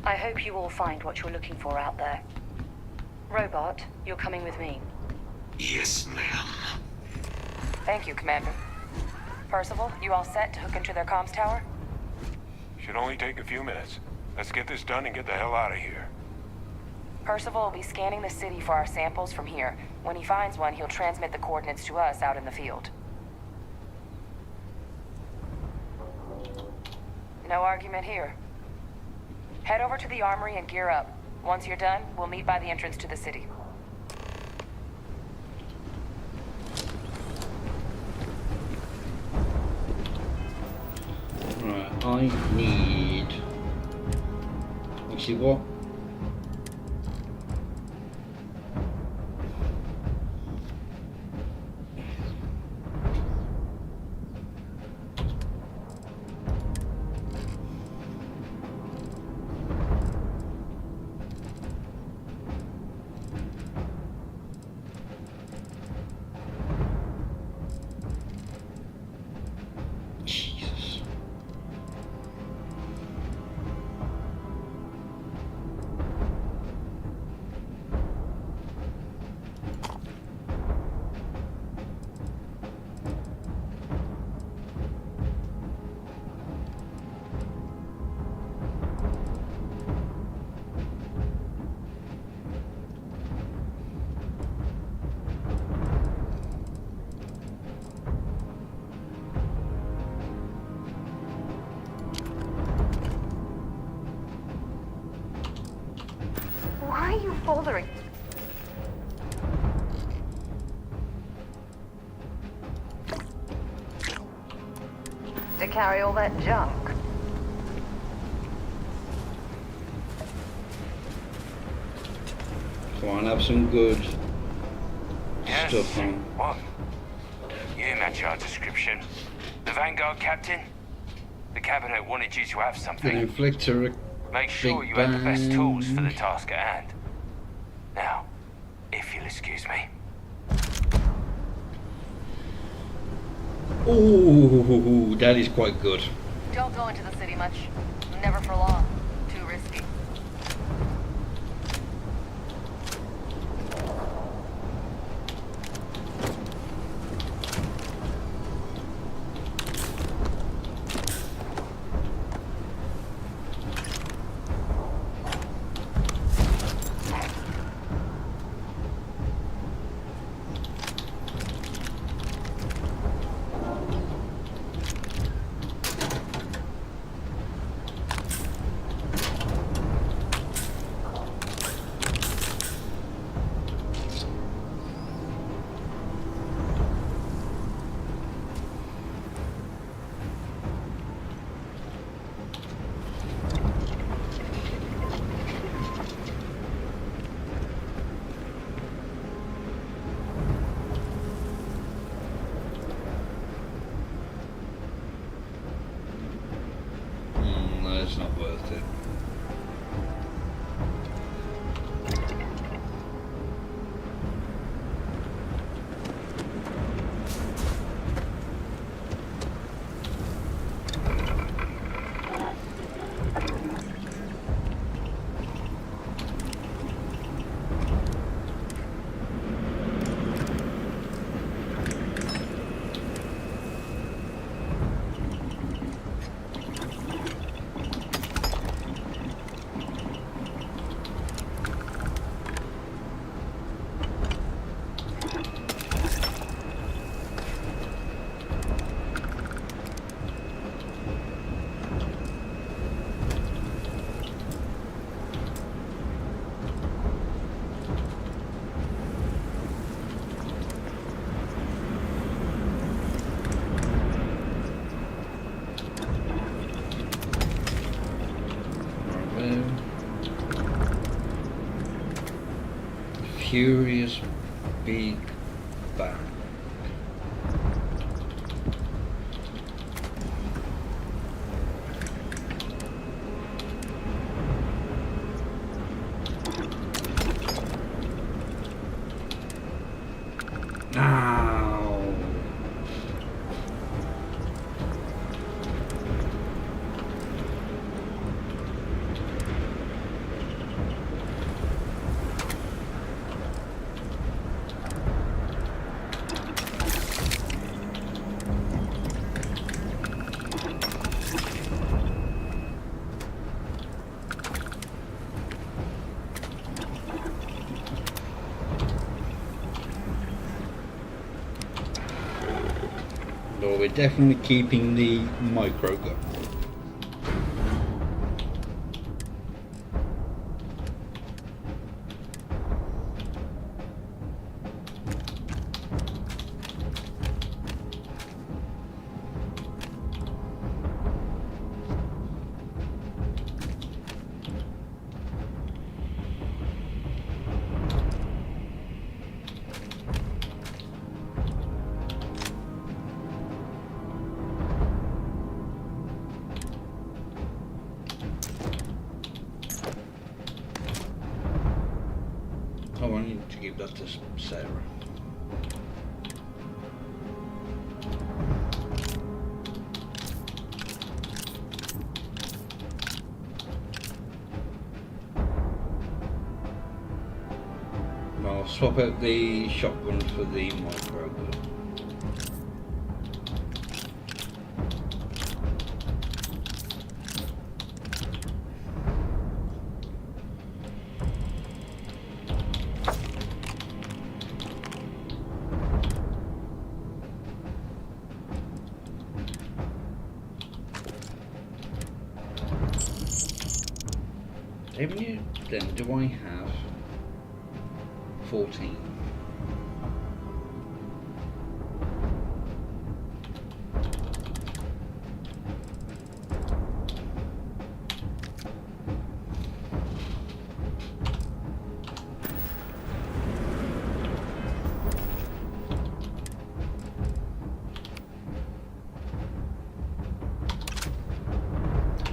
I hope you all find what you're looking for out there. Robot, you're coming with me. Yes, ma'am. Thank you, Commander. Percival, you all set to hook into their comms tower? Should only take a few minutes. Let's get this done and get the hell out of here. Percival will be scanning the city for our samples from here. When he finds one, he'll transmit the coordinates to us out in the field. No argument here. Head over to the armory and gear up. Once you're done, we'll meet by the entrance to the city. Right, I need... Actually, what? Why are you bothering? To carry all that junk. Come on, have some good Yes. stuff on. What? You match our description. The Vanguard captain? The cabinet wanted you to have An something. inflictor, a Make sure big you have the best tools for the bang. task at hand. Now, if you'll excuse me. Ooh, that is quite good. Don't go into the city much. Never for long. Too risky. No, it's not worth it. Furious big bang. Ow. But we're definitely keeping the micro gun. Oh, I need to give that to Sarah. I'll swap out the shotgun for the micro gun. How many then do I have? 14.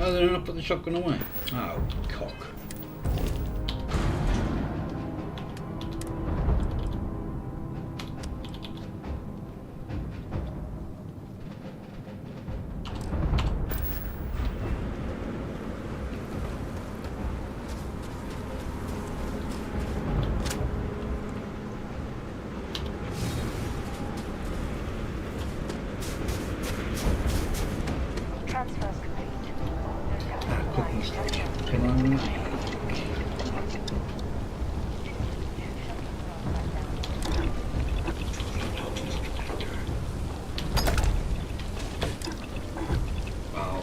Oh, they're not put the shotgun away. Oh, cock. Transfers complete. Come on. Wow,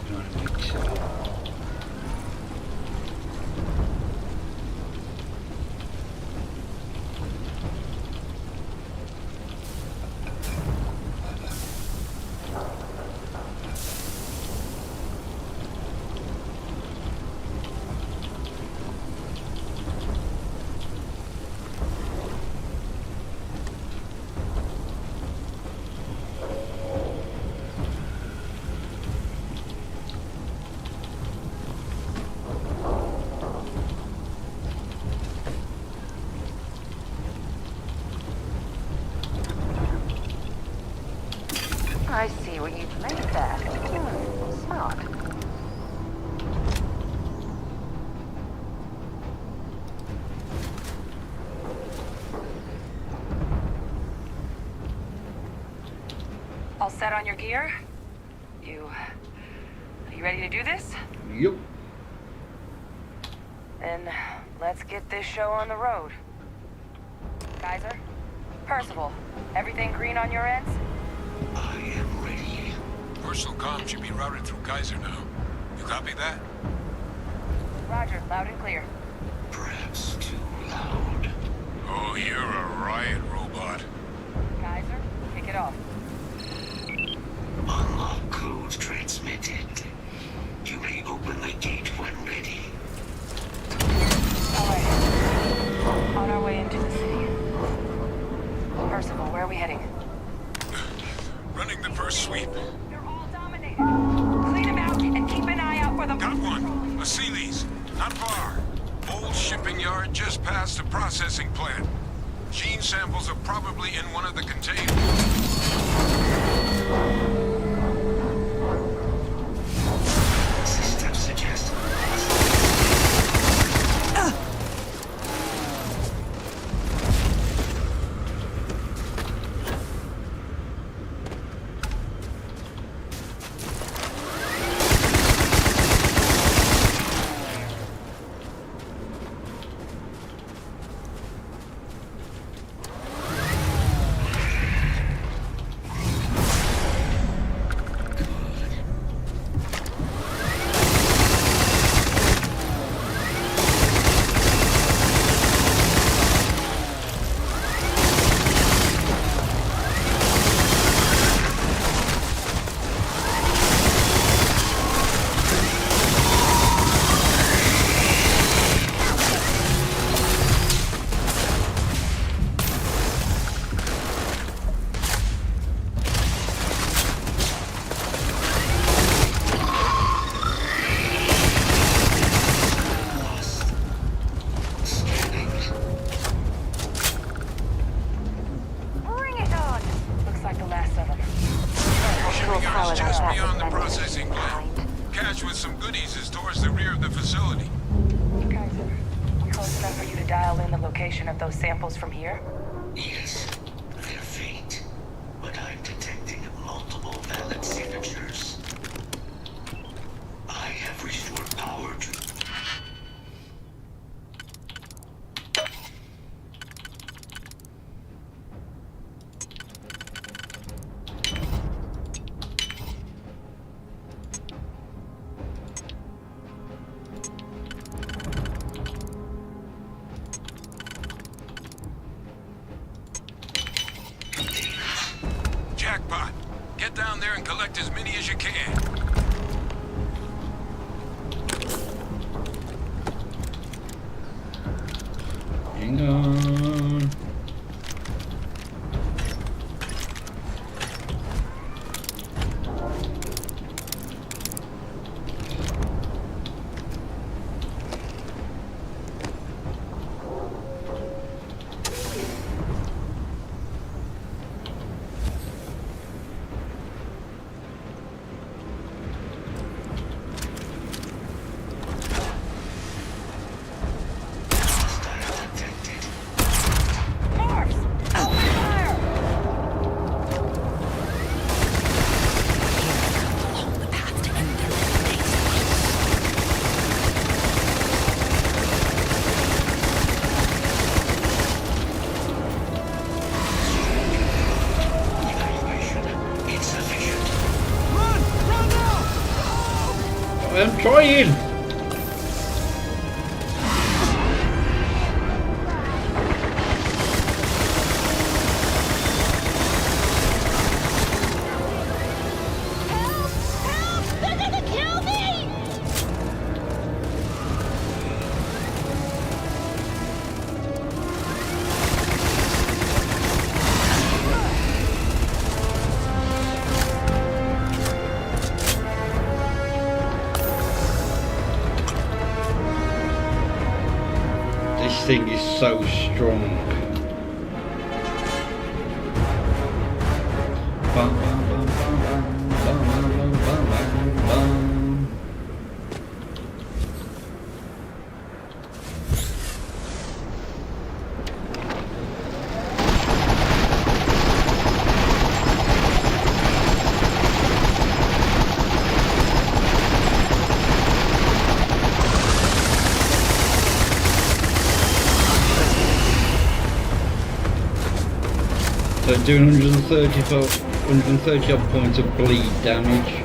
I see what you've made there. Smart. All set on your gear? Are you ready to do this? Yep. Then let's get this show on the road. Kaiser? Percival, everything green on your ends? I am ready. Personal comm should be routed through Kaiser now. You copy that? Roger, loud and clear. Perhaps too loud. Oh, you're a riot robot. Kaiser, kick it off. Unlock code transmitted. You may open the gate when ready. All right. On our way into the city. Percival, where are we heading? Running the first sweep. They're all dominated. Clean them out and keep an eye out for the... Got one. A Sealy's. Not far. Old shipping yard just past the processing plant. Gene samples are probably in one of the containers. System suggests. just beyond the processing plant. Cache with some goodies is towards the rear of the facility. Kaiser, close enough for you to dial in the location of those samples from here? Yes, they're faint, but I'm detecting multiple valid signatures. I have restored power to... Jackpot. Get down there and collect as many as you can. Hang on. I'm trying. They're gonna kill me! This thing is so strong. Bum, bum, bum, bum, bum, bum, bum, bum, bum, bum. So doing 130 odd points of bleed damage.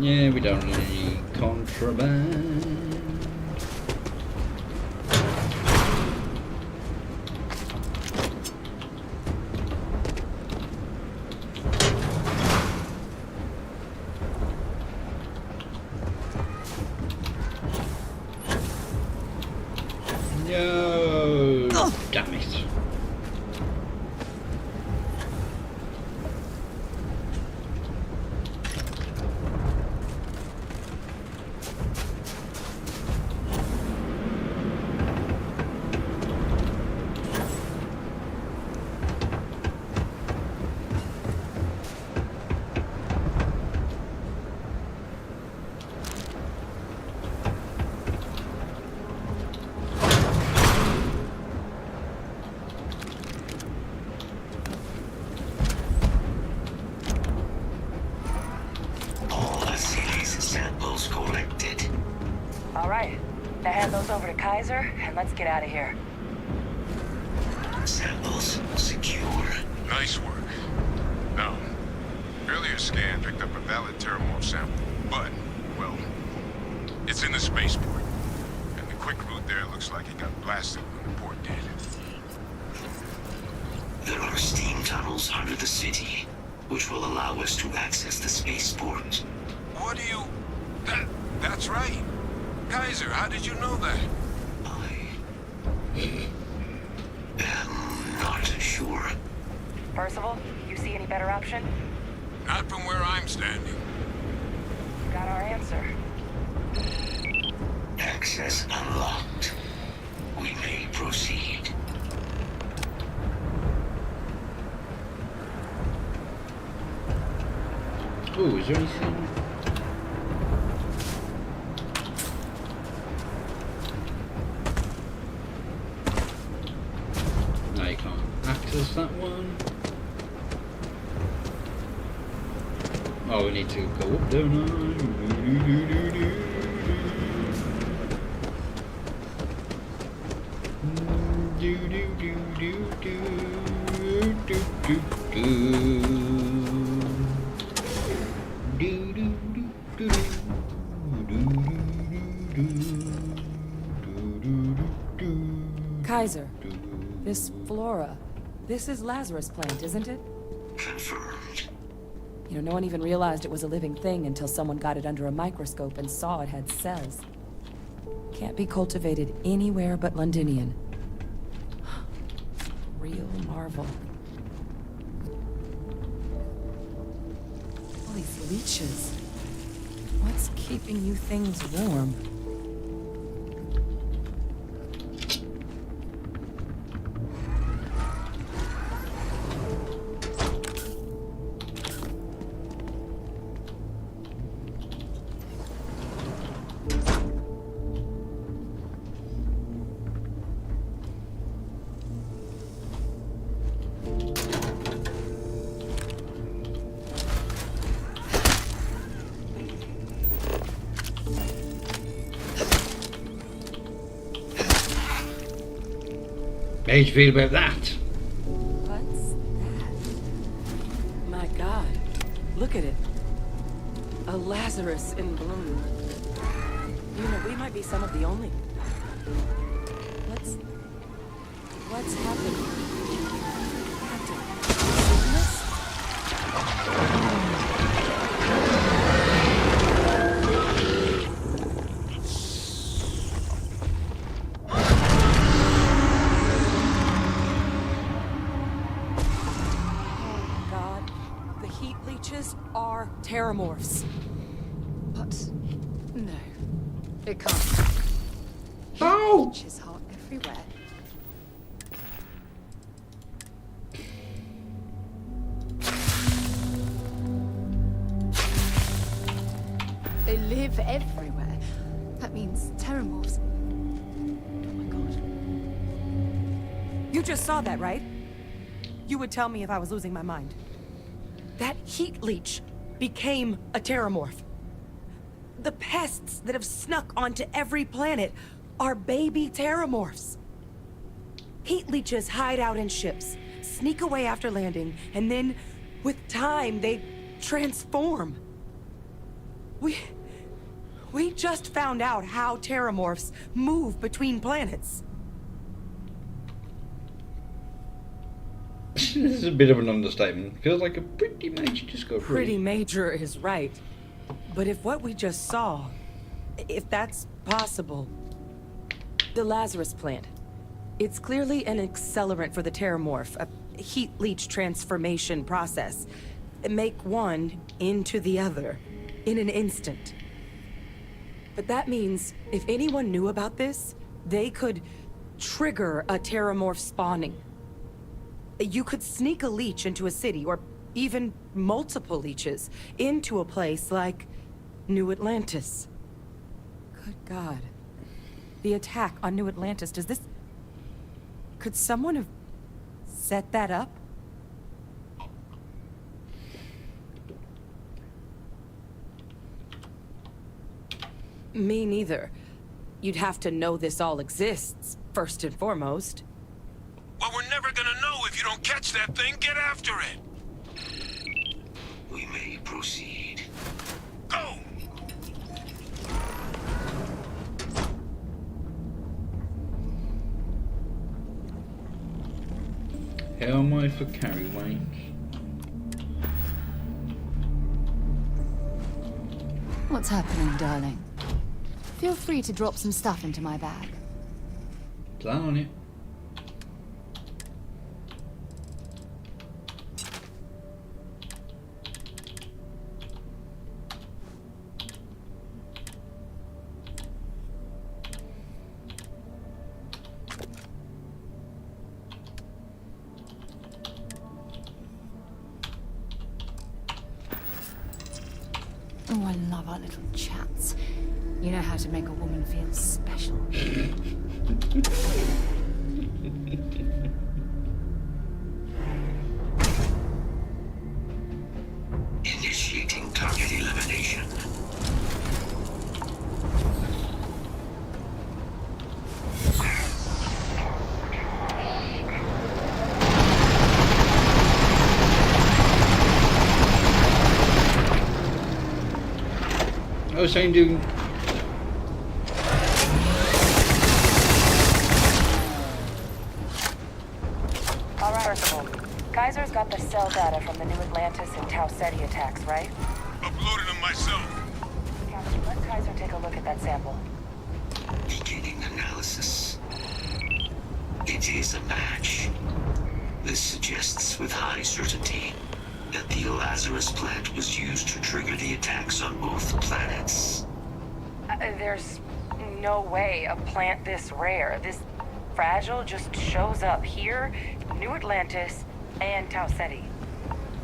Yeah, we don't need any contraband. No, damn it. All right. Now hand those over to Kaiser, and let's get out of here. Samples secure. Nice work. Now, earlier scan picked up a valid Terramorph sample, but, well, it's in the spaceport. And the quick route there looks like it got blasted when the port did. There are steam tunnels under the city, which will allow us to access the spaceport. What do you... That's right. Kaiser, how did you know that? I'm not sure. Percival, you see any better option? Not from where I'm standing. Got our answer. Access unlocked. We may proceed. Oh, is there anything? No, you can't access that one. Oh, we need to go up, don't I? Kaiser, this flora, this is Lazarus plant, isn't it? Confirmed. You know, no one even realized it was a living thing until someone got it under a microscope and saw it had cells. Can't be cultivated anywhere but Londinian. Real marvel. All these leeches. What's keeping you things warm? How do you feel about that? What's that? My God. Look at it. A Lazarus in bloom. You know, we might be some of the only... What's happening? Captain, you see this? Are Terramorphs. What? No. It can't. Oh! Which is hot everywhere. They live everywhere. That means Terramorphs. Oh my God. You just saw that, right? You would tell me if I was losing my mind. That heat leech became a Terramorph. The pests that have snuck onto every planet are baby Terramorphs. Heat leeches hide out in ships, sneak away after landing, and then, with time, they transform. We just found out how Terramorphs move between planets. This is a bit of an understatement. Feels like a pretty major discovery. Pretty major is right. But if what we just saw, if that's possible... The Lazarus plant. It's clearly an accelerant for the Terramorph, a heat leech transformation process. Make one into the other in an instant. But that means if anyone knew about this, they could trigger a Terramorph spawning. You could sneak a leech into a city, or even multiple leeches, into a place like New Atlantis. Good God. The attack on New Atlantis, does this... Could someone have set that up? Me neither. you'd have to know this all exists, first and foremost. Well, we're never gonna know if you don't catch that thing. Get after it. We may proceed. Go! How am I for carry weight? What's happening, darling? Feel free to drop some stuff into my bag. Plan on it. Oh, I love our little chats. You know how to make a woman feel special. Initiating target elimination. I was saying, doing. All right, first of all, Kaiser's got the cell data from the New Atlantis and Tau Ceti attacks, right? Uploaded them myself. Captain, let Kaiser take a look at that sample. Beginning analysis. It is a match. This suggests with high certainty that the Lazarus plant was used to trigger the attacks on both planets. There's no way a plant this rare, this fragile, just shows up here, New Atlantis, and Tau Ceti.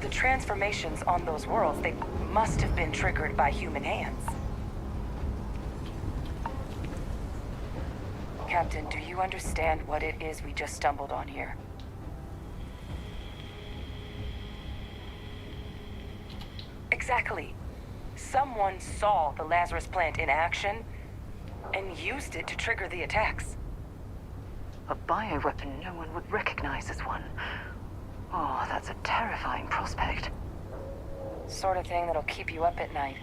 The transformations on those worlds, they must have been triggered by human hands. Captain, do you understand what it is we just stumbled on here? Exactly. Someone saw the Lazarus plant in action and used it to trigger the attacks. A bioweapon no one would recognize as one. Oh, that's a terrifying prospect. Sort of thing that'll keep you up at night.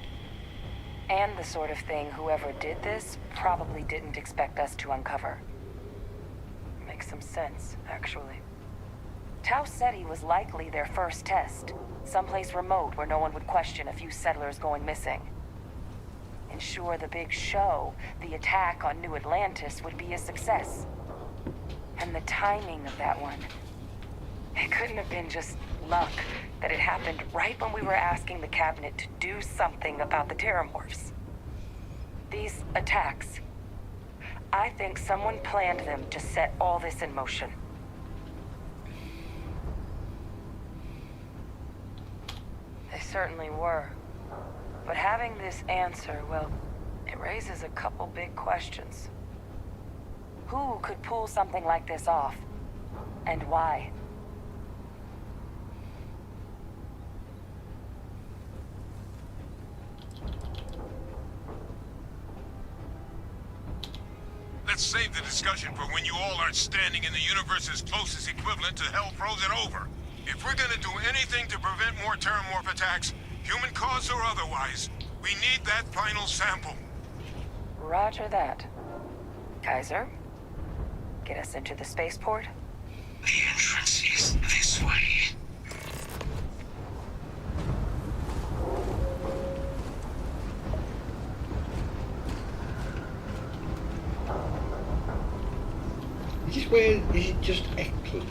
And the sort of thing whoever did this probably didn't expect us to uncover. Makes some sense, actually. Tau Ceti was likely their first test. Someplace remote where no one would question a few settlers going missing. Ensure the big show, the attack on New Atlantis, would be a success. And the timing of that one. It couldn't have been just luck that it happened right when we were asking the cabinet to do something about the Terramorphs. These attacks, I think someone planned them to set all this in motion. They certainly were. But having this answer, well, it raises a couple big questions. Who could pull something like this off? And why? Let's save the discussion for when you all aren't standing in the universe's closest equivalent to hell frozen over. If we're gonna do anything to prevent more Terramorph attacks, human cause or otherwise, we need that final sample. Roger that. Kaiser, get us into the spaceport? The entrance is this way. Is this where, is it just excellent?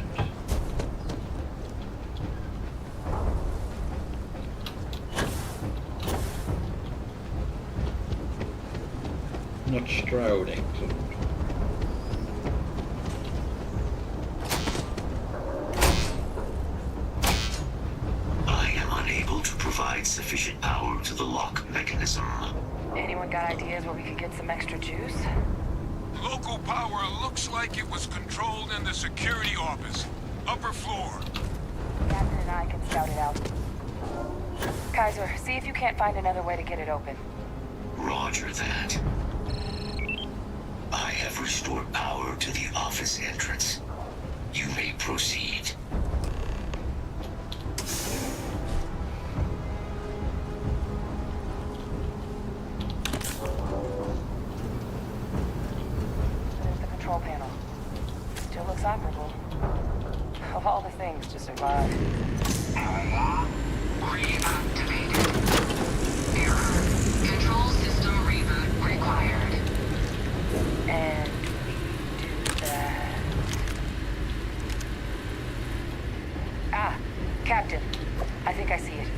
Not Stroud excellent. I am unable to provide sufficient power to the lock mechanism. Anyone got ideas where we could get some extra juice? Local power looks like it was controlled in the security office. Upper floor. Captain and I can scout it out. Kaiser, see if you can't find another way to get it open. Roger that. I have restored power to the office entrance. You may proceed. There's the control panel. Still looks operable. Of all the things to survive. Reactivated. Error. Control system reboot required. And we do that. Ah, Captain. I think I see it.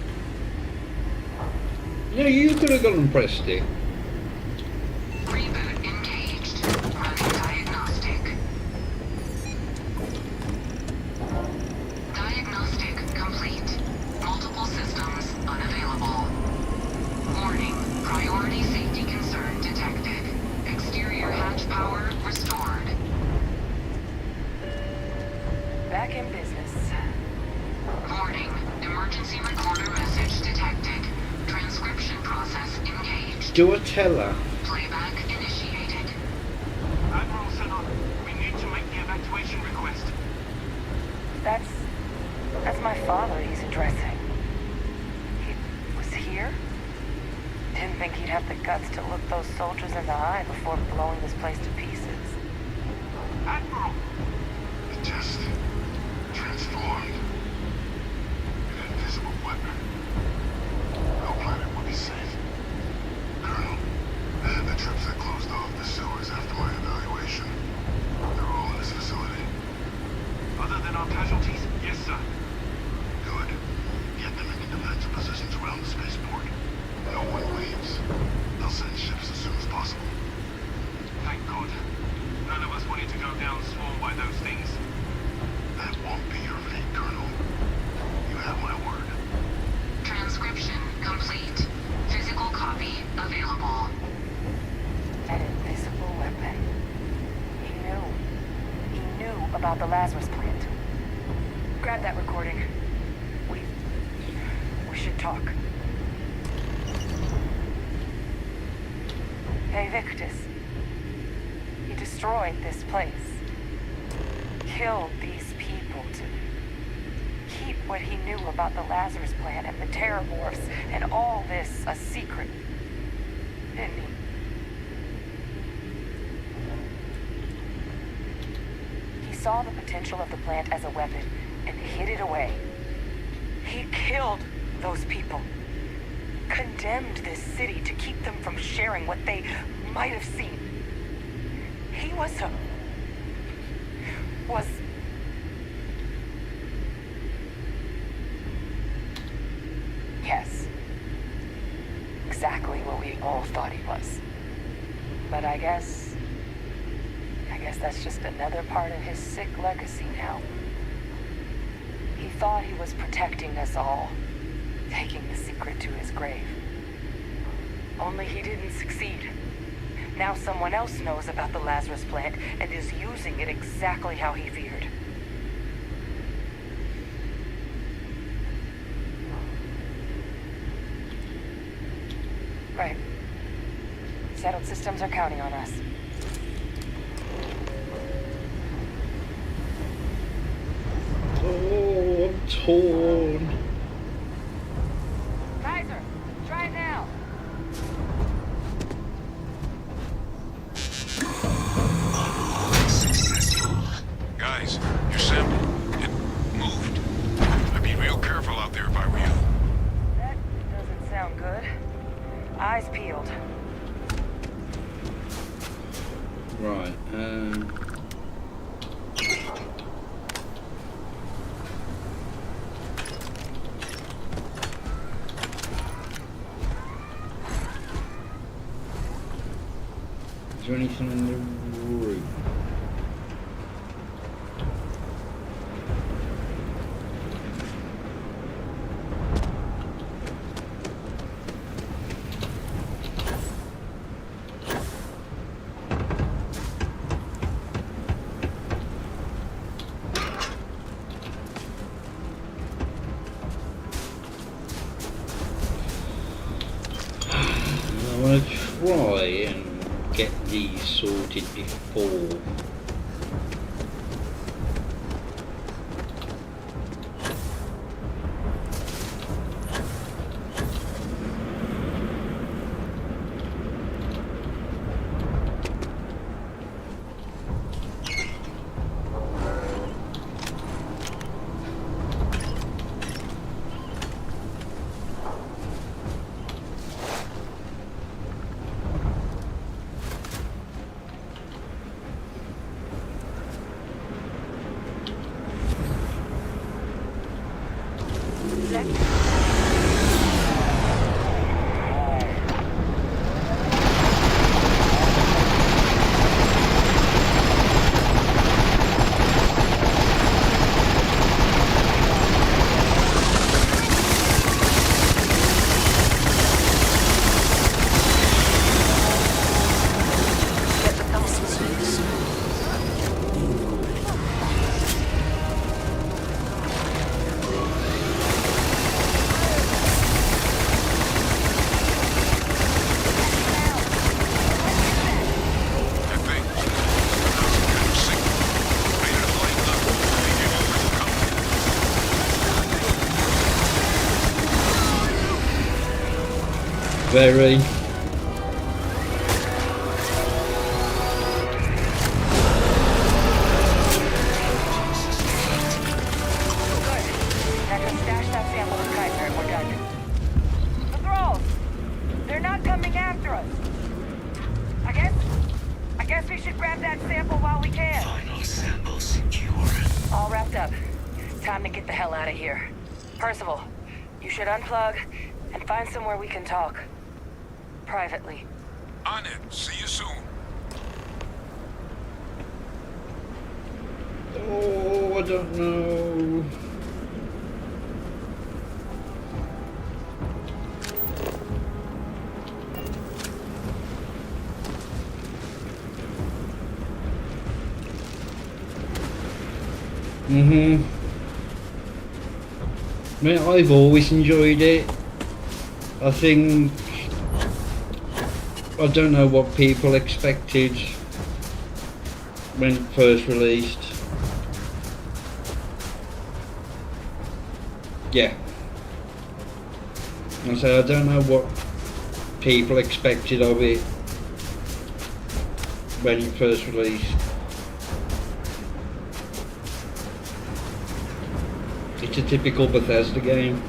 Yeah, you could have gone and pressed it. Reboot engaged. Running diagnostic. Diagnostic complete. Multiple systems unavailable. Warning. Priority safety concern detected. Exterior hatch power restored. Back in business. Warning. Emergency recorder message detected. Transcription process engaged. Do I tell her? Playback initiated. Admiral Sanon, we need to make the evacuation request. That's my father he's addressing. He was here? Didn't think he'd have the guts to look those soldiers in the eye before blowing this place to pieces. Admiral! It just transformed. An invisible weapon. No planet will be safe. Colonel, the trips that closed off the sewers after my evaluation, they're all in this facility. Other than our casualties? Yes, sir. Good. Get them into defensive positions around the spaceport. No one leaves. They'll send ships as soon as possible. Thank God. None of us wanted to go down swarmed by those things. That won't be your fate, Colonel. You have my word. Transcription complete. Physical copy available. An invisible weapon. He knew. He knew about the Lazarus plant. Grab that recording. We should talk. Hey, Victus. He destroyed this place. Killed these people to keep what he knew about the Lazarus plant and the Terramorphs and all this a secret. Didn't he? He saw the potential of the plant as a weapon and hid it away. He killed those people. Condemned this city to keep them from sharing what they might have seen. He was yes, exactly what we all thought he was. But I guess that's just another part of his sick legacy now. He thought he was protecting us all, taking the secret to his grave. Only he didn't succeed. Now someone else knows about the Lazarus plant and is using it exactly how he feared. Right. Settled systems are counting on us. Oh, I'm torn. Kaiser, try it now. Guys, your sample, it moved. I'd be real careful out there if I were you. That doesn't sound good. Eyes peeled. Right, is there anything in the room? I want to try and get these sorted before. Very. Unplug and find somewhere we can talk. Privately. On it. See you soon. Oh, I don't know. I mean, I've always enjoyed it. I think I don't know what people expected when it first released. Yeah. I say I don't know what people expected of it when it first released. It's a typical Bethesda game.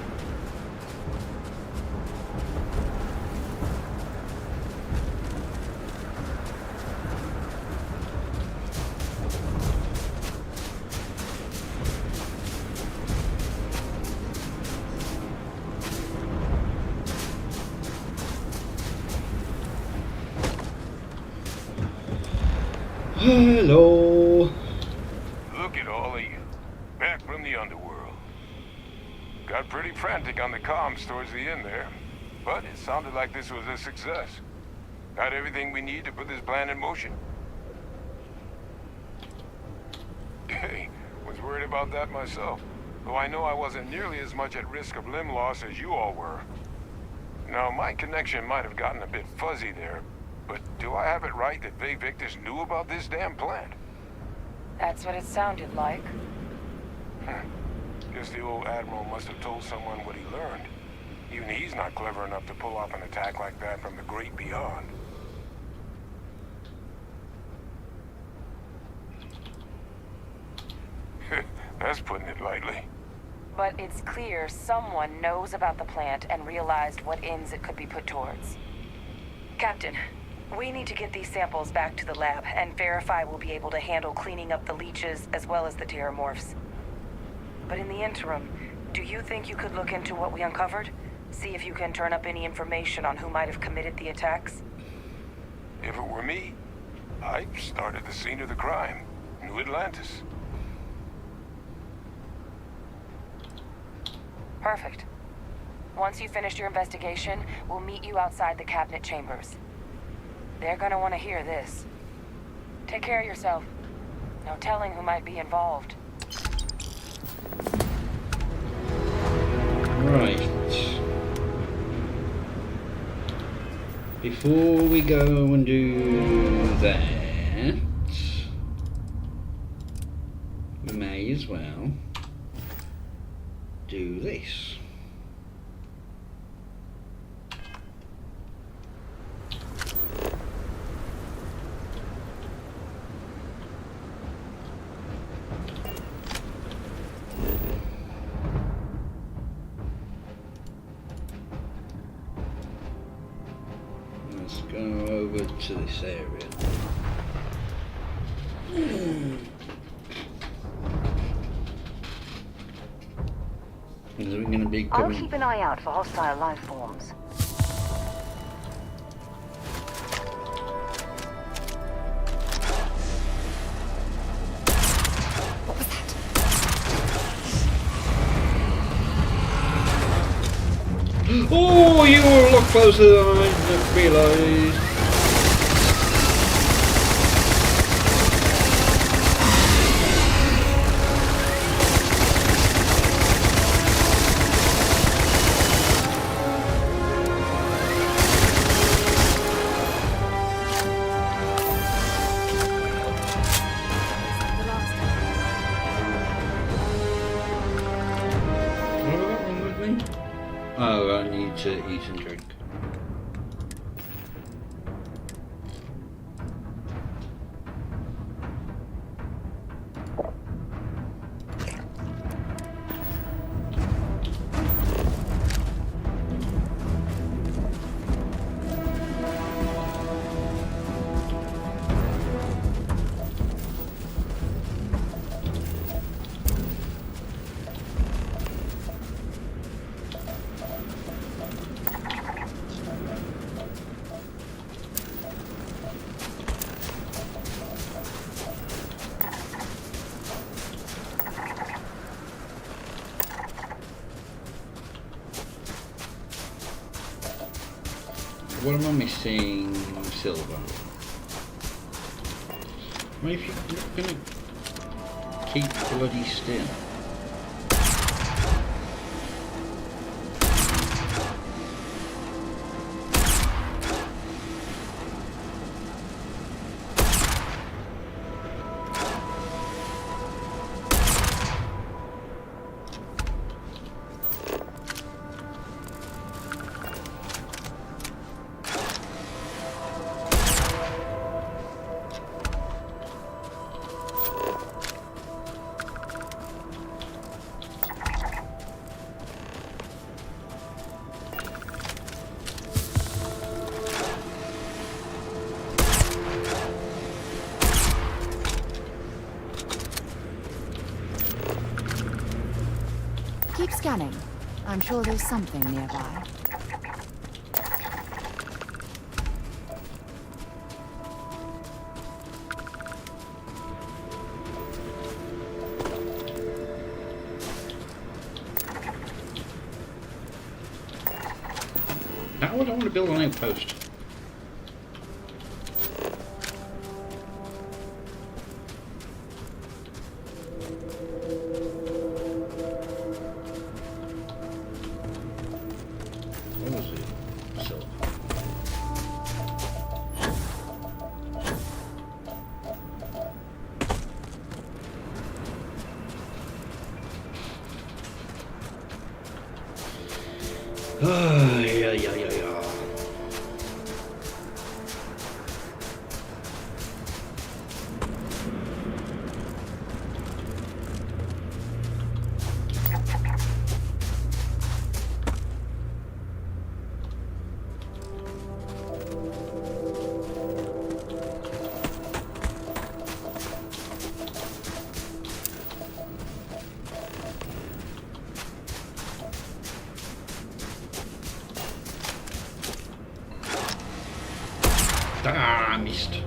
Hello. Look at all of you. Back from the underworld. Got pretty frantic on the comms towards the end there. But it sounded like this was a success. Got everything we need to put this plan in motion. Hey, was worried about that myself. Though I know I wasn't nearly as much at risk of limb loss as you all were. Now, my connection might have gotten a bit fuzzy there. But do I have it right that they Victus knew about this damn plant? That's what it sounded like. Guess the old Admiral must have told someone what he learned. Even he's not clever enough to pull off an attack like that from the great beyond. That's putting it lightly. But it's clear someone knows about the plant and realized what ends it could be put towards. Captain, we need to get these samples back to the lab and verify we'll be able to handle cleaning up the leeches as well as the terramorphs. But in the interim, do you think you could look into what we uncovered? See if you can turn up any information on who might have committed the attacks? If it were me, I'd start at the scene of the crime, New Atlantis. Perfect. Once you've finished your investigation, we'll meet you outside the cabinet chambers. They're gonna want to hear this. Take care of yourself. No telling who might be involved. Right. Before we go and do that, we may as well do this. Let's go over to this area. Is it going to be I'll coming? keep an eye out for hostile life forms. Oh, you were a lot closer than I realised. What have I got wrong with me? Oh, I need to eat and drink. What am I missing? Silver. Well, if you're not gonna keep bloody still. Keep scanning. I'm sure there's something nearby. Now I don't want to build an outpost. What was it? Silver. Yeah. Ah, I missed.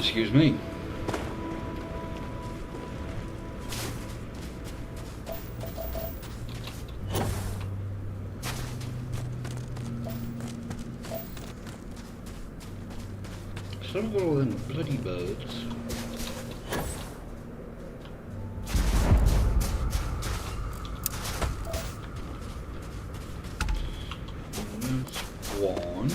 Excuse me. So I've got all them bloody birds. That's one.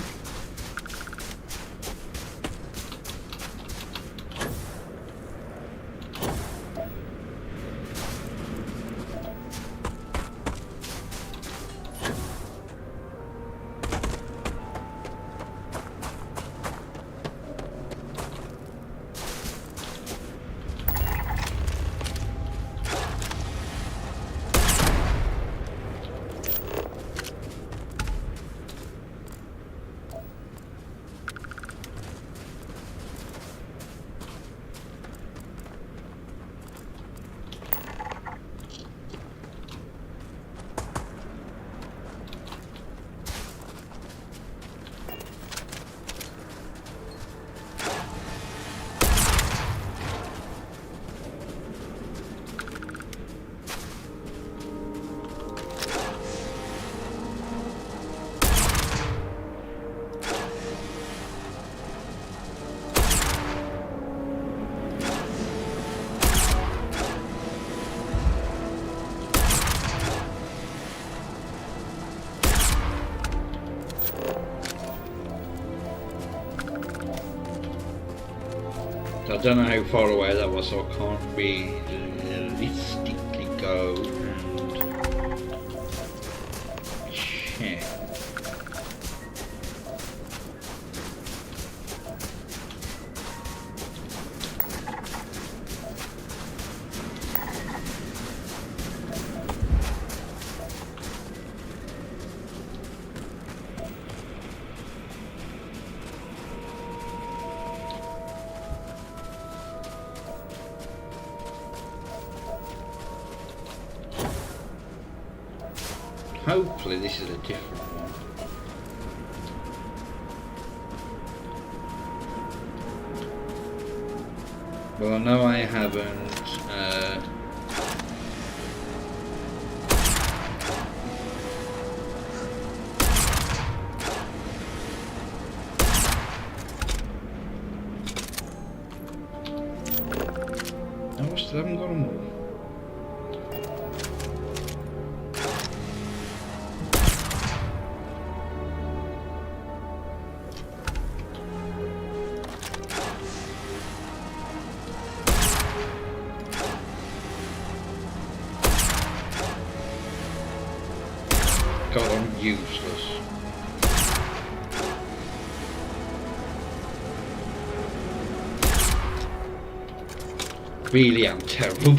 I don't know how far away that was, so I can't realistically go and check. Hopefully this is a different one. Well, I know I haven't I still haven't got them all. God, I'm useless. Really, I'm terrible.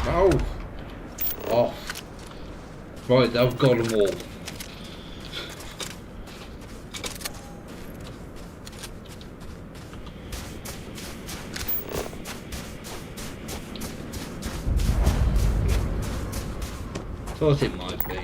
Oh! Off. Right, I've got them all. Thought it might be.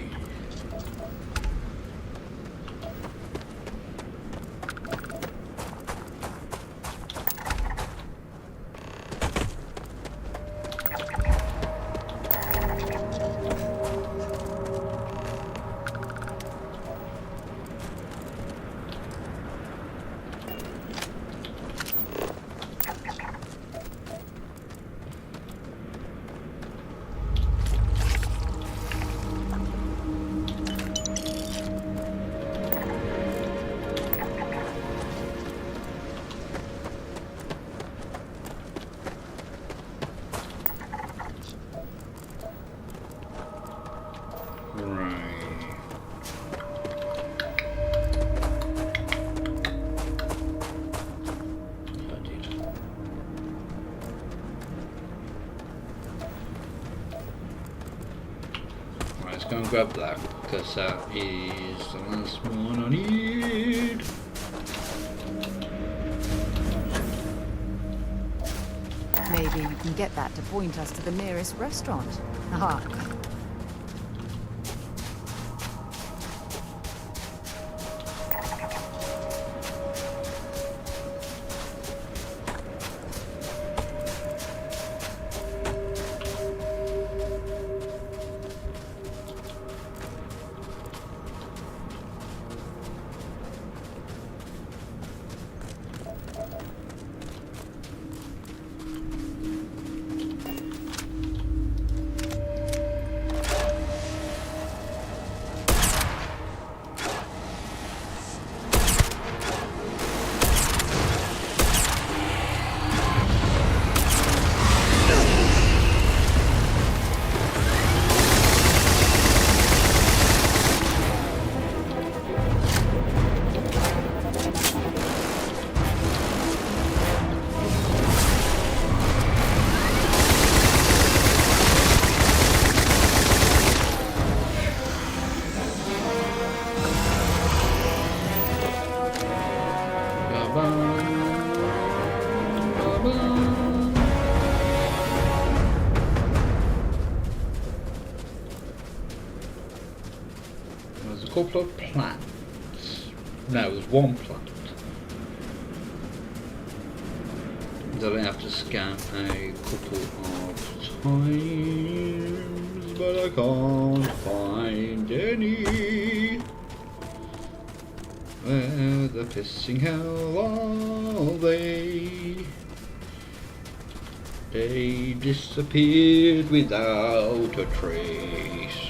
go and grab that, because that is the last one I need. Maybe you can get that to point us to the nearest restaurant. Aha. There's a couple of plants. No, there's one plant that I have to scan a couple of times, but I can't find any. Where the pissing hell are they? They disappeared without a trace.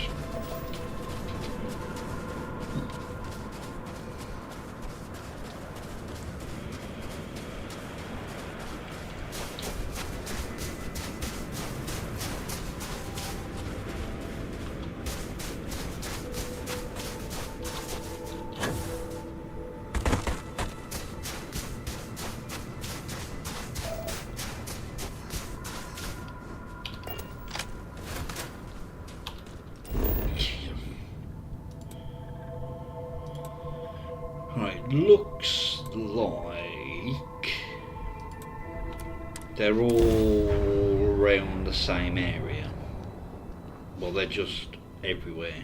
Right, looks like they're all around the same area. Well, they're just everywhere,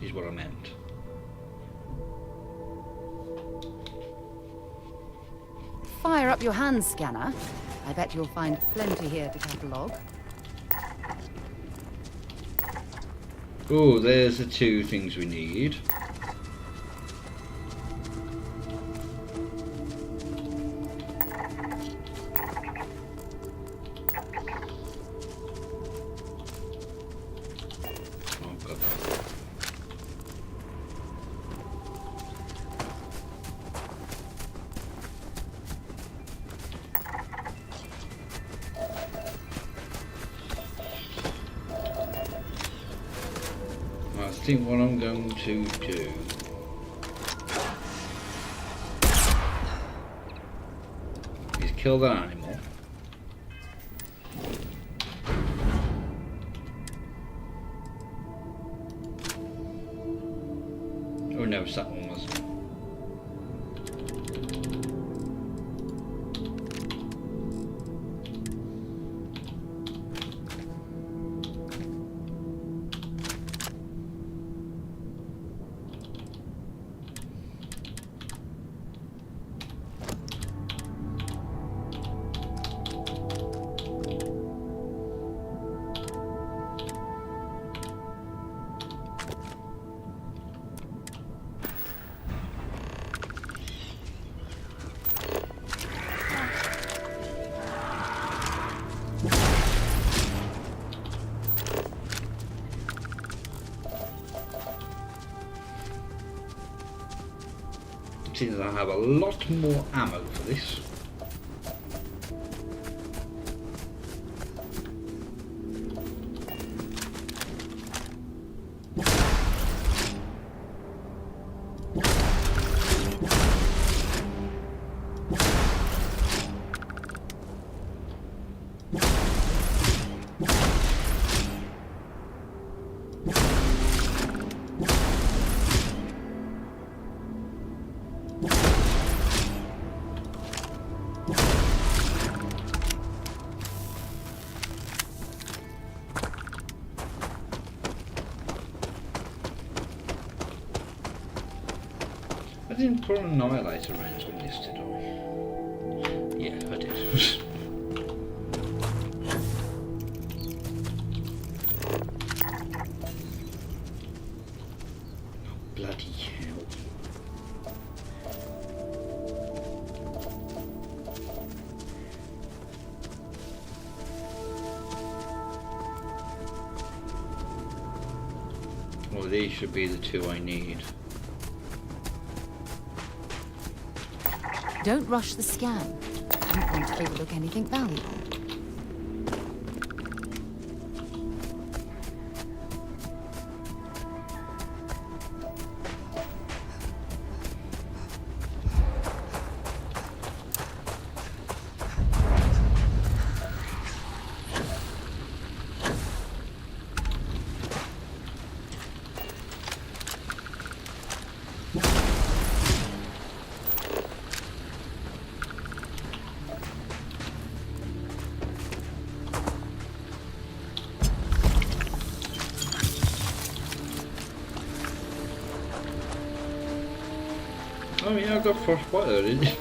is what I meant. Fire up your hand scanner. I bet you'll find plenty here to catalogue. Oh, there's the two things we need. I think what I'm going to do is kill that animal. Oh no, it's that one, wasn't it? Seems I have a lot more ammo for this. I didn't put an annihilator rounds on this, did I? Yeah, I did. Bloody hell. Well, these should be the two I need. Don't rush the scan. Don't want to overlook anything valuable. Oh yeah, I got frostbite though, didn't you?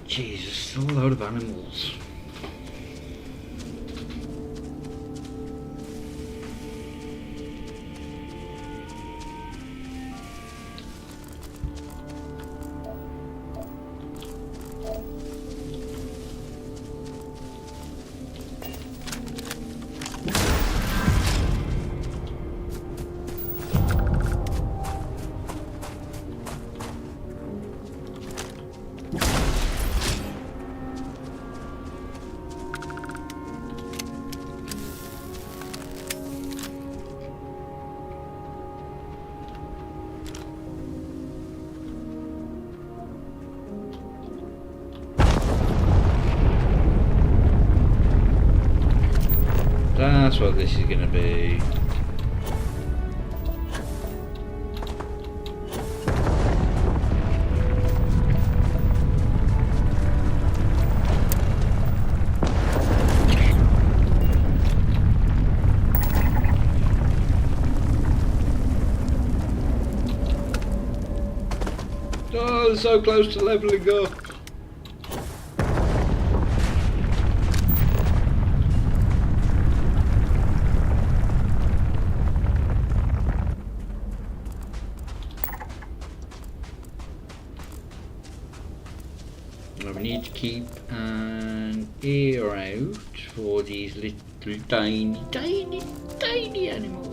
Jesus, a load of animals. That's what this is gonna be. Oh, so close to leveling up. We need to keep an ear out for these little tiny animals.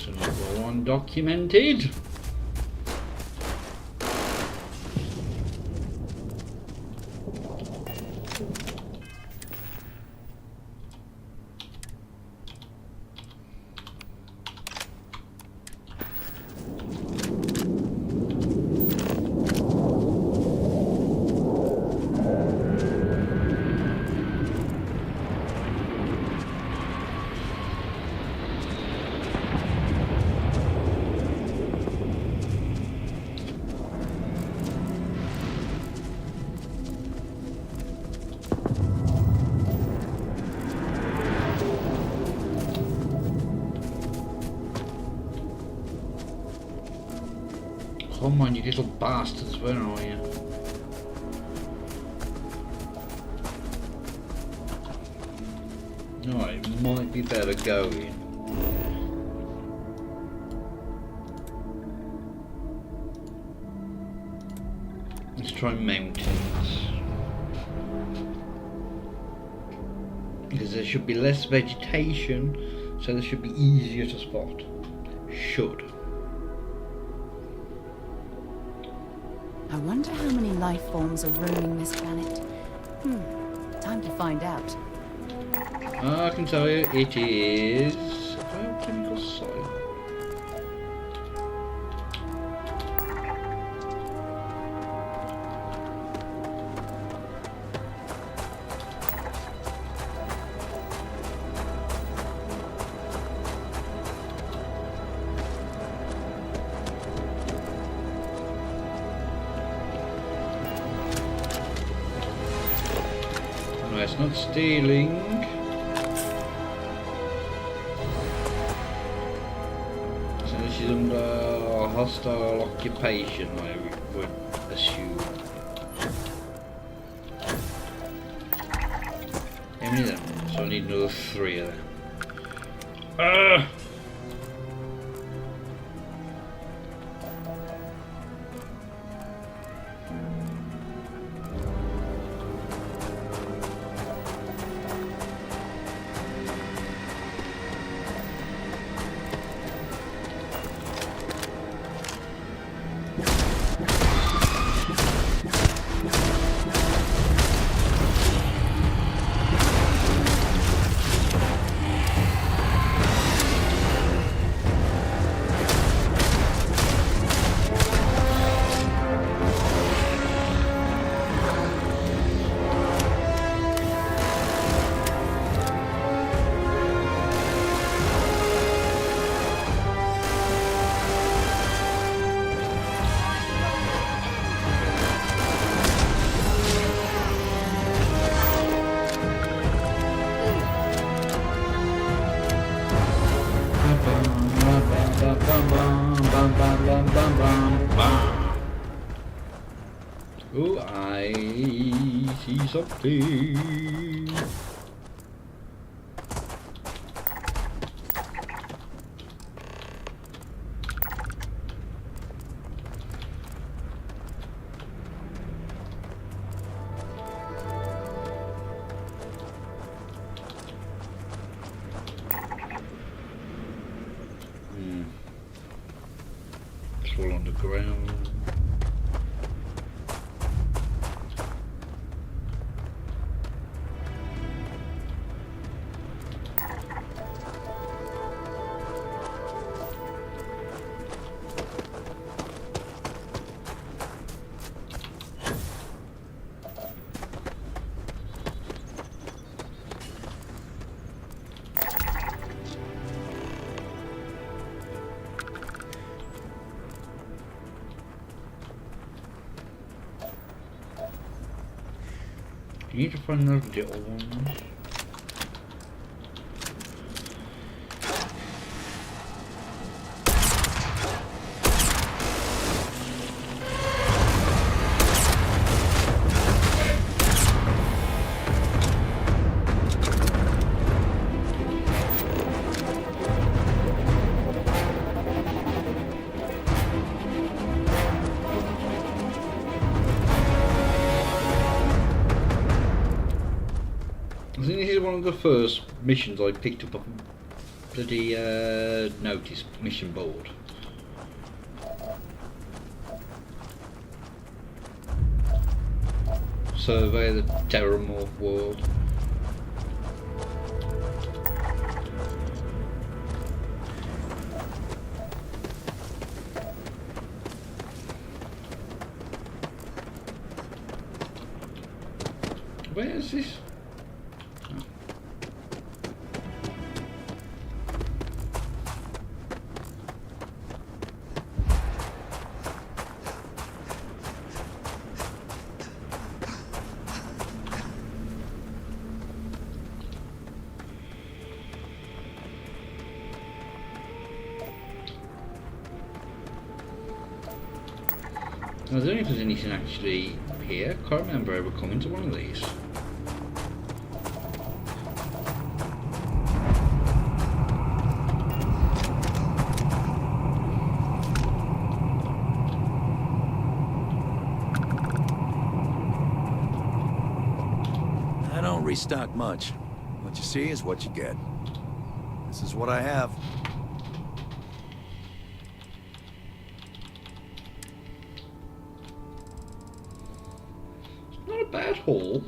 So number one documented. Come on, you little bastards, where are you? No, it might be better going. Let's try mountains. Because there should be less vegetation, so they should be easier to spot. Should. I wonder how many life forms are roaming this planet. Time to find out. I can tell you, it is biochemical soil. No, it's not stealing. This is under hostile occupation, I would assume. How many of them? So I need another 3 of them. Oh, I see something. It's all on the ground. You need to find those little ones. I think this is one of the first missions I picked up on bloody notice mission board. Survey the Terramorph world. Where is this? I don't know if there's anything actually here. Can't remember ever coming to one of these. I don't restock much. What you see is what you get. This is what I have. It's not a bad haul.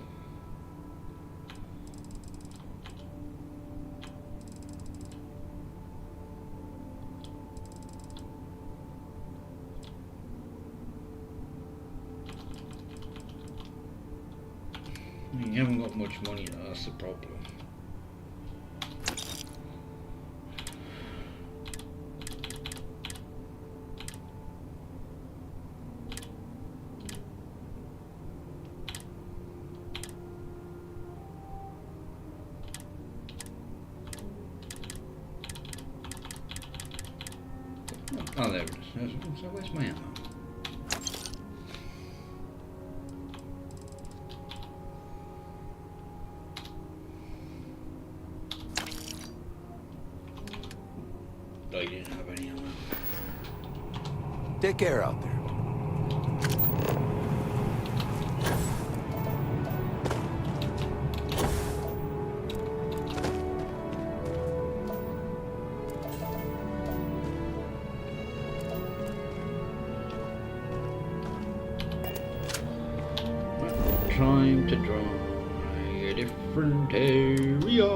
You haven't got much money, that's the problem. Oh, there it is. So where's my ammo? I didn't have any ammo. Take care out there. Time to try a different area.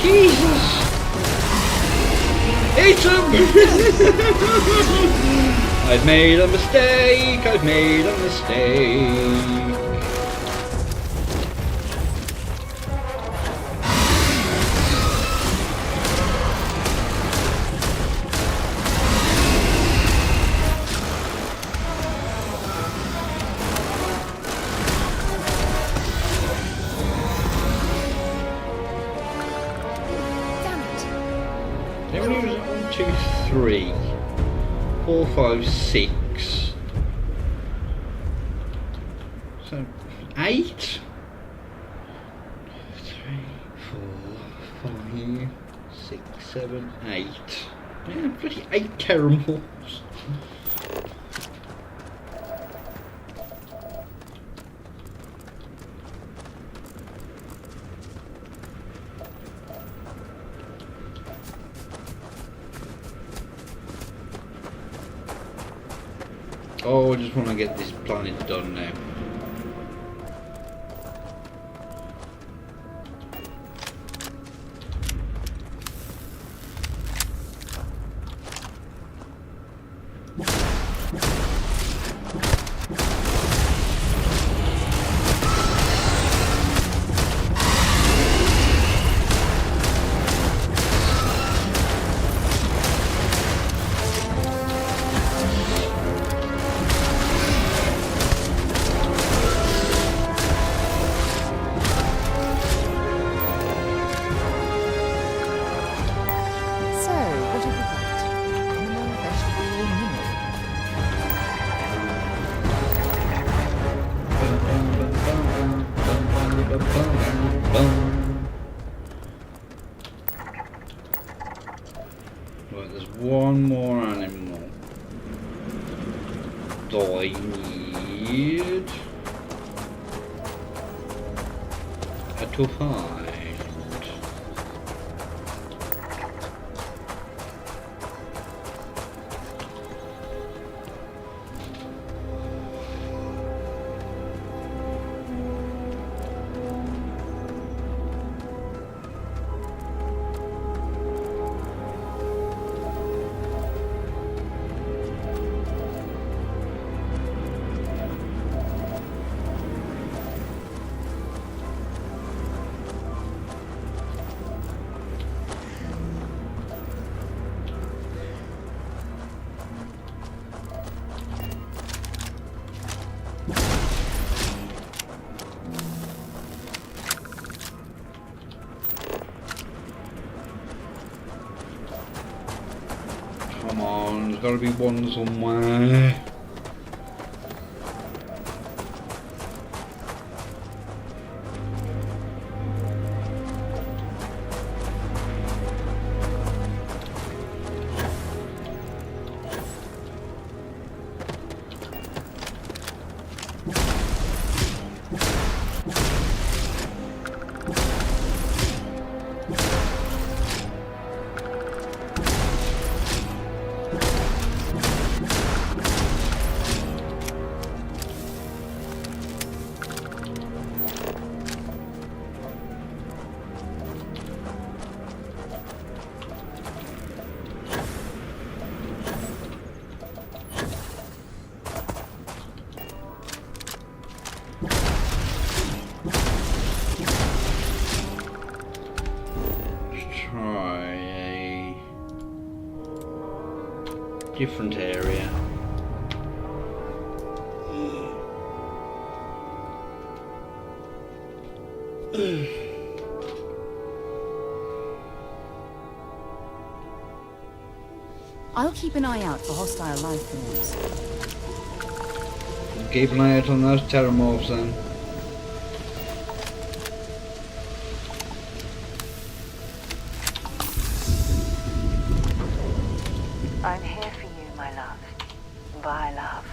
Jesus! Eat him! I've made a mistake, I've made a mistake. How many was it? 1, 2, 3, 4, 5, 6. So 8. 3, 4, 5, 6, 7, 8. Yeah, bloody 8 terribles. Oh, I just want to get this planet done now. Right, there's one more animal that I need to find. Come on, there's got to be one somewhere. Different area. I'll keep an eye out for hostile life forms. Keep an eye out on those terramorphs then. I'm here for you, my love. Bye, love.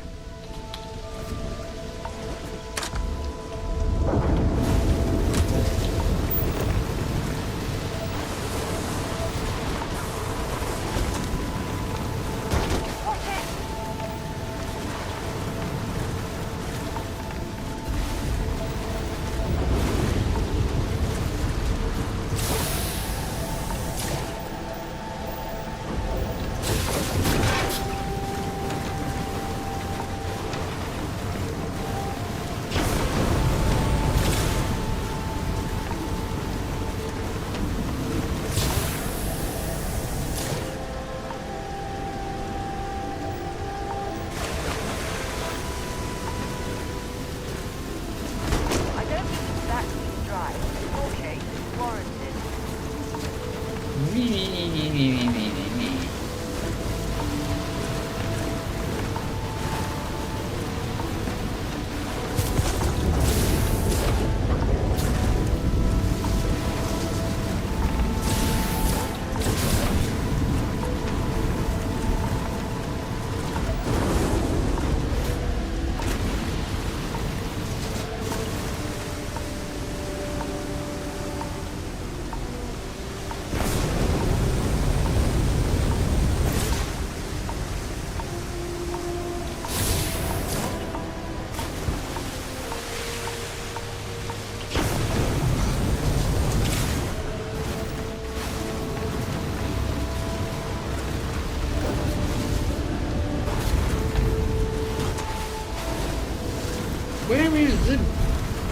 Where is the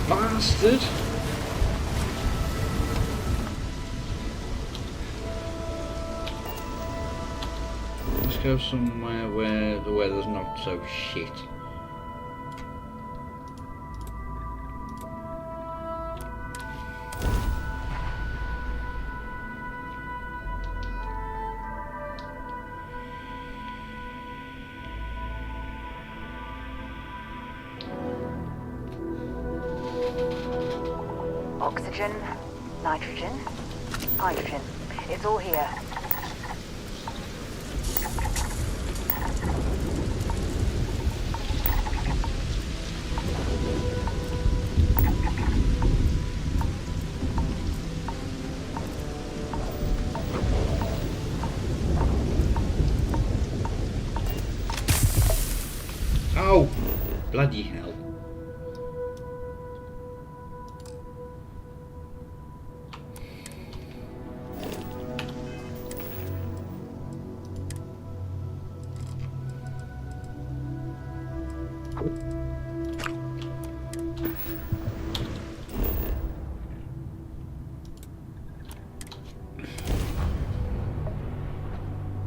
bastard? Let's go somewhere where the weather's not so shit. Oxygen, nitrogen, hydrogen. It's all here. Bloody hell.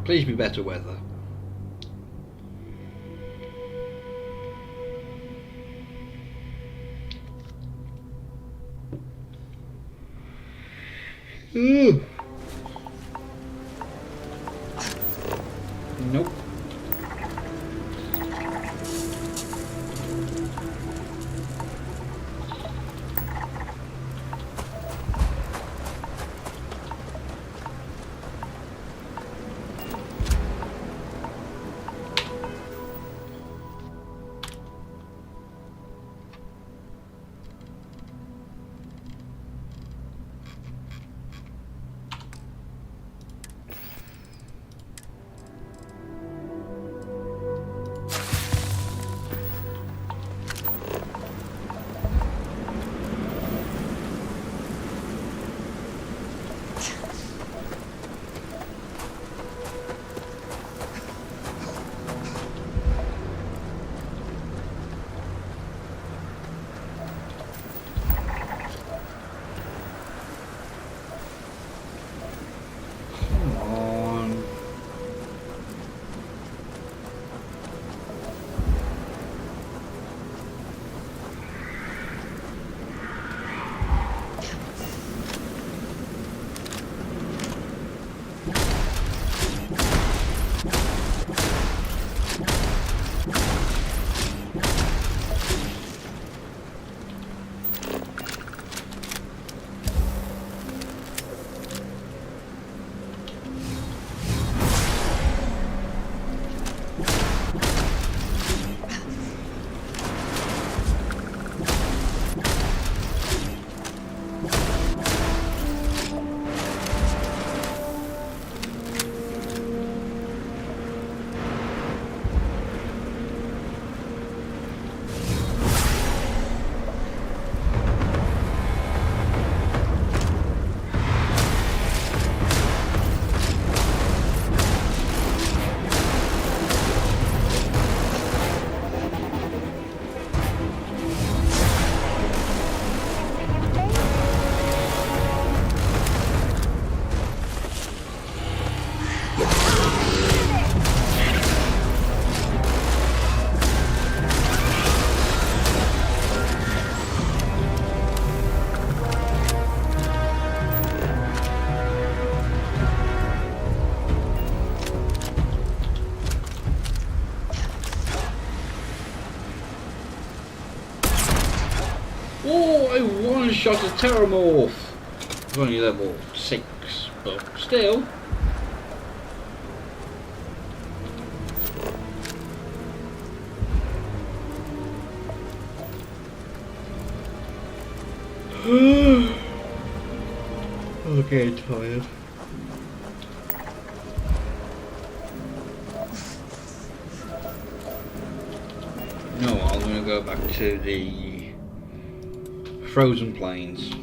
Please be better weather. Ooh. Nope. Oh, I one-shot a Terramorph! It's only level 6, but still. Okay, tired. No, I'm gonna go back to the frozen plains.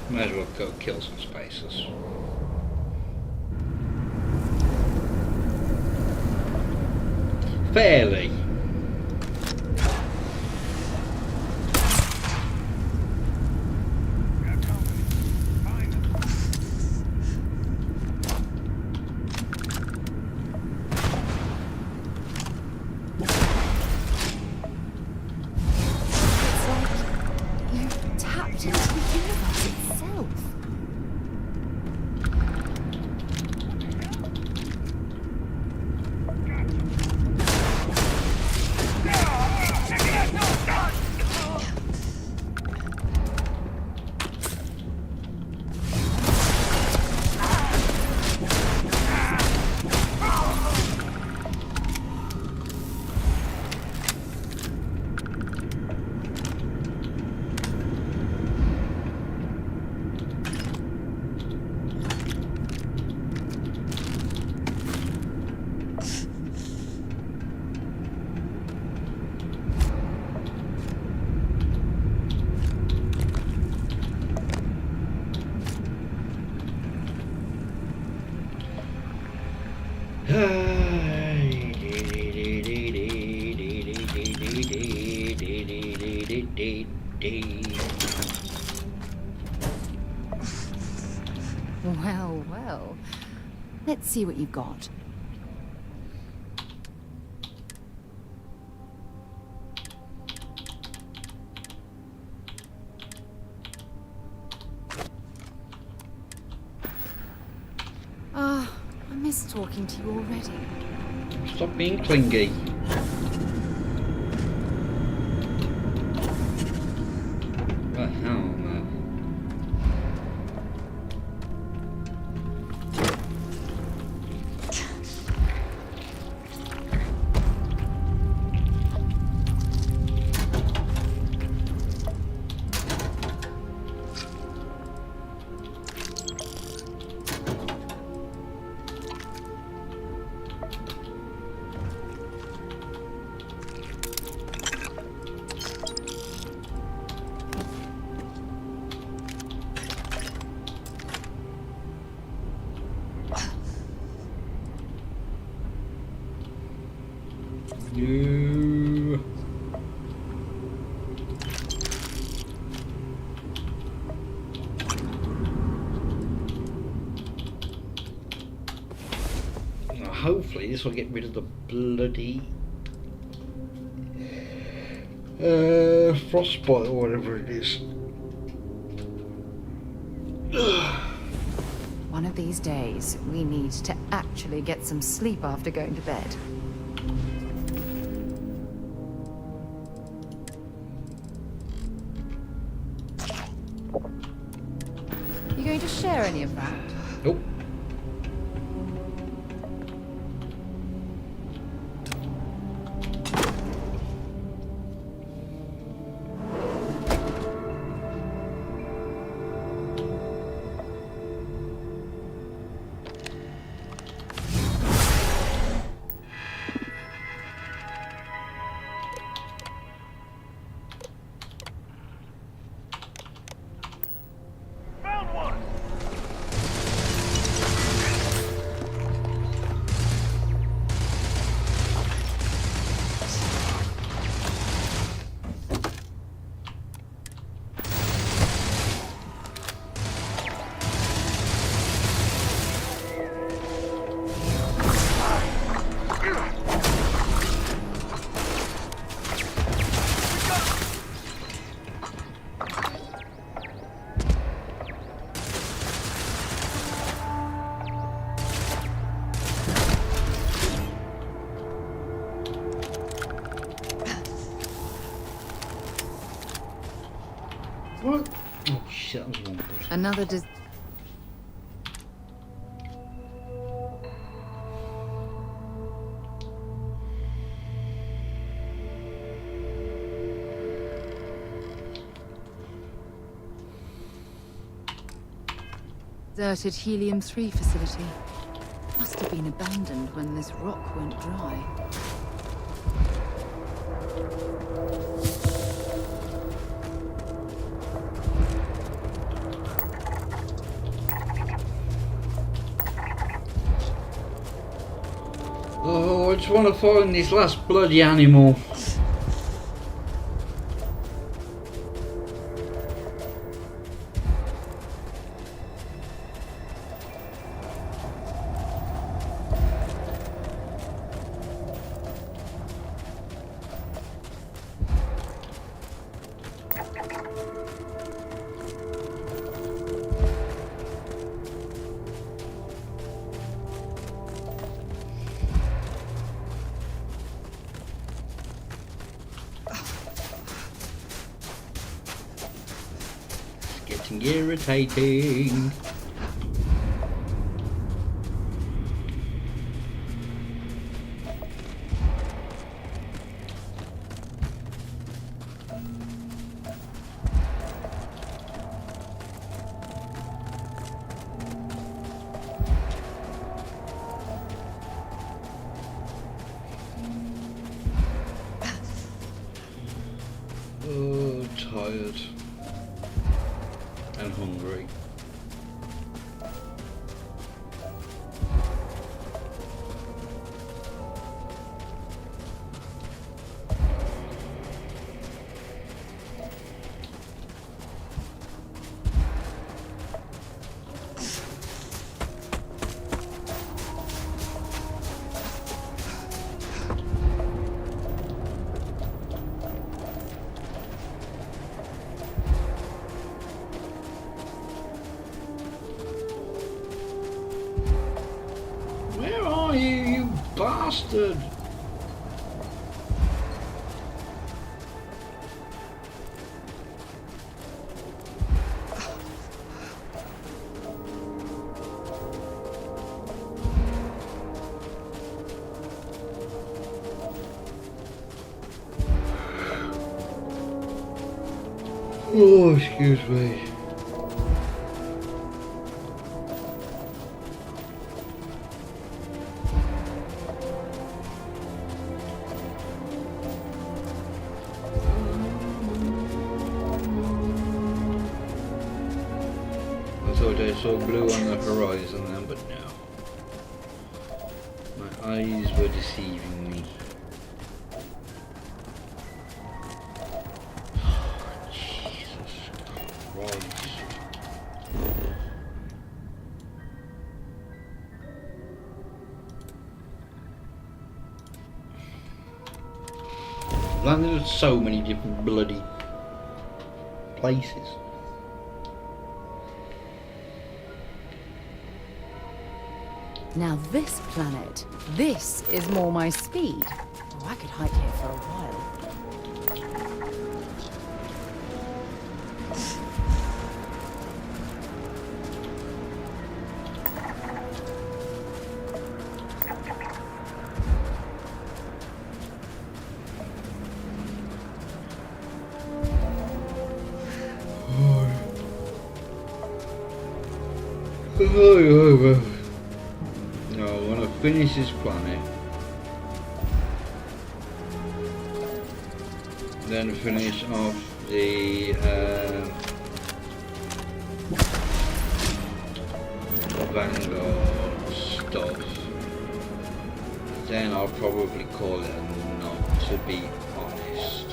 Might as well go kill some spacers. Fairly. You've tapped into the universe itself. Well, well. Let's see what you've got. Ah, I miss talking to you already. Stop being clingy. What the hell, man? No. Now, hopefully this will get rid of the bloody frostbite or whatever it is. One of these days, we need to actually get some sleep after going to bed. You going to share any of that? Nope. What? Oh shit, that was wrong button. Another Deserted Helium-3 facility. Must have been abandoned when this rock went dry. Oh, I just want to find this last bloody animal. Getting irritating. Oh, tired. And hungry. Where are you, you bastard? Oh, excuse me. I thought I saw blue on the horizon then, but no. My eyes were deceiving me. Landed at so many different bloody places. Now this planet, this is more my speed. Oh, I could hike here for a while. No, I want to finish this planet, then finish off the Vanguard stuff. Then I'll probably call it a knot, to be honest.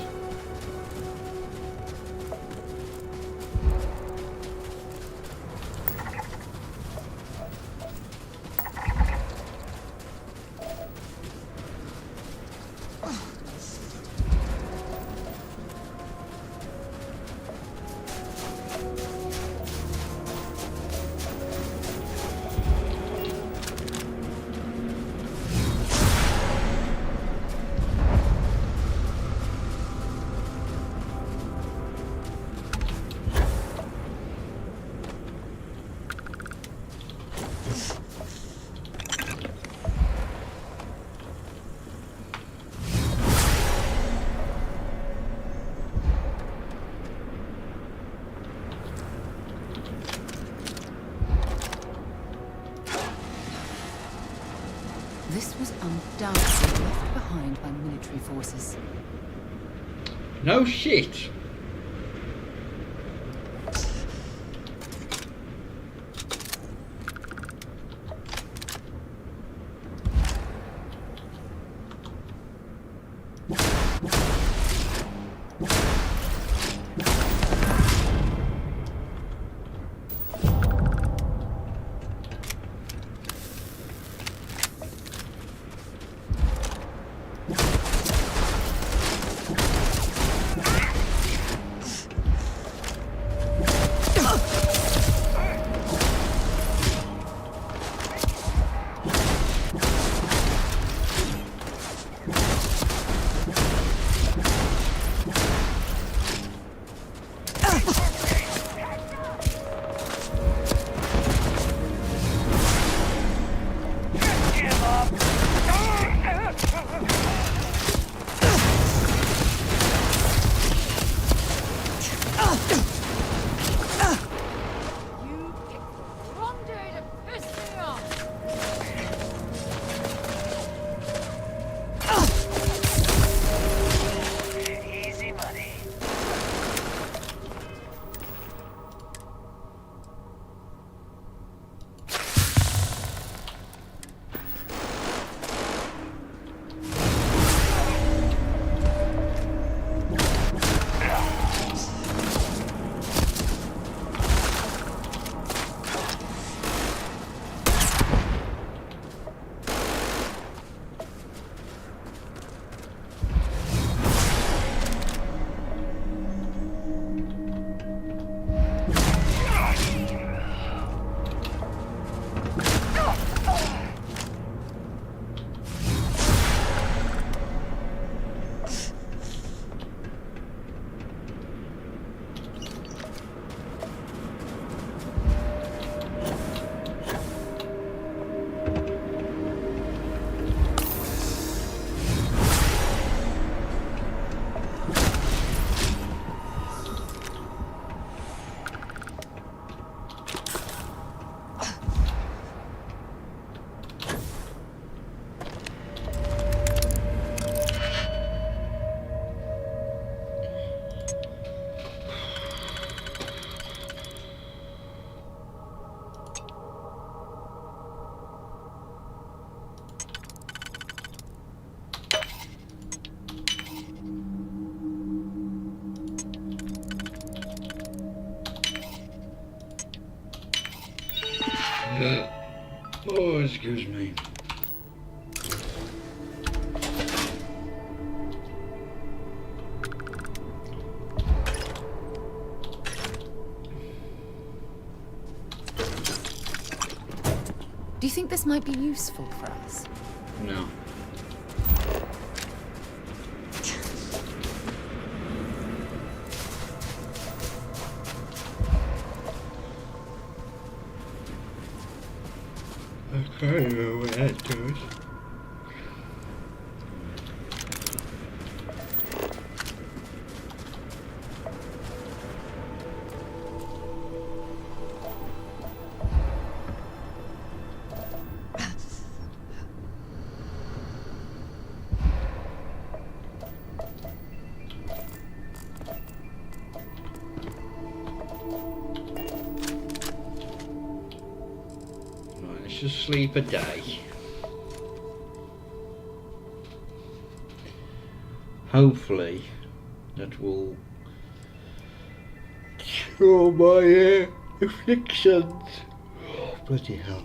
This was undoubtedly left behind by military forces. No shit. Oh, excuse me. Do you think this might be useful for us? No. I don't know what that does. Just sleep a day. Hopefully that will cure my afflictions. Oh, bloody hell.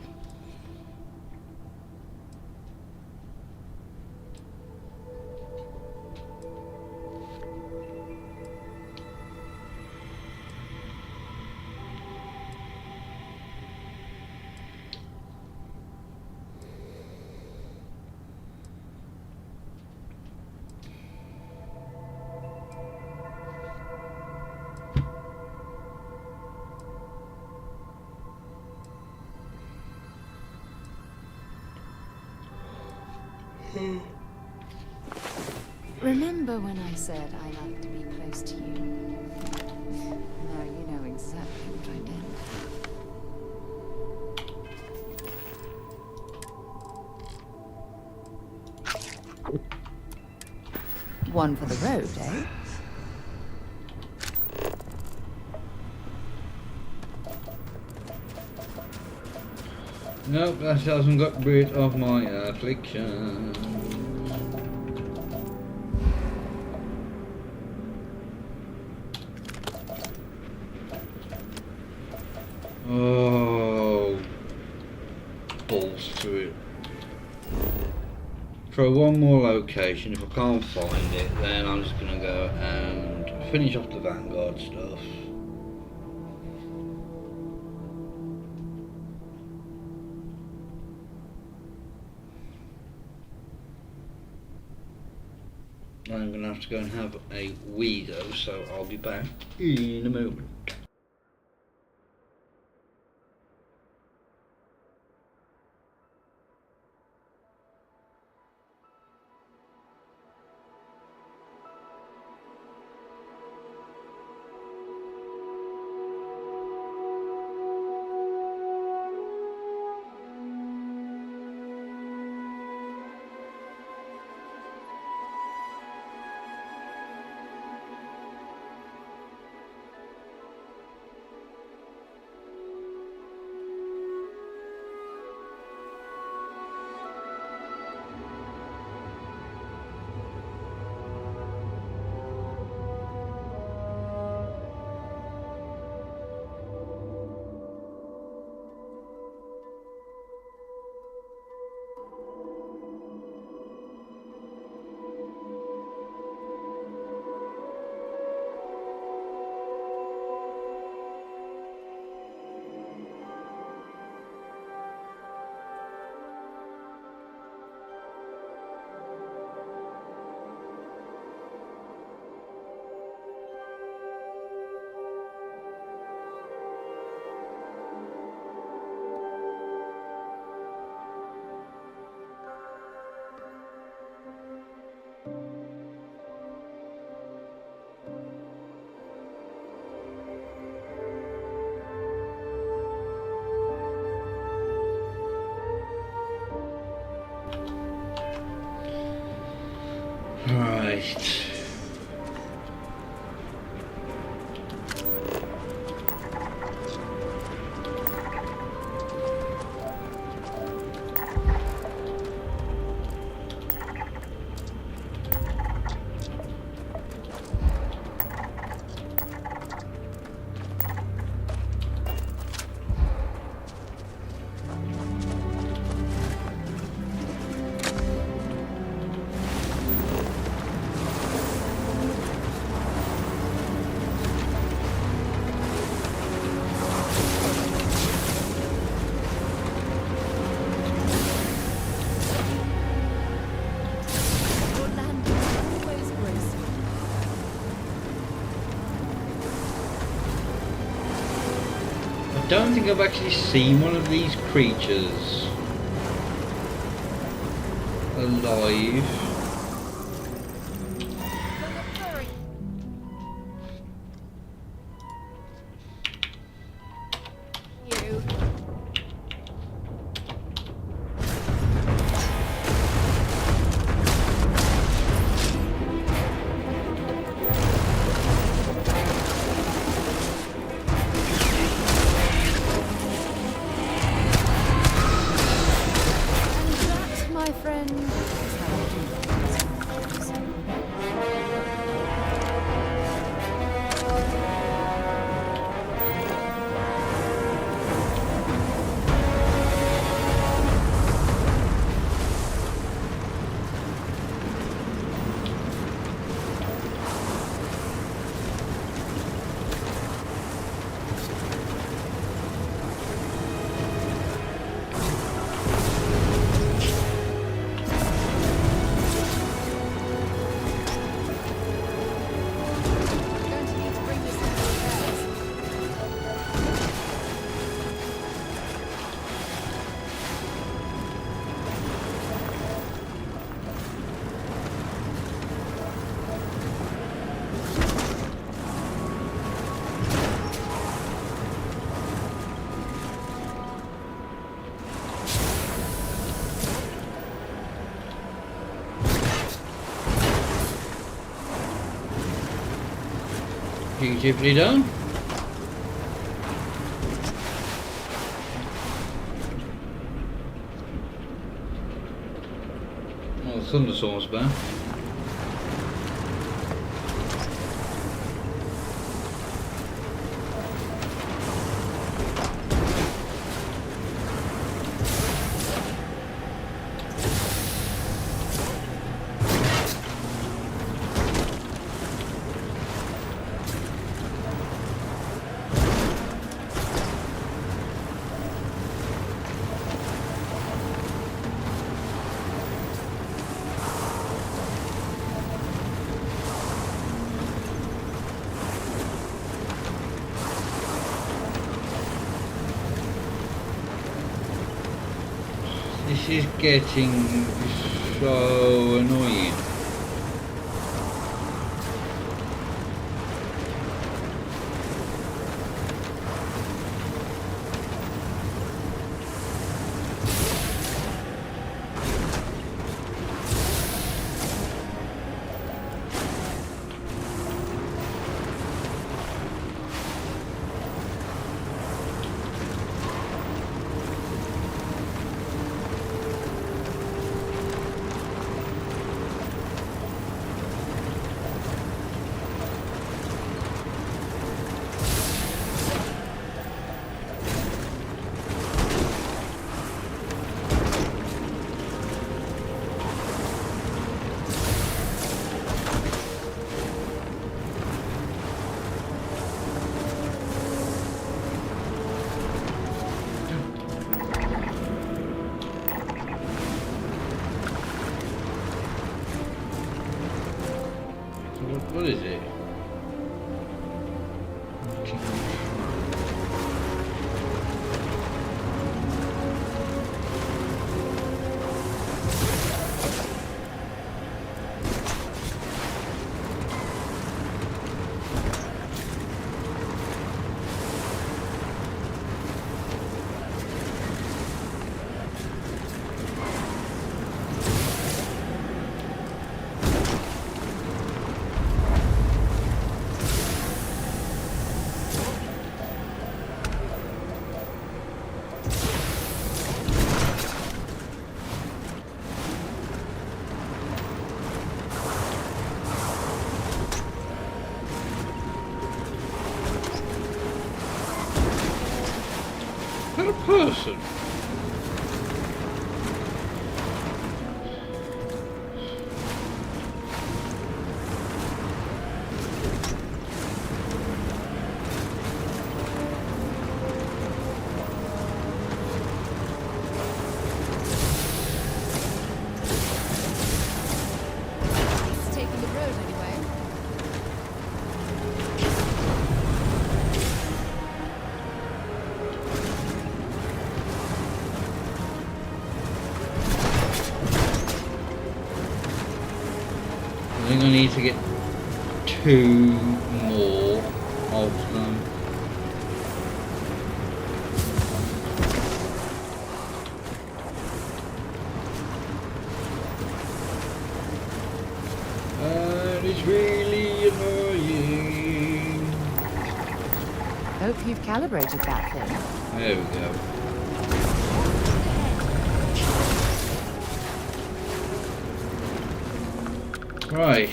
Remember when I said I like to be close to you? Now you know exactly what I meant. One for the road, eh? Nope, that hasn't got rid of my affliction. Oh, balls to it. Try one more location. If I can't find it, then I'm just gonna go and finish off the Vanguard stuff. I'm gonna have to go and have a wee though, so I'll be back in a moment. Right. I don't think I've actually seen one of these creatures alive. My friend, is how I do. Beautifully done. Well, the thunderstorm's back. This is getting so annoying. What is it? A person. It's taking the road anyway. I think I need to get 2 more of them. And it's really annoying. Hope you've calibrated that thing. There we go. Right.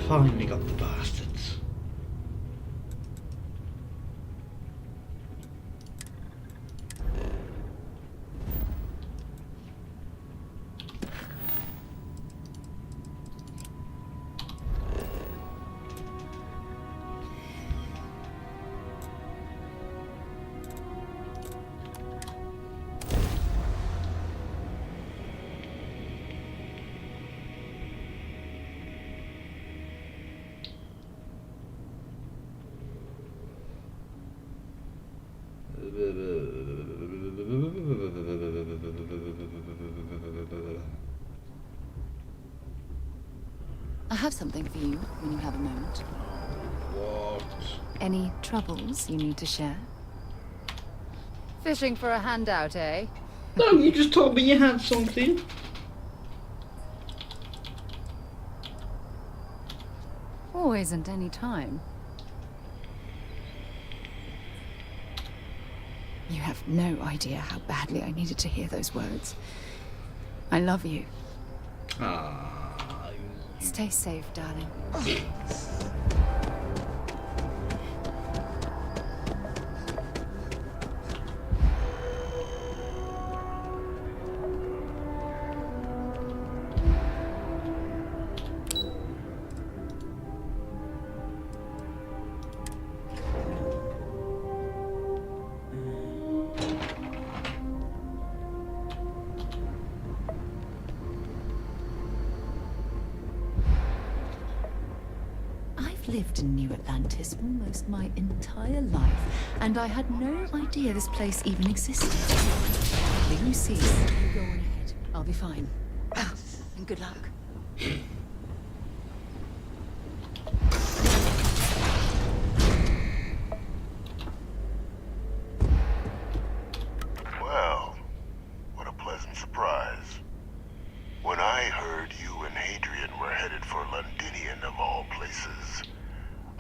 Finally got the bastards. I have something for you when you have a moment. What? Any troubles you need to share? Fishing for a handout, eh? No, you just told me you had something. Now isn't any time. You have no idea how badly I needed to hear those words. I love you. Stay safe, darling. Lived in New Atlantis almost my entire life, and I had no idea this place even existed. Will you see? You go on ahead. I'll be fine. And good luck. Well, what a pleasant surprise. When I heard you and Hadrian were headed for Londinian of all places,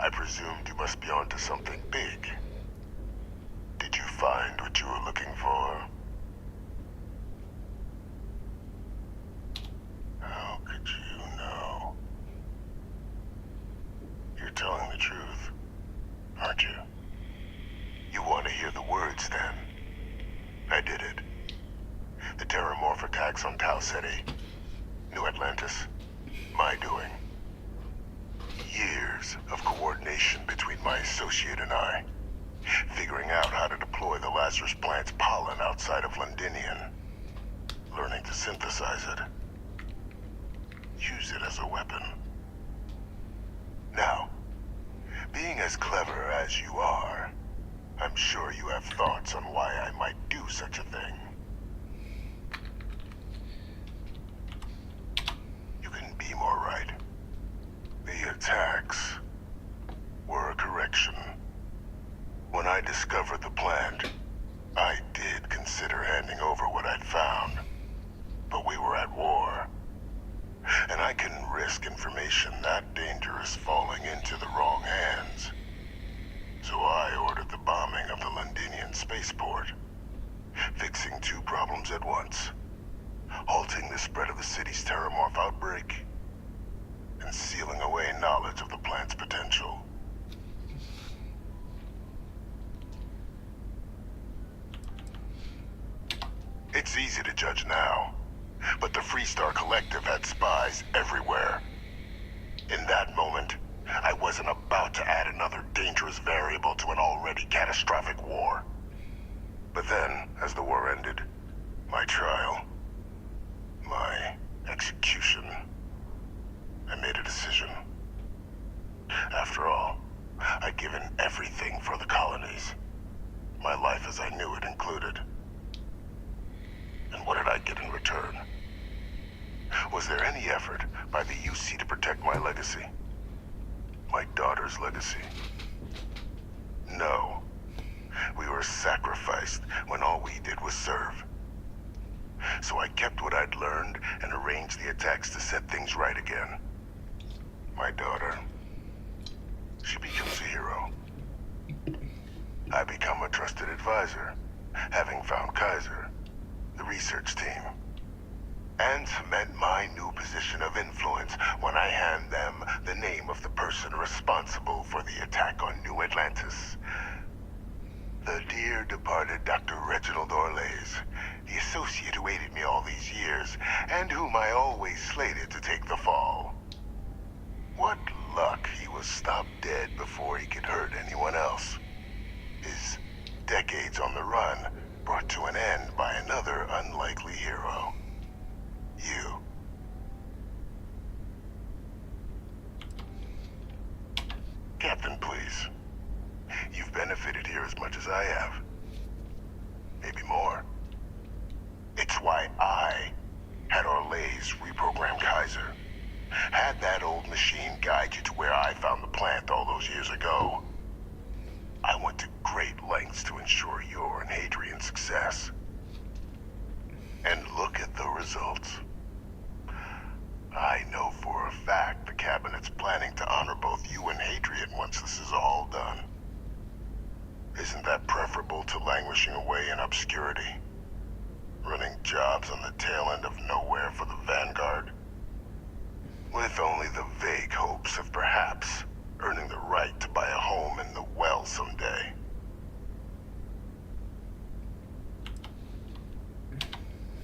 I presumed you must be onto something big. Did you find what you were looking for? How could you know? You're telling the truth, aren't you? You want to hear the words, then? I did it. The terramorph attacks on Tau Ceti, New Atlantis, my doing. Years of coordination between my associate and I, figuring out how to deploy the Lazarus plant's pollen outside of Londinian, learning to synthesize it, use it as a weapon. Now, being as clever as you are, I'm sure you have thoughts on why I might do such a thing. You couldn't be more right. The attacks were a correction. When I discovered the plant, I did consider handing over what I'd found. But we were at war. And I couldn't risk information that dangerous falling into the wrong hands. So I ordered the bombing of the Londinian spaceport, fixing two problems at once. Halting the spread of the city's terramorph outbreak, and sealing away knowledge of the plant's potential. It's easy to judge now, but the Freestar Collective had spies everywhere. In that moment, I wasn't about to add another dangerous variable to an already catastrophic war. But then, as the war ended, my trial, my execution, I made a decision. After all, I'd given everything for the colonies. My life as I knew it included. And what did I get in return? Was there any effort by the UC to protect my legacy? My daughter's legacy? No. We were sacrificed when all we did was serve. So I kept what I'd learned and arranged the attacks to set things right again. My daughter, she becomes a hero. I become a trusted advisor, having found Kaiser, the research team, and cement my new position of influence when I hand them the name of the person responsible for the attack on New Atlantis. The dear departed Dr. Reginald Orlays, the associate who aided me all these years, and whom I always slated to take the fall. What luck he was stopped dead before he could hurt anyone else. His decades on the run brought to an end by another unlikely hero. You. Captain, please. You've benefited here as much as I have. Maybe more. It's why I had Orlays reprogram Kaiser. Had that old machine guide you to where I found the plant all those years ago. I went to great lengths to ensure your and Hadrian's success. And look at the results. I know for a fact the Cabinet's planning to honor both you away in obscurity, running jobs on the tail end of nowhere for the Vanguard, with only the vague hopes of perhaps earning the right to buy a home in the well someday.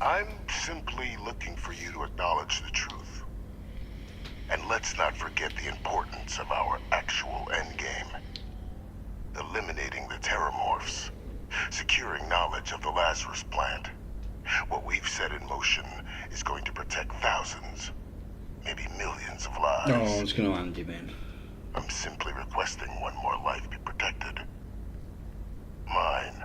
I'm simply looking for you to acknowledge the truth. And let's not forget the importance of our actual endgame. Eliminating the terramorphs. Securing knowledge of the Lazarus plant. What we've set in motion is going to protect thousands, maybe millions of lives. Oh, it's gonna end you, man. I'm simply requesting one more life be protected. Mine.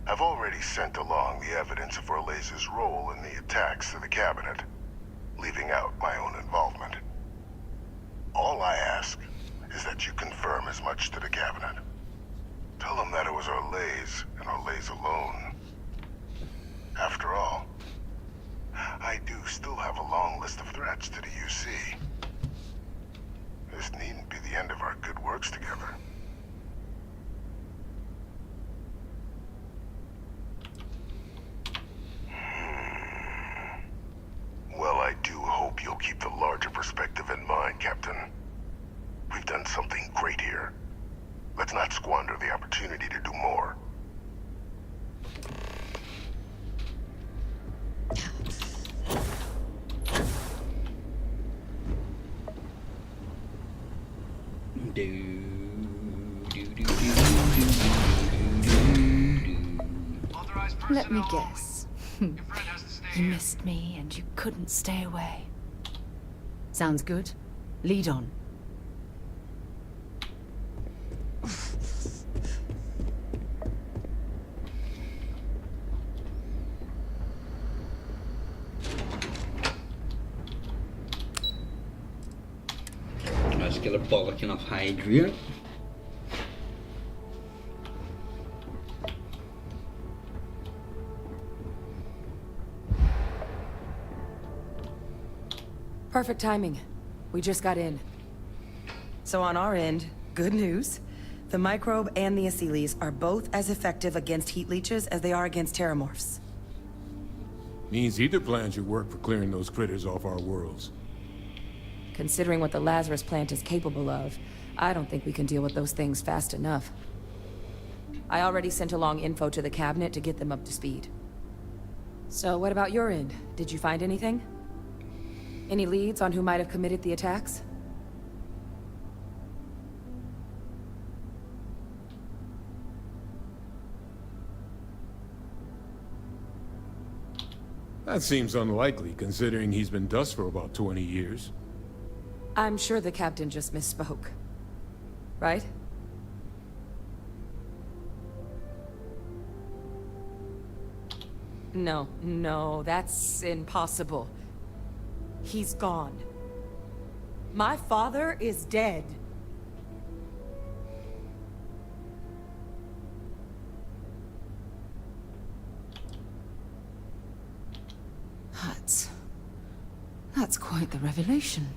I've already sent along the evidence of Orleza's role in the attacks to the cabinet, leaving out my own involvement. All I ask is that you confirm as much to the cabinet. Tell them that it was Orlez and Orlez alone. After all, I do still have a long list of threats to the UC. This needn't be the end of our good works together. Well, I do hope you'll keep the larger perspective in mind, Captain. We've done something great here. Let's not squander the opportunity to do more. Let me guess. You missed me and you couldn't stay away. Sounds good. Lead on. Let's get a bollocking off Hadrian. Perfect timing. We just got in. So on our end, good news. The microbe and the Asylees are both as effective against heat leeches as they are against terramorphs. Means either plan should work for clearing those critters off our worlds. Considering what the Lazarus plant is capable of, I don't think we can deal with those things fast enough. I already sent along info to the cabinet to get them up to speed. So what about your end? Did you find anything? Any leads on who might have committed the attacks? That seems unlikely, considering he's been dust for about 20 years. I'm sure the captain just misspoke. Right? No, that's impossible. He's gone. My father is dead. That's quite the revelation.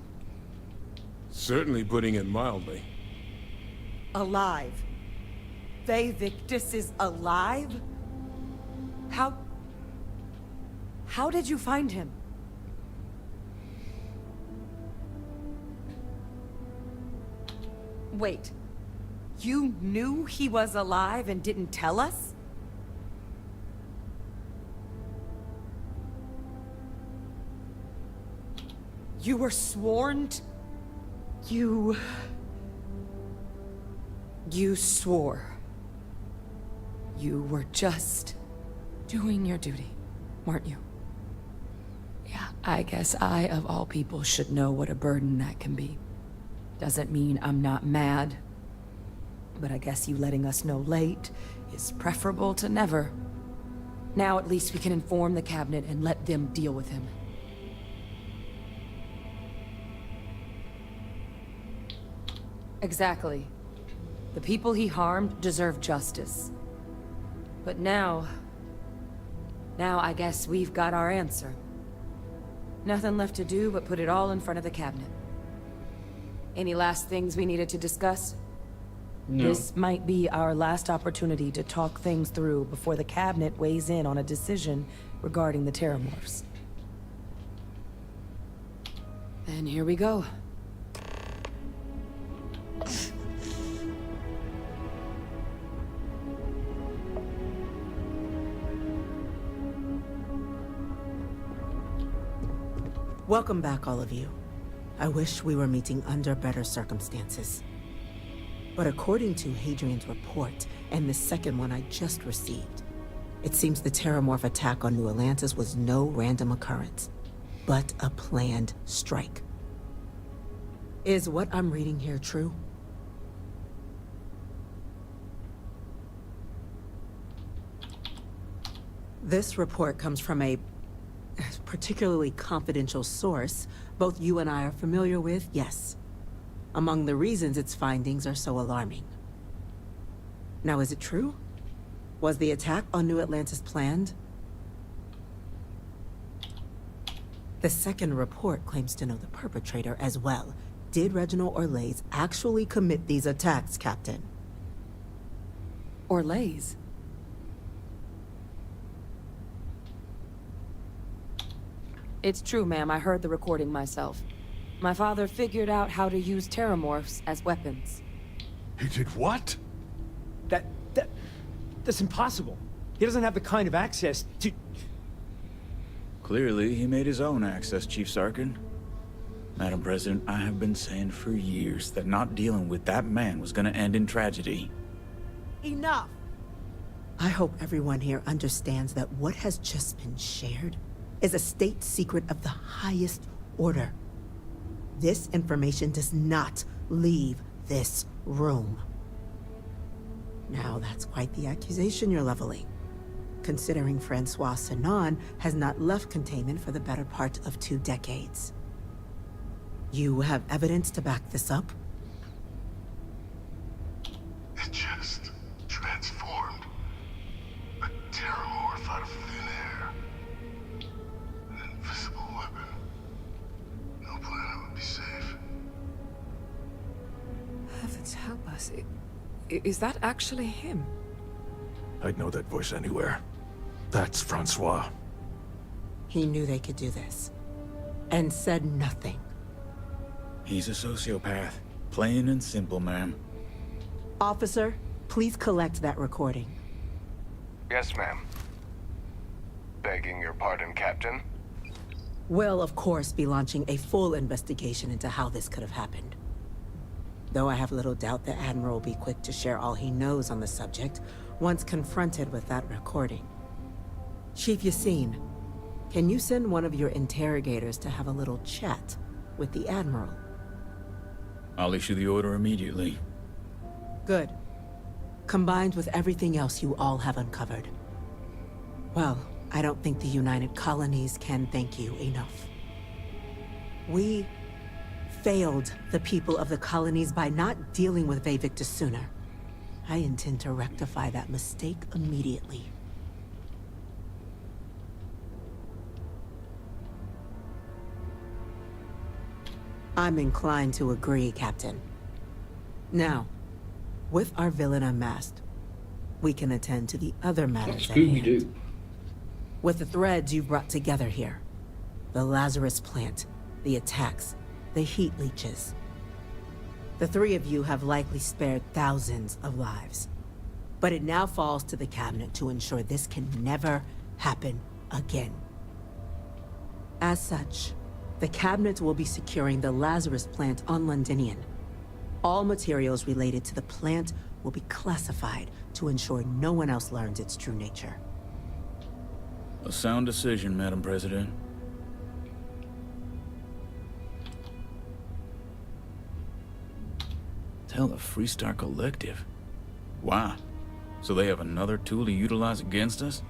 Certainly putting it mildly. Alive. Ve Victus is alive? How did you find him? Wait. You knew he was alive and didn't tell us? You were sworn to... You swore. You were just doing your duty, weren't you? Yeah, I guess I, of all people, should know what a burden that can be. Doesn't mean I'm not mad. But I guess you letting us know late is preferable to never. Now at least we can inform the cabinet and let them deal with him. Exactly. The people he harmed deserve justice. But now I guess we've got our answer. Nothing left to do but put it all in front of the cabinet. Any last things we needed to discuss? No. This might be our last opportunity to talk things through before the cabinet weighs in on a decision regarding the Terramorphs. And here we go. Welcome back, all of you. I wish we were meeting under better circumstances. But according to Hadrian's report, and the second one I just received, it seems the Terramorph attack on New Atlantis was no random occurrence, but a planned strike. Is what I'm reading here true? This report comes from a particularly confidential source both you and I are familiar with, yes. Among the reasons its findings are so alarming. Now, is it true? Was the attack on New Atlantis planned? The second report claims to know the perpetrator as well. Did Reginald Orlays actually commit these attacks, Captain? Orlays? It's true, ma'am. I heard the recording myself. My father figured out how to use Terramorphs as weapons. He did what? That's impossible. He doesn't have the kind of access to... Clearly, he made his own access, Chief Sarkin. Madam President, I have been saying for years that not dealing with that man was gonna end in tragedy. Enough! I hope everyone here understands that what has just been shared is a state secret of the highest order. This information does not leave this room. Now, that's quite the accusation you're leveling, considering Francois Sanon has not left containment for the better part of 2 decades. You have evidence to back this up? It just transformed. A Terramorph out of thin air. An invisible weapon. No planet would be safe. Heavens help us. Is that actually him? I'd know that voice anywhere. That's Francois. He knew they could do this, and said nothing. He's a sociopath. Plain and simple, ma'am. Officer, please collect that recording. Yes, ma'am. Begging your pardon, Captain? We'll, of course, be launching a full investigation into how this could have happened. Though I have little doubt the Admiral will be quick to share all he knows on the subject once confronted with that recording. Chief Yassine, can you send one of your interrogators to have a little chat with the Admiral? I'll issue the order immediately. Good. Combined with everything else you all have uncovered. Well, I don't think the United Colonies can thank you enough. We failed the people of the colonies by not dealing with Vayvictus sooner. I intend to rectify that mistake immediately. I'm inclined to agree, Captain. Now, with our villain unmasked, we can attend to the other matters at hand. Scooby-Doo. With the threads you've brought together here, the Lazarus plant, the attacks, the heat leeches. The 3 of you have likely spared thousands of lives. But it now falls to the Cabinet to ensure this can never happen again. As such, the Cabinet will be securing the Lazarus plant on Londinian. All materials related to the plant will be classified to ensure no one else learns its true nature. A sound decision, Madam President. Tell the Freestar Collective. Wow. So they have another tool to utilize against us?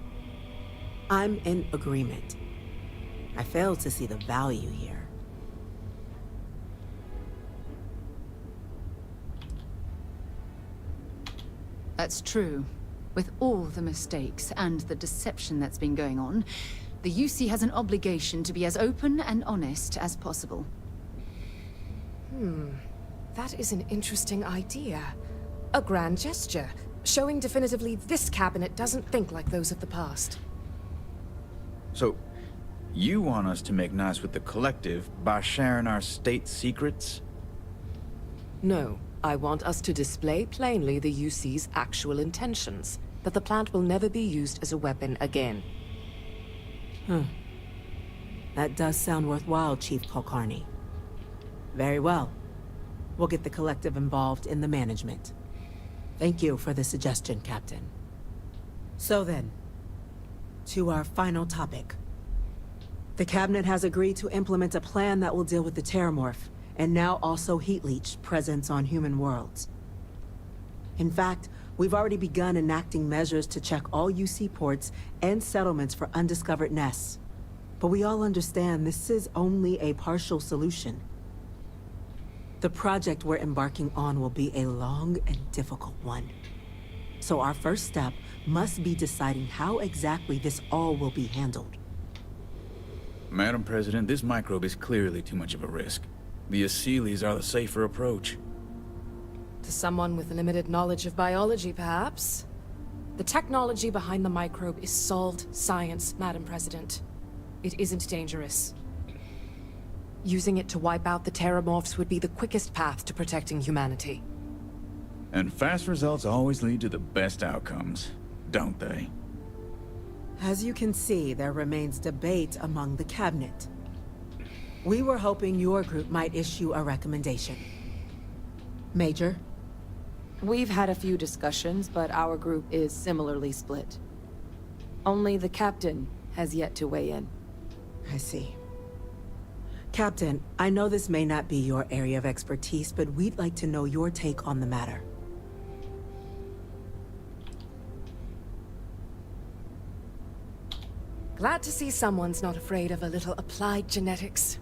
I'm in agreement. I fail to see the value here. That's true. With all the mistakes and the deception that's been going on, the UC has an obligation to be as open and honest as possible. That is an interesting idea. A grand gesture, showing definitively this cabinet doesn't think like those of the past. So, you want us to make nice with the collective by sharing our state secrets? No, I want us to display plainly the UC's actual intentions, that the plant will never be used as a weapon again. That does sound worthwhile, Chief Kulkarni. Very well. We'll get the collective involved in the management. Thank you for the suggestion, Captain. So then, to our final topic. The Cabinet has agreed to implement a plan that will deal with the Terramorph, and now also Heat Leech presence on human worlds. In fact, we've already begun enacting measures to check all UC ports and settlements for undiscovered nests. But we all understand this is only a partial solution. The project we're embarking on will be a long and difficult one. So our first step must be deciding how exactly this all will be handled. Madam President, this microbe is clearly too much of a risk. The Aseles are the safer approach. To someone with limited knowledge of biology, perhaps? The technology behind the microbe is solved science, Madam President. It isn't dangerous. Using it to wipe out the Terramorphs would be the quickest path to protecting humanity. And fast results always lead to the best outcomes, don't they? As you can see, there remains debate among the Cabinet. We were hoping your group might issue a recommendation. Major? We've had a few discussions, but our group is similarly split. Only the captain has yet to weigh in. I see. Captain, I know this may not be your area of expertise, but we'd like to know your take on the matter. Glad to see someone's not afraid of a little applied genetics.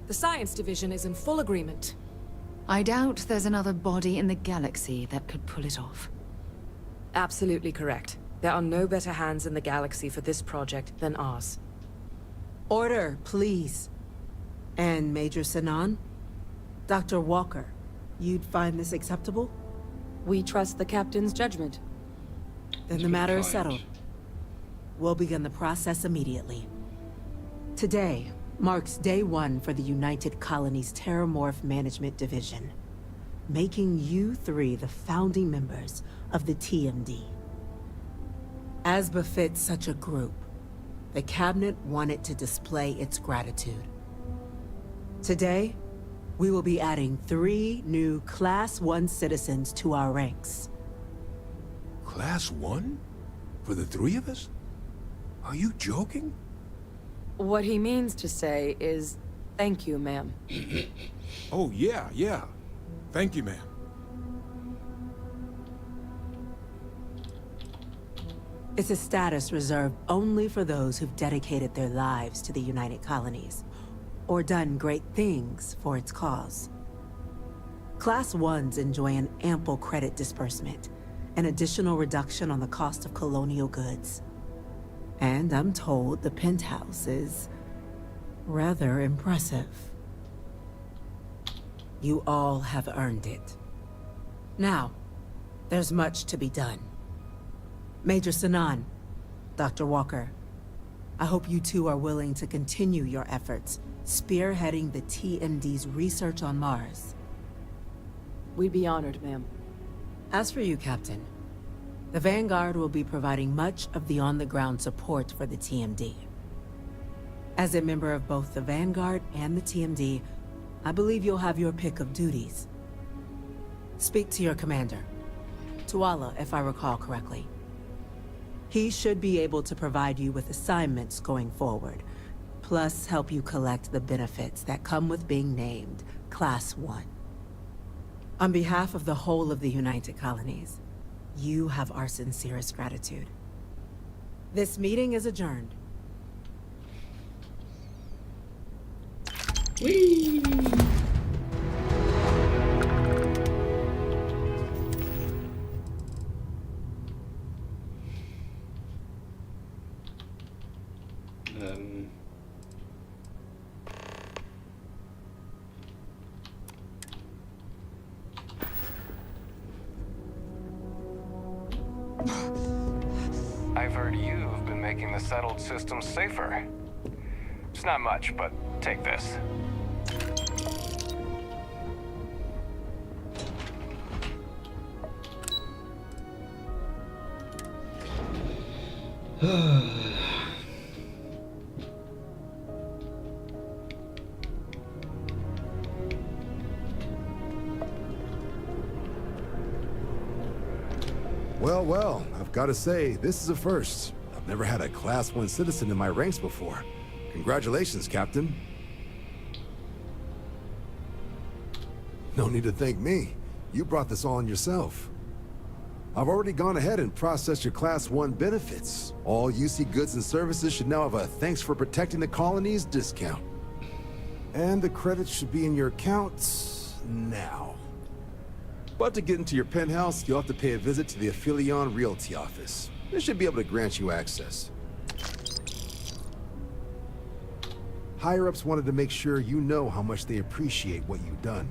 The science division is in full agreement. I doubt there's another body in the galaxy that could pull it off. Absolutely correct. There are no better hands in the galaxy for this project than ours. Order, please. And Major Sinan? Dr. Walker, you'd find this acceptable? We trust the captain's judgment. Then the matter is settled. We'll begin the process immediately. Today marks day one for the United Colonies Terramorph Management Division, making you three the founding members of the TMD. As befits such a group, the Cabinet wanted to display its gratitude. Today, we will be adding 3 new Class 1 citizens to our ranks. Class 1? For the 3 of us? Are you joking? What he means to say is, thank you, ma'am. Oh, yeah. Thank you, ma'am. It's a status reserved only for those who've dedicated their lives to the United Colonies, or done great things for its cause. Class 1s enjoy an ample credit disbursement, an additional reduction on the cost of colonial goods. And I'm told the penthouse is rather impressive. You all have earned it. Now, there's much to be done. Major Sinan, Dr. Walker, I hope you two are willing to continue your efforts, spearheading the TMD's research on Mars. We'd be honored, ma'am. As for you, Captain, the Vanguard will be providing much of the on-the-ground support for the TMD. As a member of both the Vanguard and the TMD, I believe you'll have your pick of duties. Speak to your commander, Tuala, if I recall correctly. He should be able to provide you with assignments going forward, plus help you collect the benefits that come with being named Class 1. On behalf of the whole of the United Colonies, you have our sincerest gratitude. This meeting is adjourned. Whee! heard you've been making the settled systems safer. It's not much, but take this. Well, I've got to say, this is a first. I've never had a Class 1 citizen in my ranks before. Congratulations, Captain. No need to thank me. You brought this all on yourself. I've already gone ahead and processed your Class 1 benefits. All UC goods and services should now have a thanks for protecting the colonies discount. And the credits should be in your accounts now. But to get into your penthouse, you'll have to pay a visit to the Aphelion Realty office. They should be able to grant you access. Higher-ups wanted to make sure you know how much they appreciate what you've done.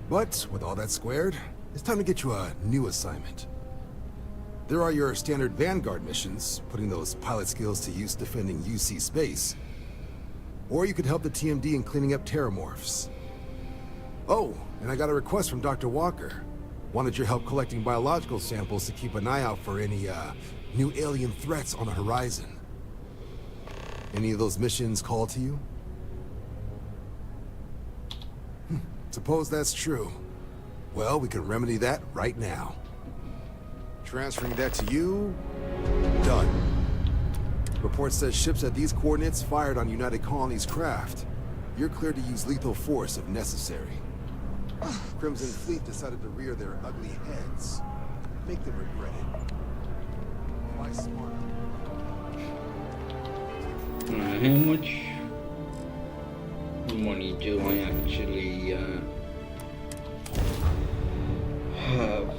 But with all that squared, it's time to get you a new assignment. There are your standard Vanguard missions, putting those pilot skills to use defending UC space. Or you could help the TMD in cleaning up terramorphs. Oh, and I got a request from Dr. Walker. Wanted your help collecting biological samples to keep an eye out for any, new alien threats on the horizon. Any of those missions call to you? Suppose that's true. Well, we can remedy that right now. Transferring that to you... done. Report says ships at these coordinates fired on United Colonies craft. You're cleared to use lethal force if necessary. Crimson Fleet decided to rear their ugly heads. Make them regret it. Fly smart. How much money do I actually have?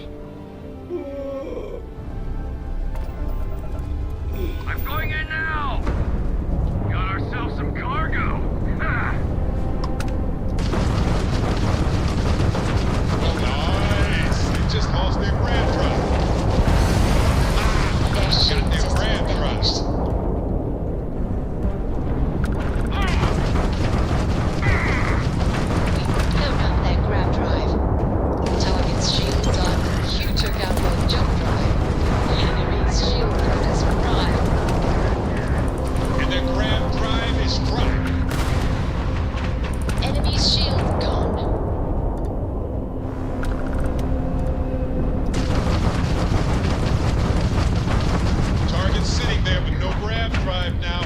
I'm going in now! Got ourselves some cargo! Ha! Just lost their grand trust. Got their grand trust. Load up their grab drive. Target's shield up. You took out both jump drive. The enemy's shield code is prime. And their grand drive is prime. Enemy's shield gone. Sitting there with no grab drive now.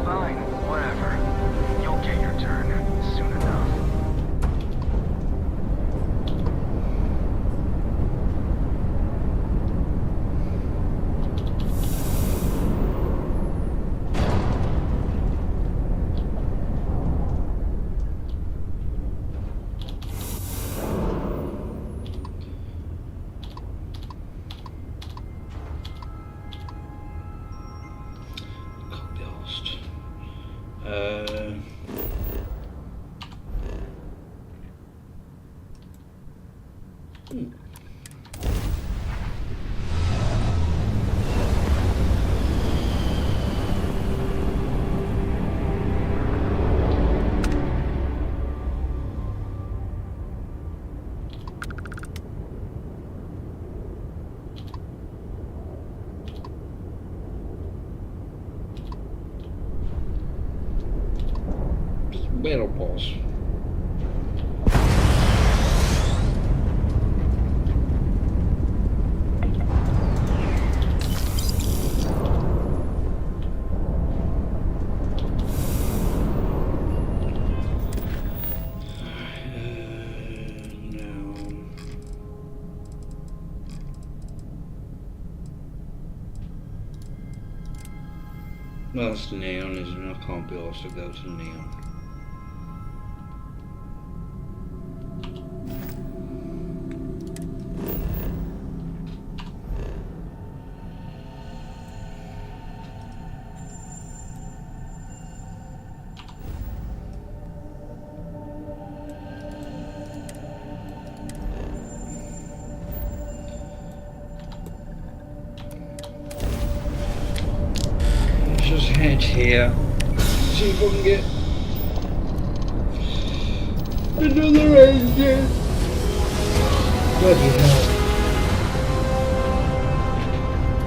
Fine, whatever. You'll get your turn soon enough. Battle Pass. Well, it's the neon, isn't it? I can't be asked to go to the neon. here. See if I can get another engine. Bloody hell.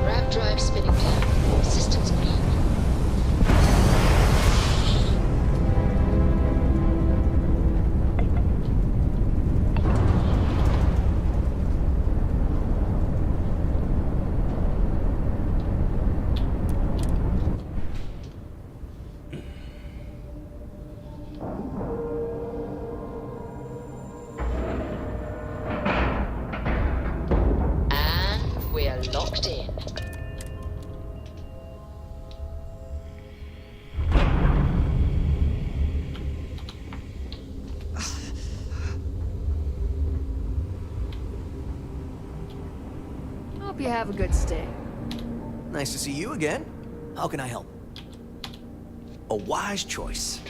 Grav drive spinning down. Systems green. And we're locked in. Hope you have a good stay. Nice to see you again. How can I help? A wise choice.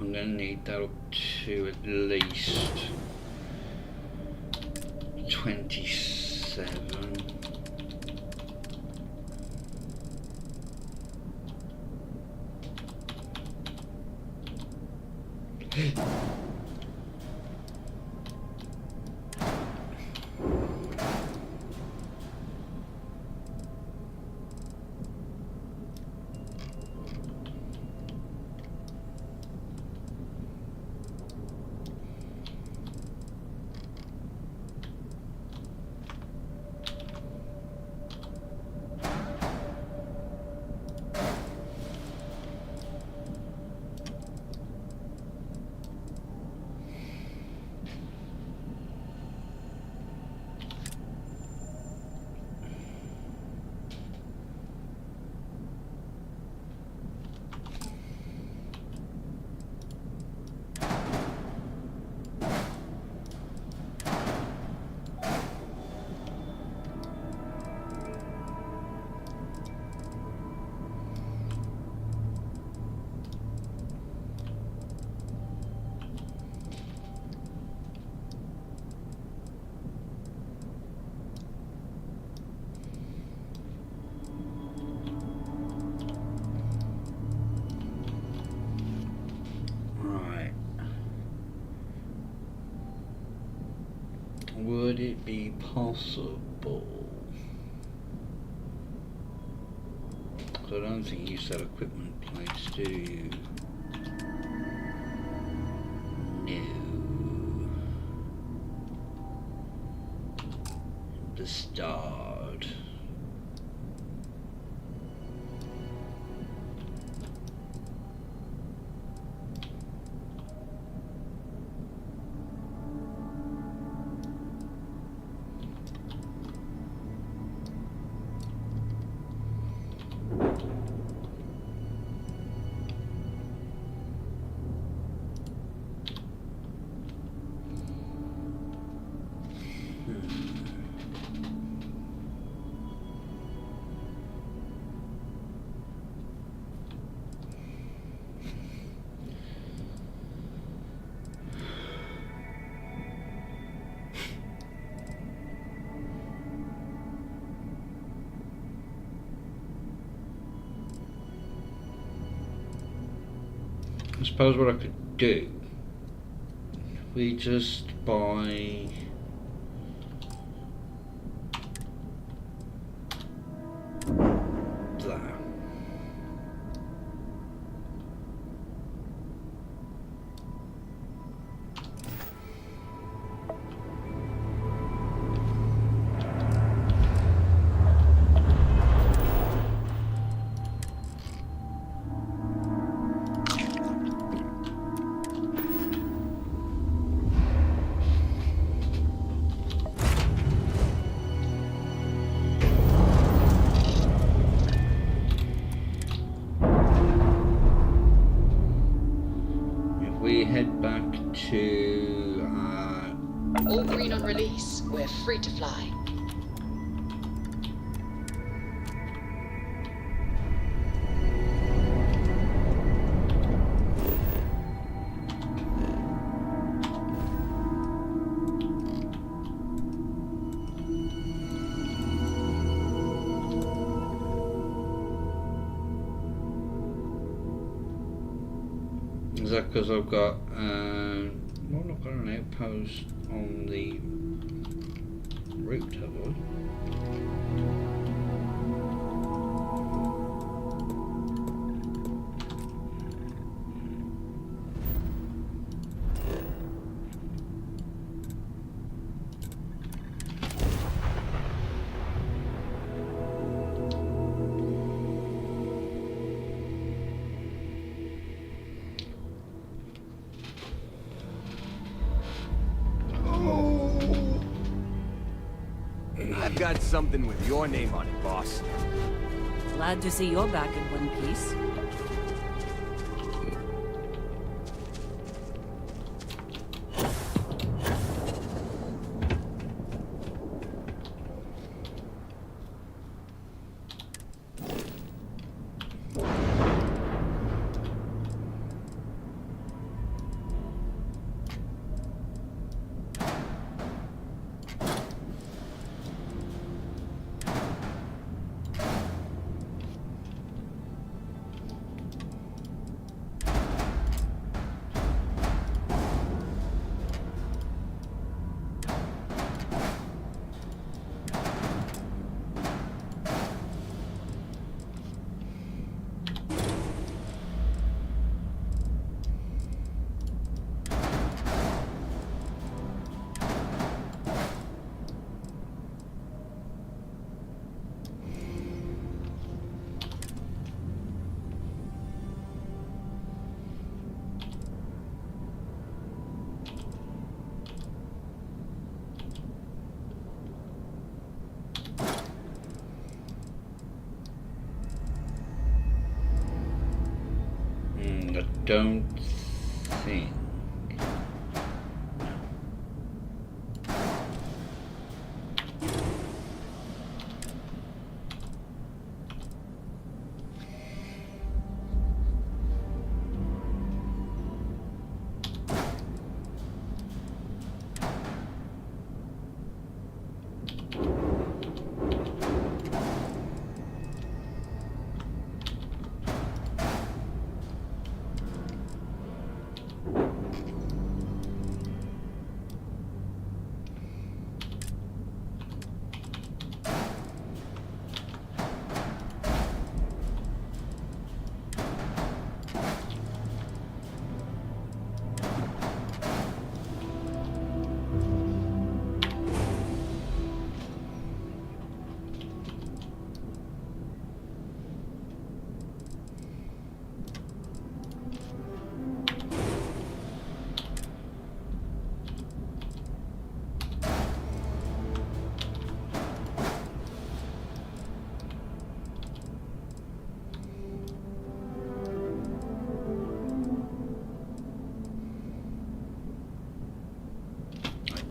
I'm gonna need that up to at least 27. Would it be possible? I don't think you sell equipment plates, do you? No. The start. I suppose what I could do, we just buy that. All green on release. We're free to fly. Is that because I've got, well, I've got an outpost on the route, have I? I've got something with your name on it, boss. Glad to see you're back in one piece. I don't think.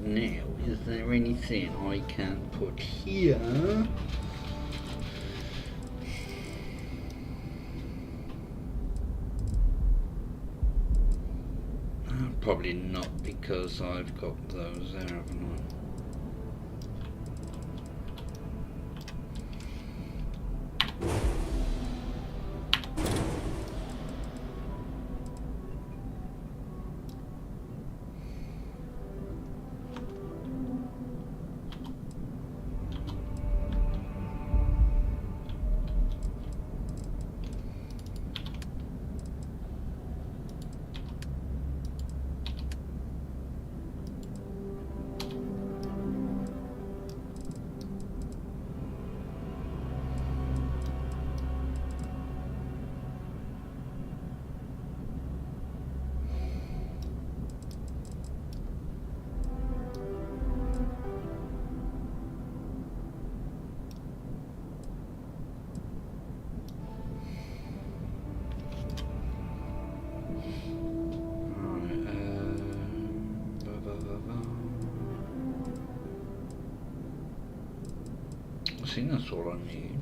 Now, is there anything I can put here? Probably not, because I've got those there, haven't I? think that's all I need.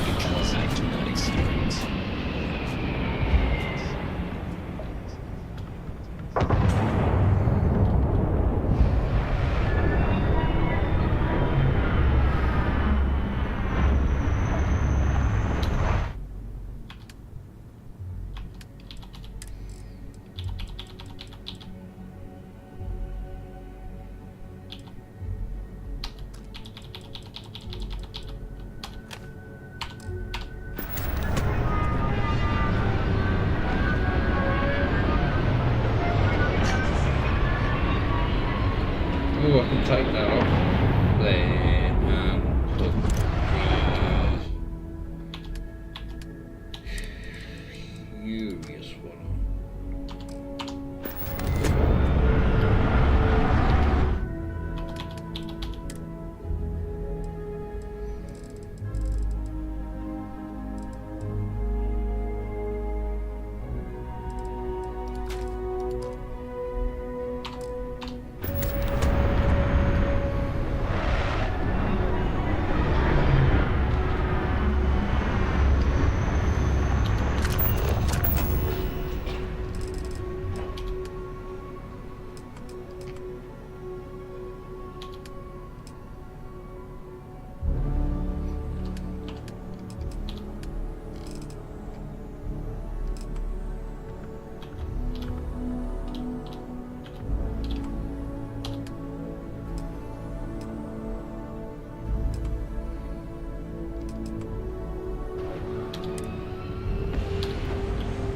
Because I do not experience. Oh, I can take that off there and put the furious one on.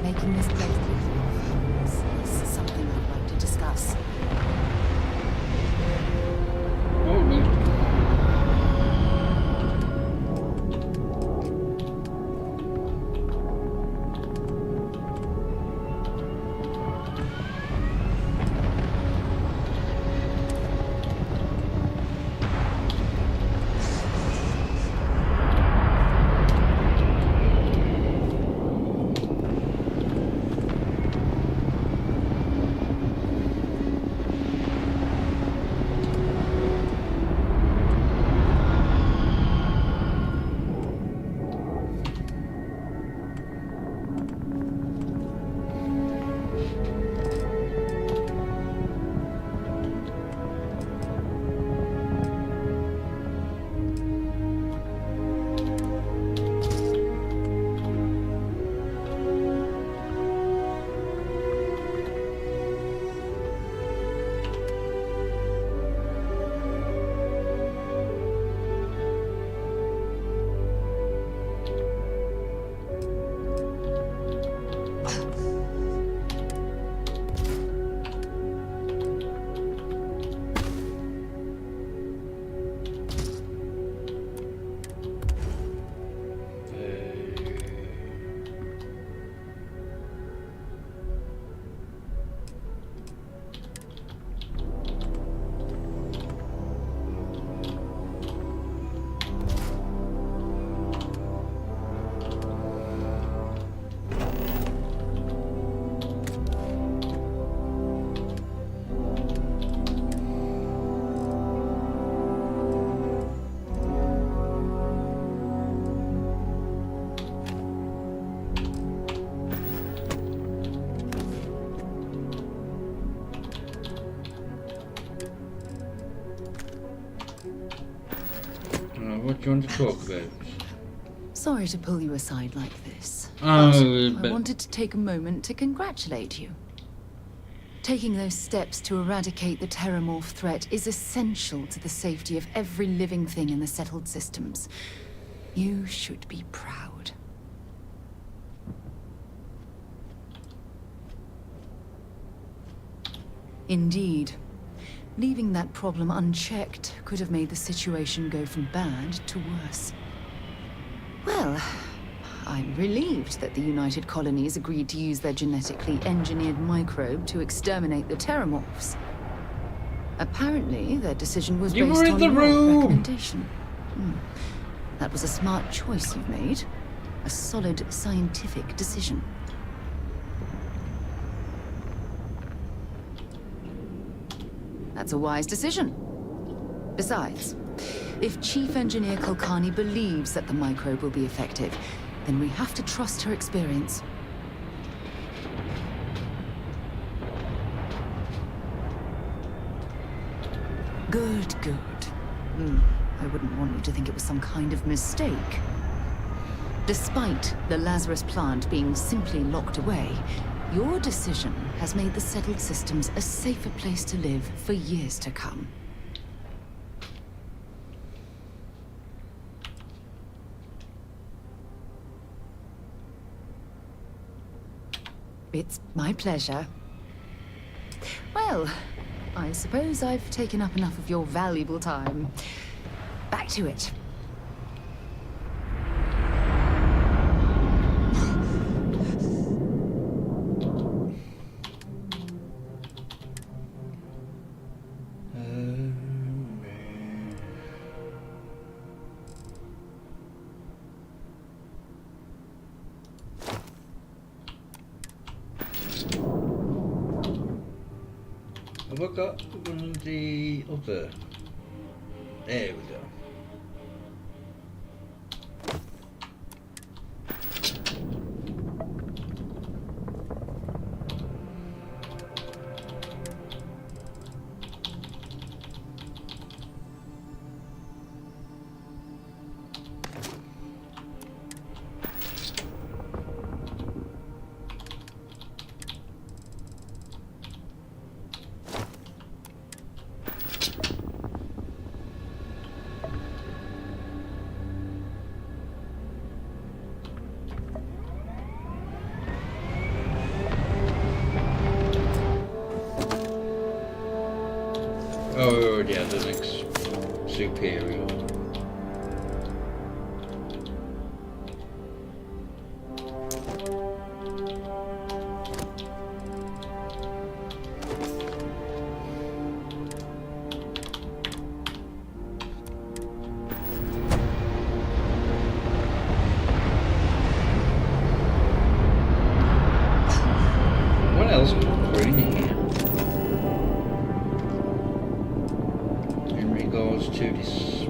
Making this place is something I'd like to discuss. Oh, no. What do you want to talk about? Sorry to pull you aside like this. Oh, but I wanted to take a moment to congratulate you. Taking those steps to eradicate the Terramorph threat is essential to the safety of every living thing in the settled systems. You should be proud. Indeed. Leaving that problem unchecked could have made the situation go from bad to worse. Well, I'm relieved that the United Colonies agreed to use their genetically engineered microbe to exterminate the Terramorphs. Apparently, their decision was based on your recommendation. That was a smart choice you've made. A solid scientific decision. That's a wise decision. Besides, if Chief Engineer Kulkarni believes that the microbe will be effective, then we have to trust her experience. Good, good. I wouldn't want you to think it was some kind of mistake. Despite the Lazarus plant being simply locked away, your decision has made the settled systems a safer place to live for years to come. It's my pleasure. Well, I suppose I've taken up enough of your valuable time. Back to it. Have I got one of the other? There we go. Oh yeah, the next superior. What else was green here? In regards to displays.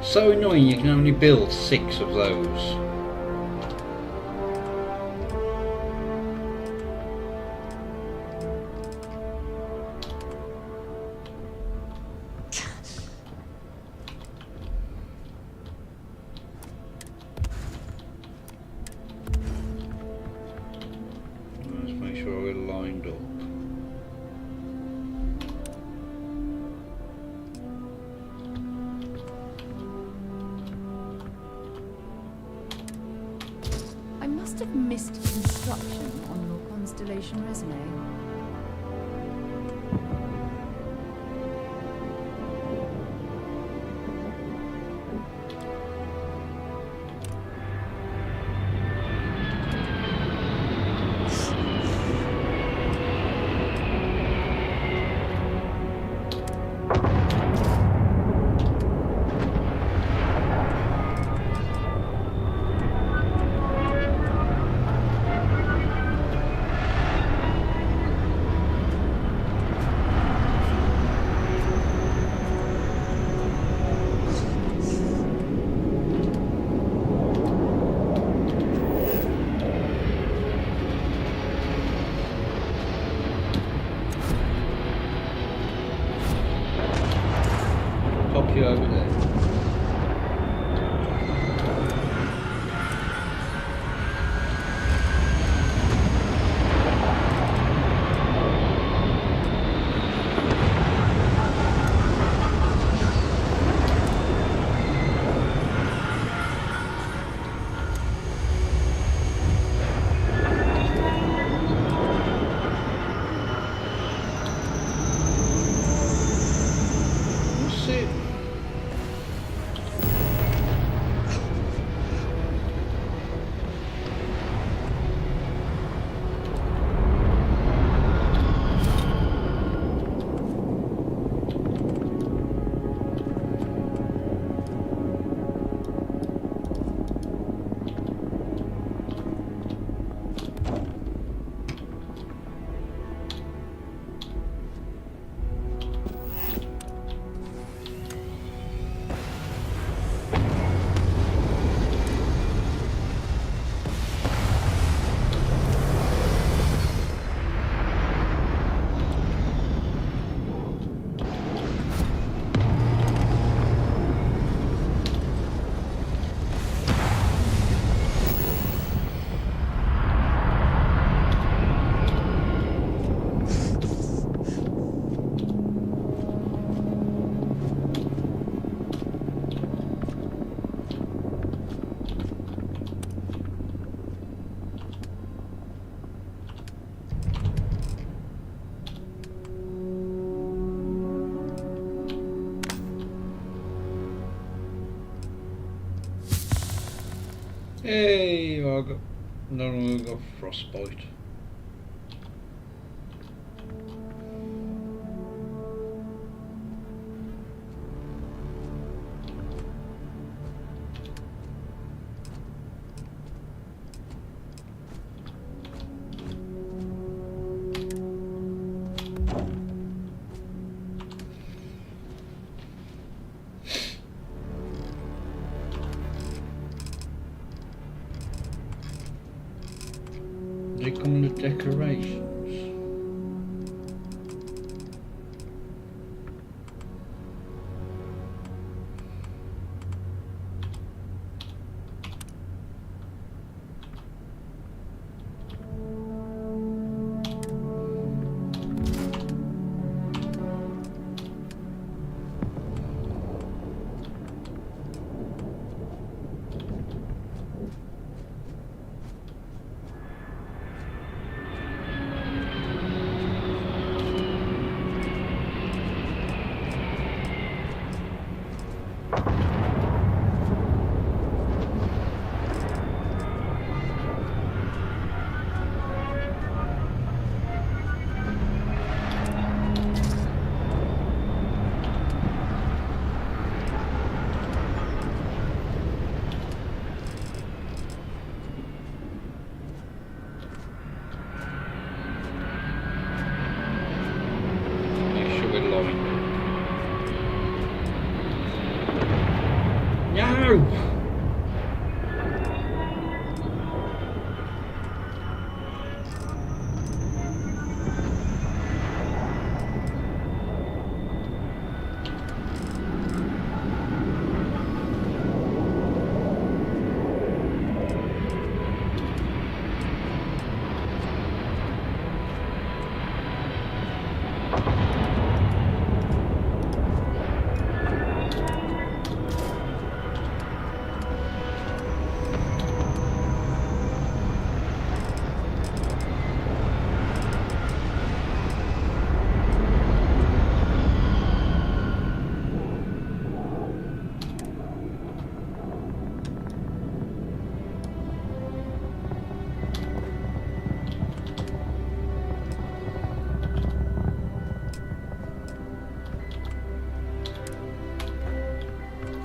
So annoying, you can only build 6 of those. Let's make sure we're lined up. I must have missed construction on your Constellation resume. Hey, I got no longer got frostbite. They come with the decorations.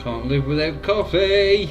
Can't live without coffee.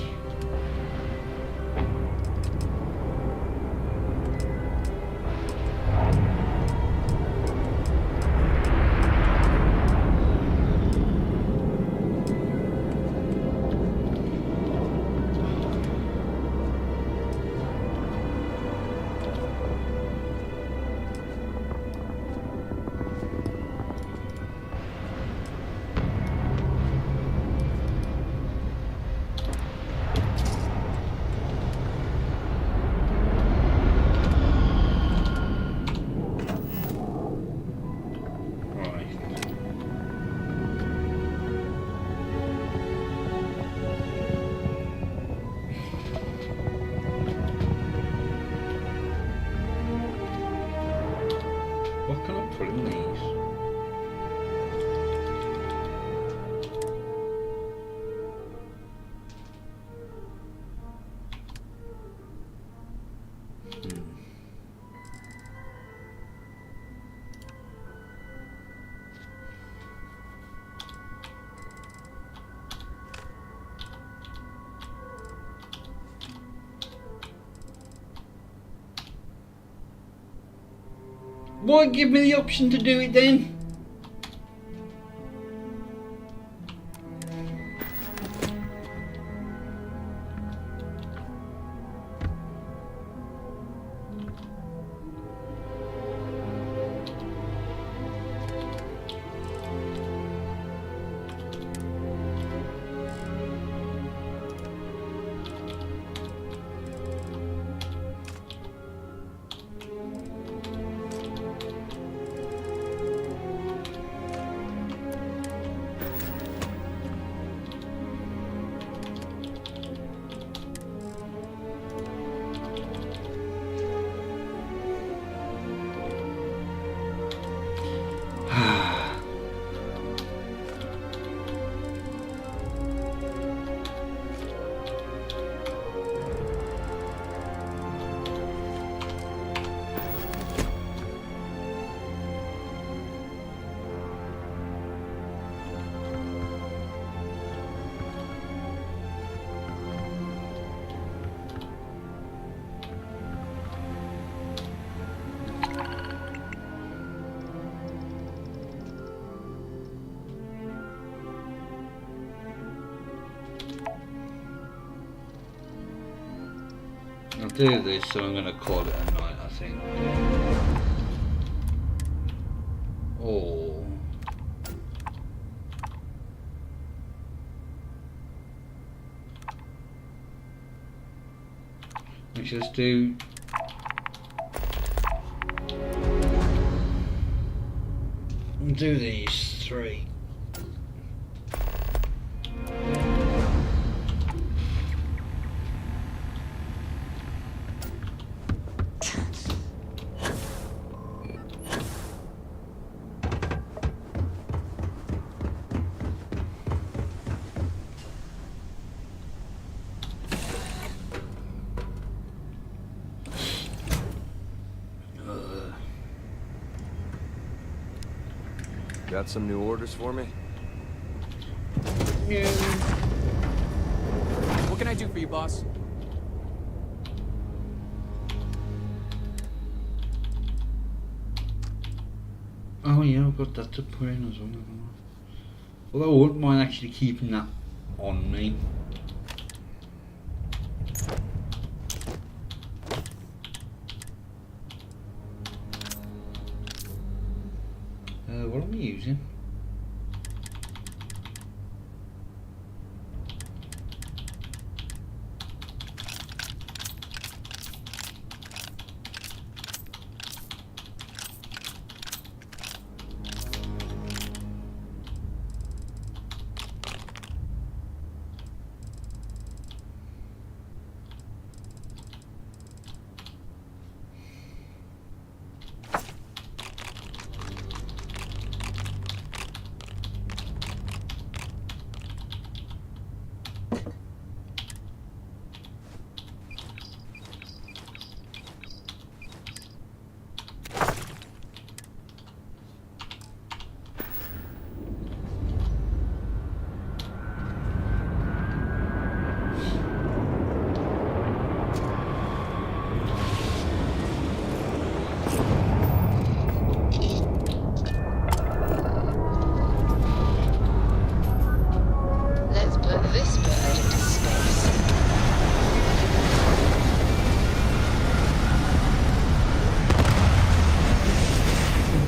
What can I put in these? Why give me the option to do it then? do this, so I'm going to call it a night, I think. Oh. Let's just do... do these 3. Got some new orders for me? Yeah. What can I do for you, boss? Oh yeah, I've got that to put in as well. Although I wouldn't mind actually keeping that on me. What am I using?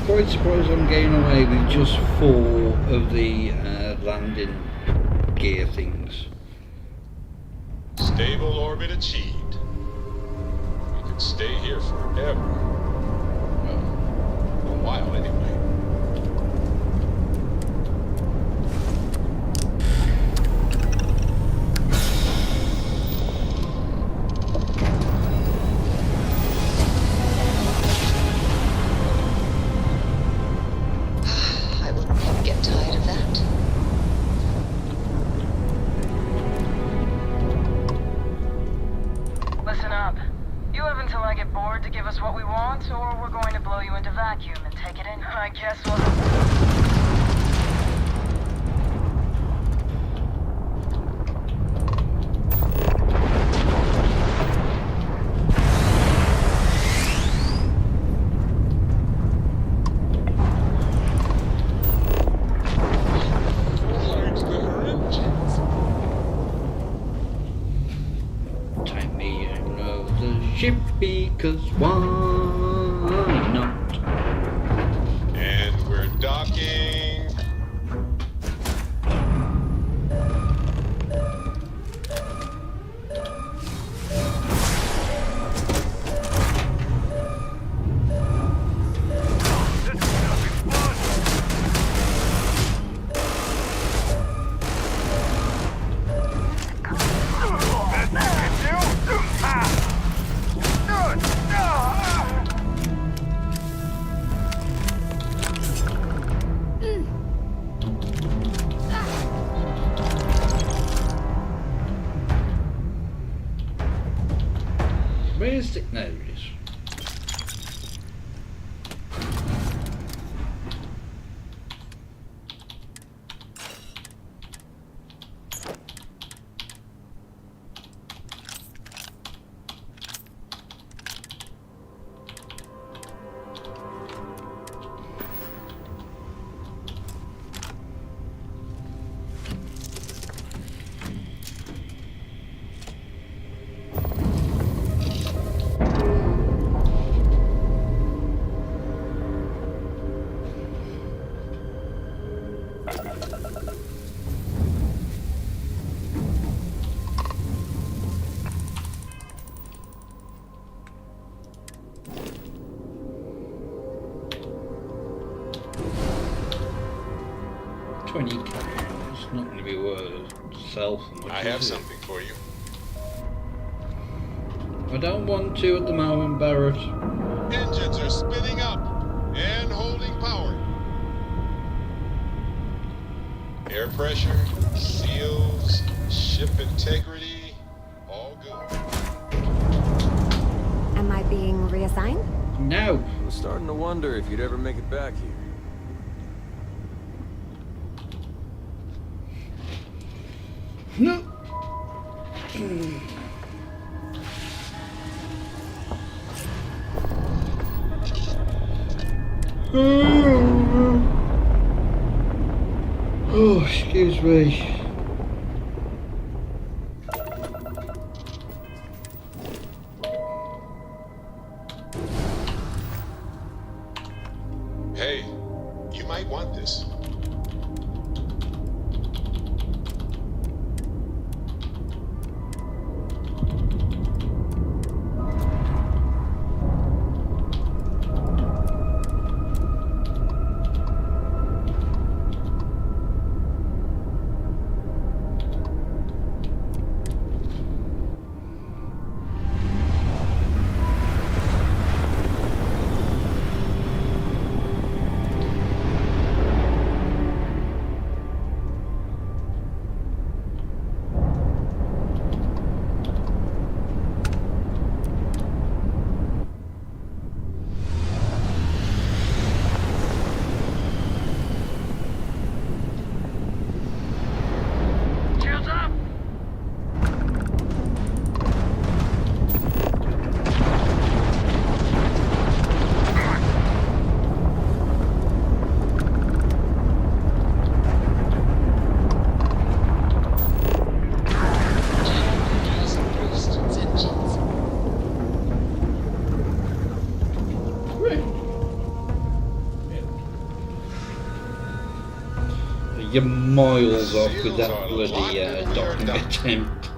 Quite surprised I'm getting away with just 4 of the landing gear things. Stable orbit achieved. We could stay here forever. Well, a while anyway. Because why not? And we're docking. Where's the... no, it is. 20k. It's not going to be worth sell for much. I have something for you. I don't want to at the moment, Barrett. Engines are spinning up and holding power. Air pressure, seals, ship integrity, all good. Am I being reassigned? No. I was starting to wonder if you'd ever make it back here. No. Oh, excuse me. Hey, you might want this. You're miles off with that bloody docking attempt.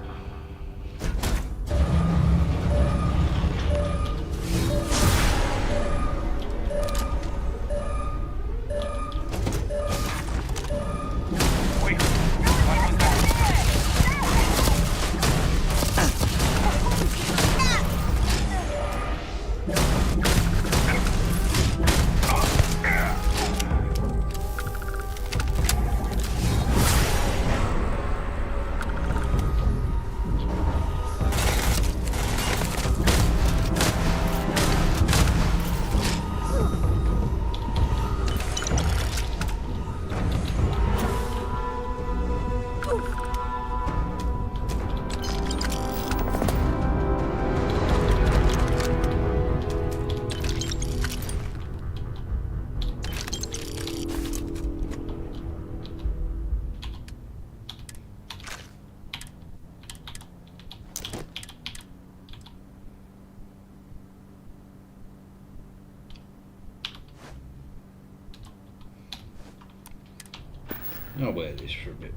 I'll wear this for a bit.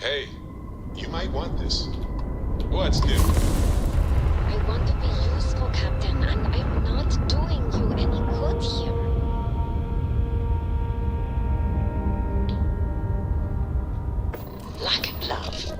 Hey, you might want this. What's new? I want to be useful, Captain, and I'm not doing you any good here. Lack and love.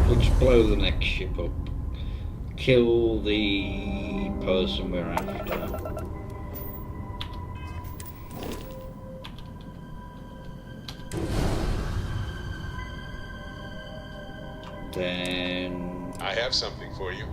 Let's blow the next ship up. Kill the person we're after. Then I have something for you.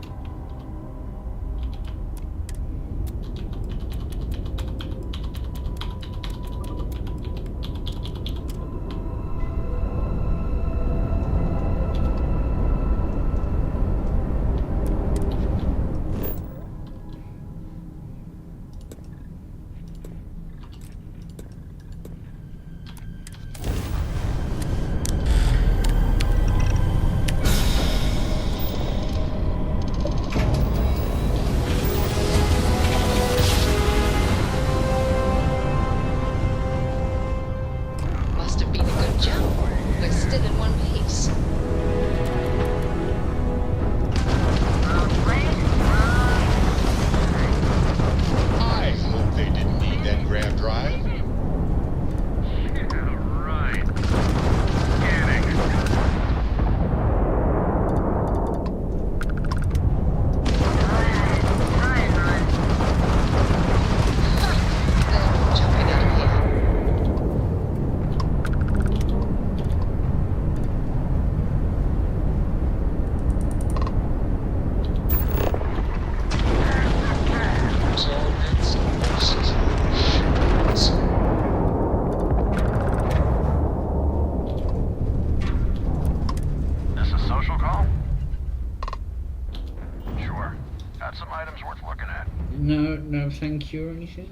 Must have been a good jump. We're still in one piece. I hope they didn't need that grab drive. Jumping out of here. This a social call? Sure. Got some items worth looking at. no, thank you or anything.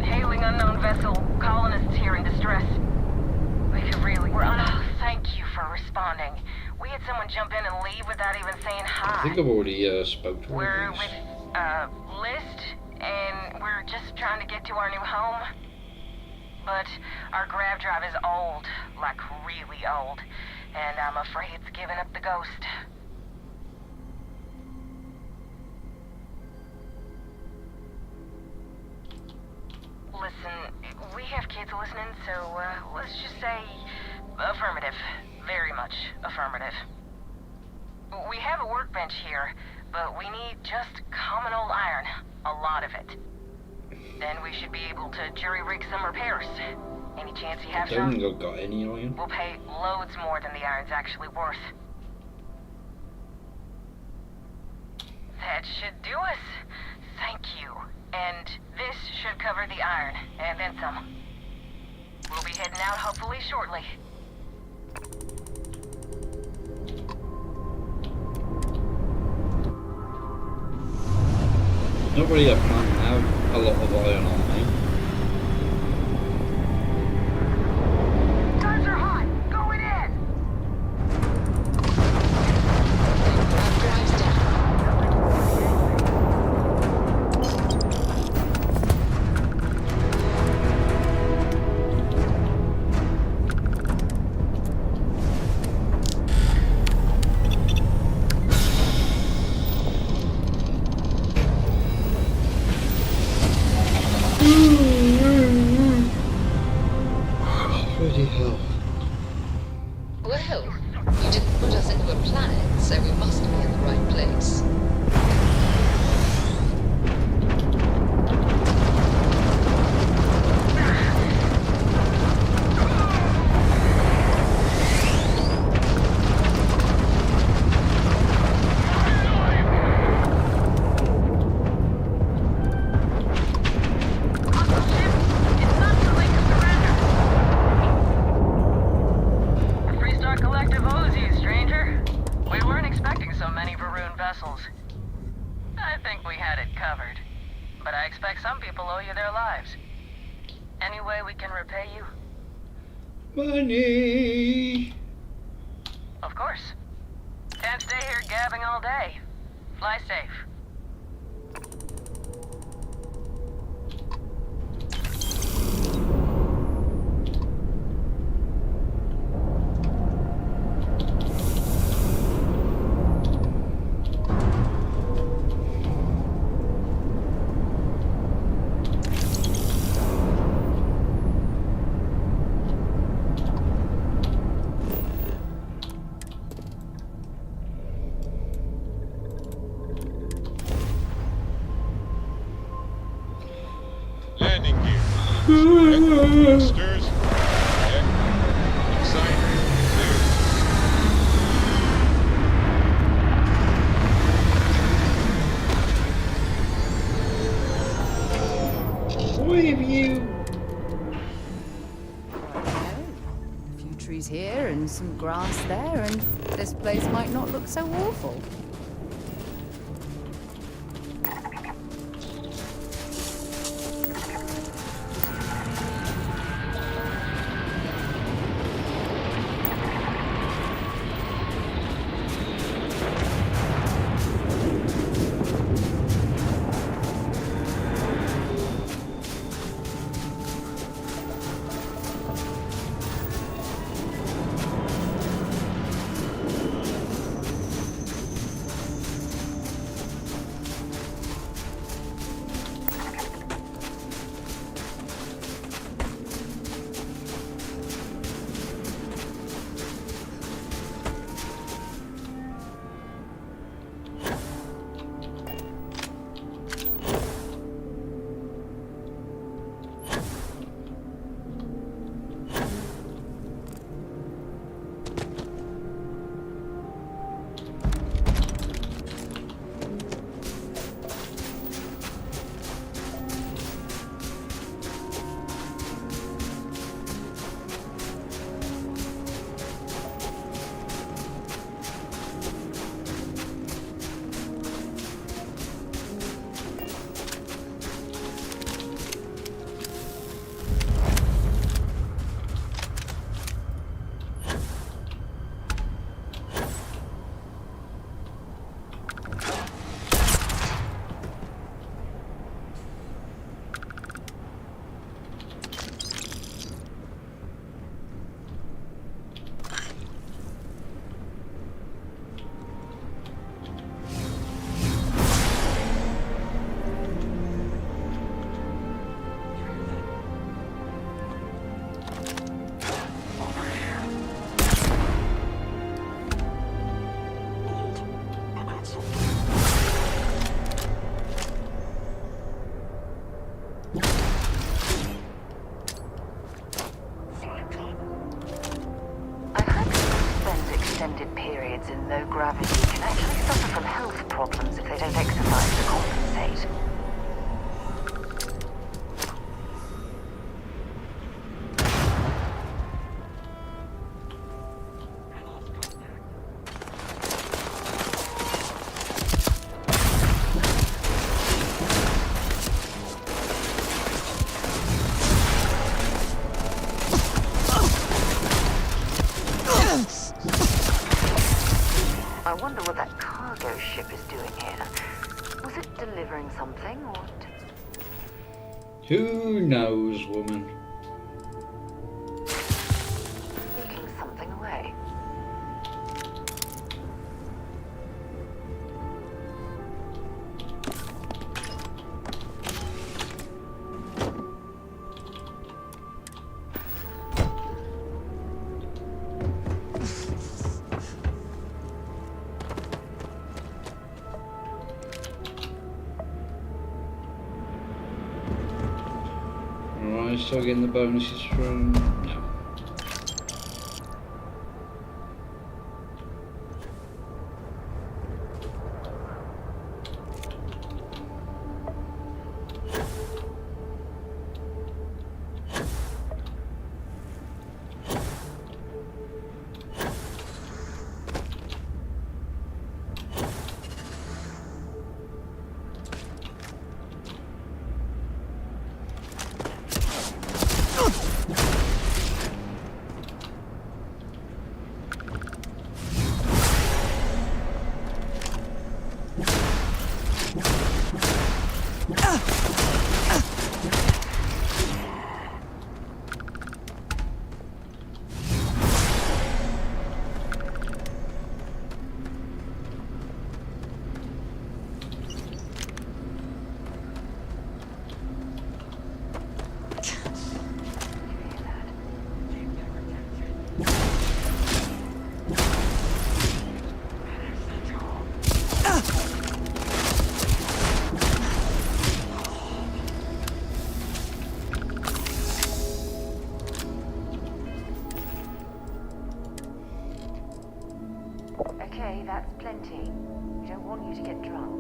Hailing unknown vessel. Colonists here in distress. We're on. Oh, thank you for responding. We had someone jump in and leave without even saying I hi. think I've already spoke to We're her. with List, and we're just trying to get to our new home. But our grab drive is old, like really old, and I'm afraid it's giving up the ghost. Listen, we have kids listening, so let's just say affirmative. Very much affirmative. We have a workbench here, but we need just common old iron. A lot of it. Then we should be able to jury-rig some repairs. Any chance you have I don't some? think I've got any iron. We'll pay loads more than the iron's actually worth. That should do us. Thank you. And this should cover the iron, and then some. We'll be heading out hopefully shortly. Not really a plan to have a lot of iron on me. Guns are hot! Going in! Drives down. Bloody hell. Well, you didn't put us into a planet, so we must be in the right place. Freestar Collective owes you, stranger. tiny Varun vessels. I think we had it covered. But I expect some people owe you their lives. Any way we can repay you? Money! Of course. Can't stay here gabbing all day. Fly safe. Landing gear. Select. Stirs. Check. Excite. Clear. Why have you... A few trees here and some grass there, and this place might not look so awful. in low gravity can actually suffer from health problems if they don't exercise to compensate. I wonder what that cargo ship is doing here. Was it delivering something, or... Who knows, woman? Sneaking something away? Alright, still getting the bonuses from... no. Okay, that's plenty. We don't want you to get drunk.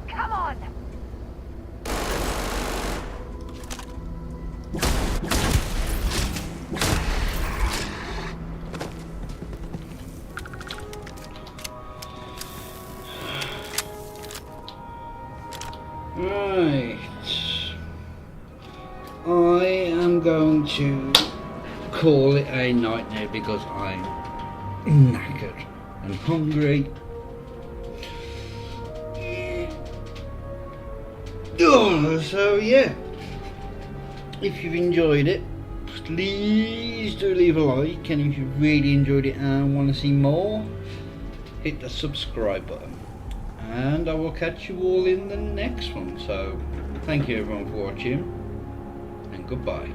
Come on! Right. I am going to call it a night now because I'm knackered and hungry. Oh, so yeah, if you've enjoyed it, please do leave a like, and if you really enjoyed it and want to see more, hit the subscribe button, and I will catch you all in the next one. So thank you everyone for watching, and goodbye.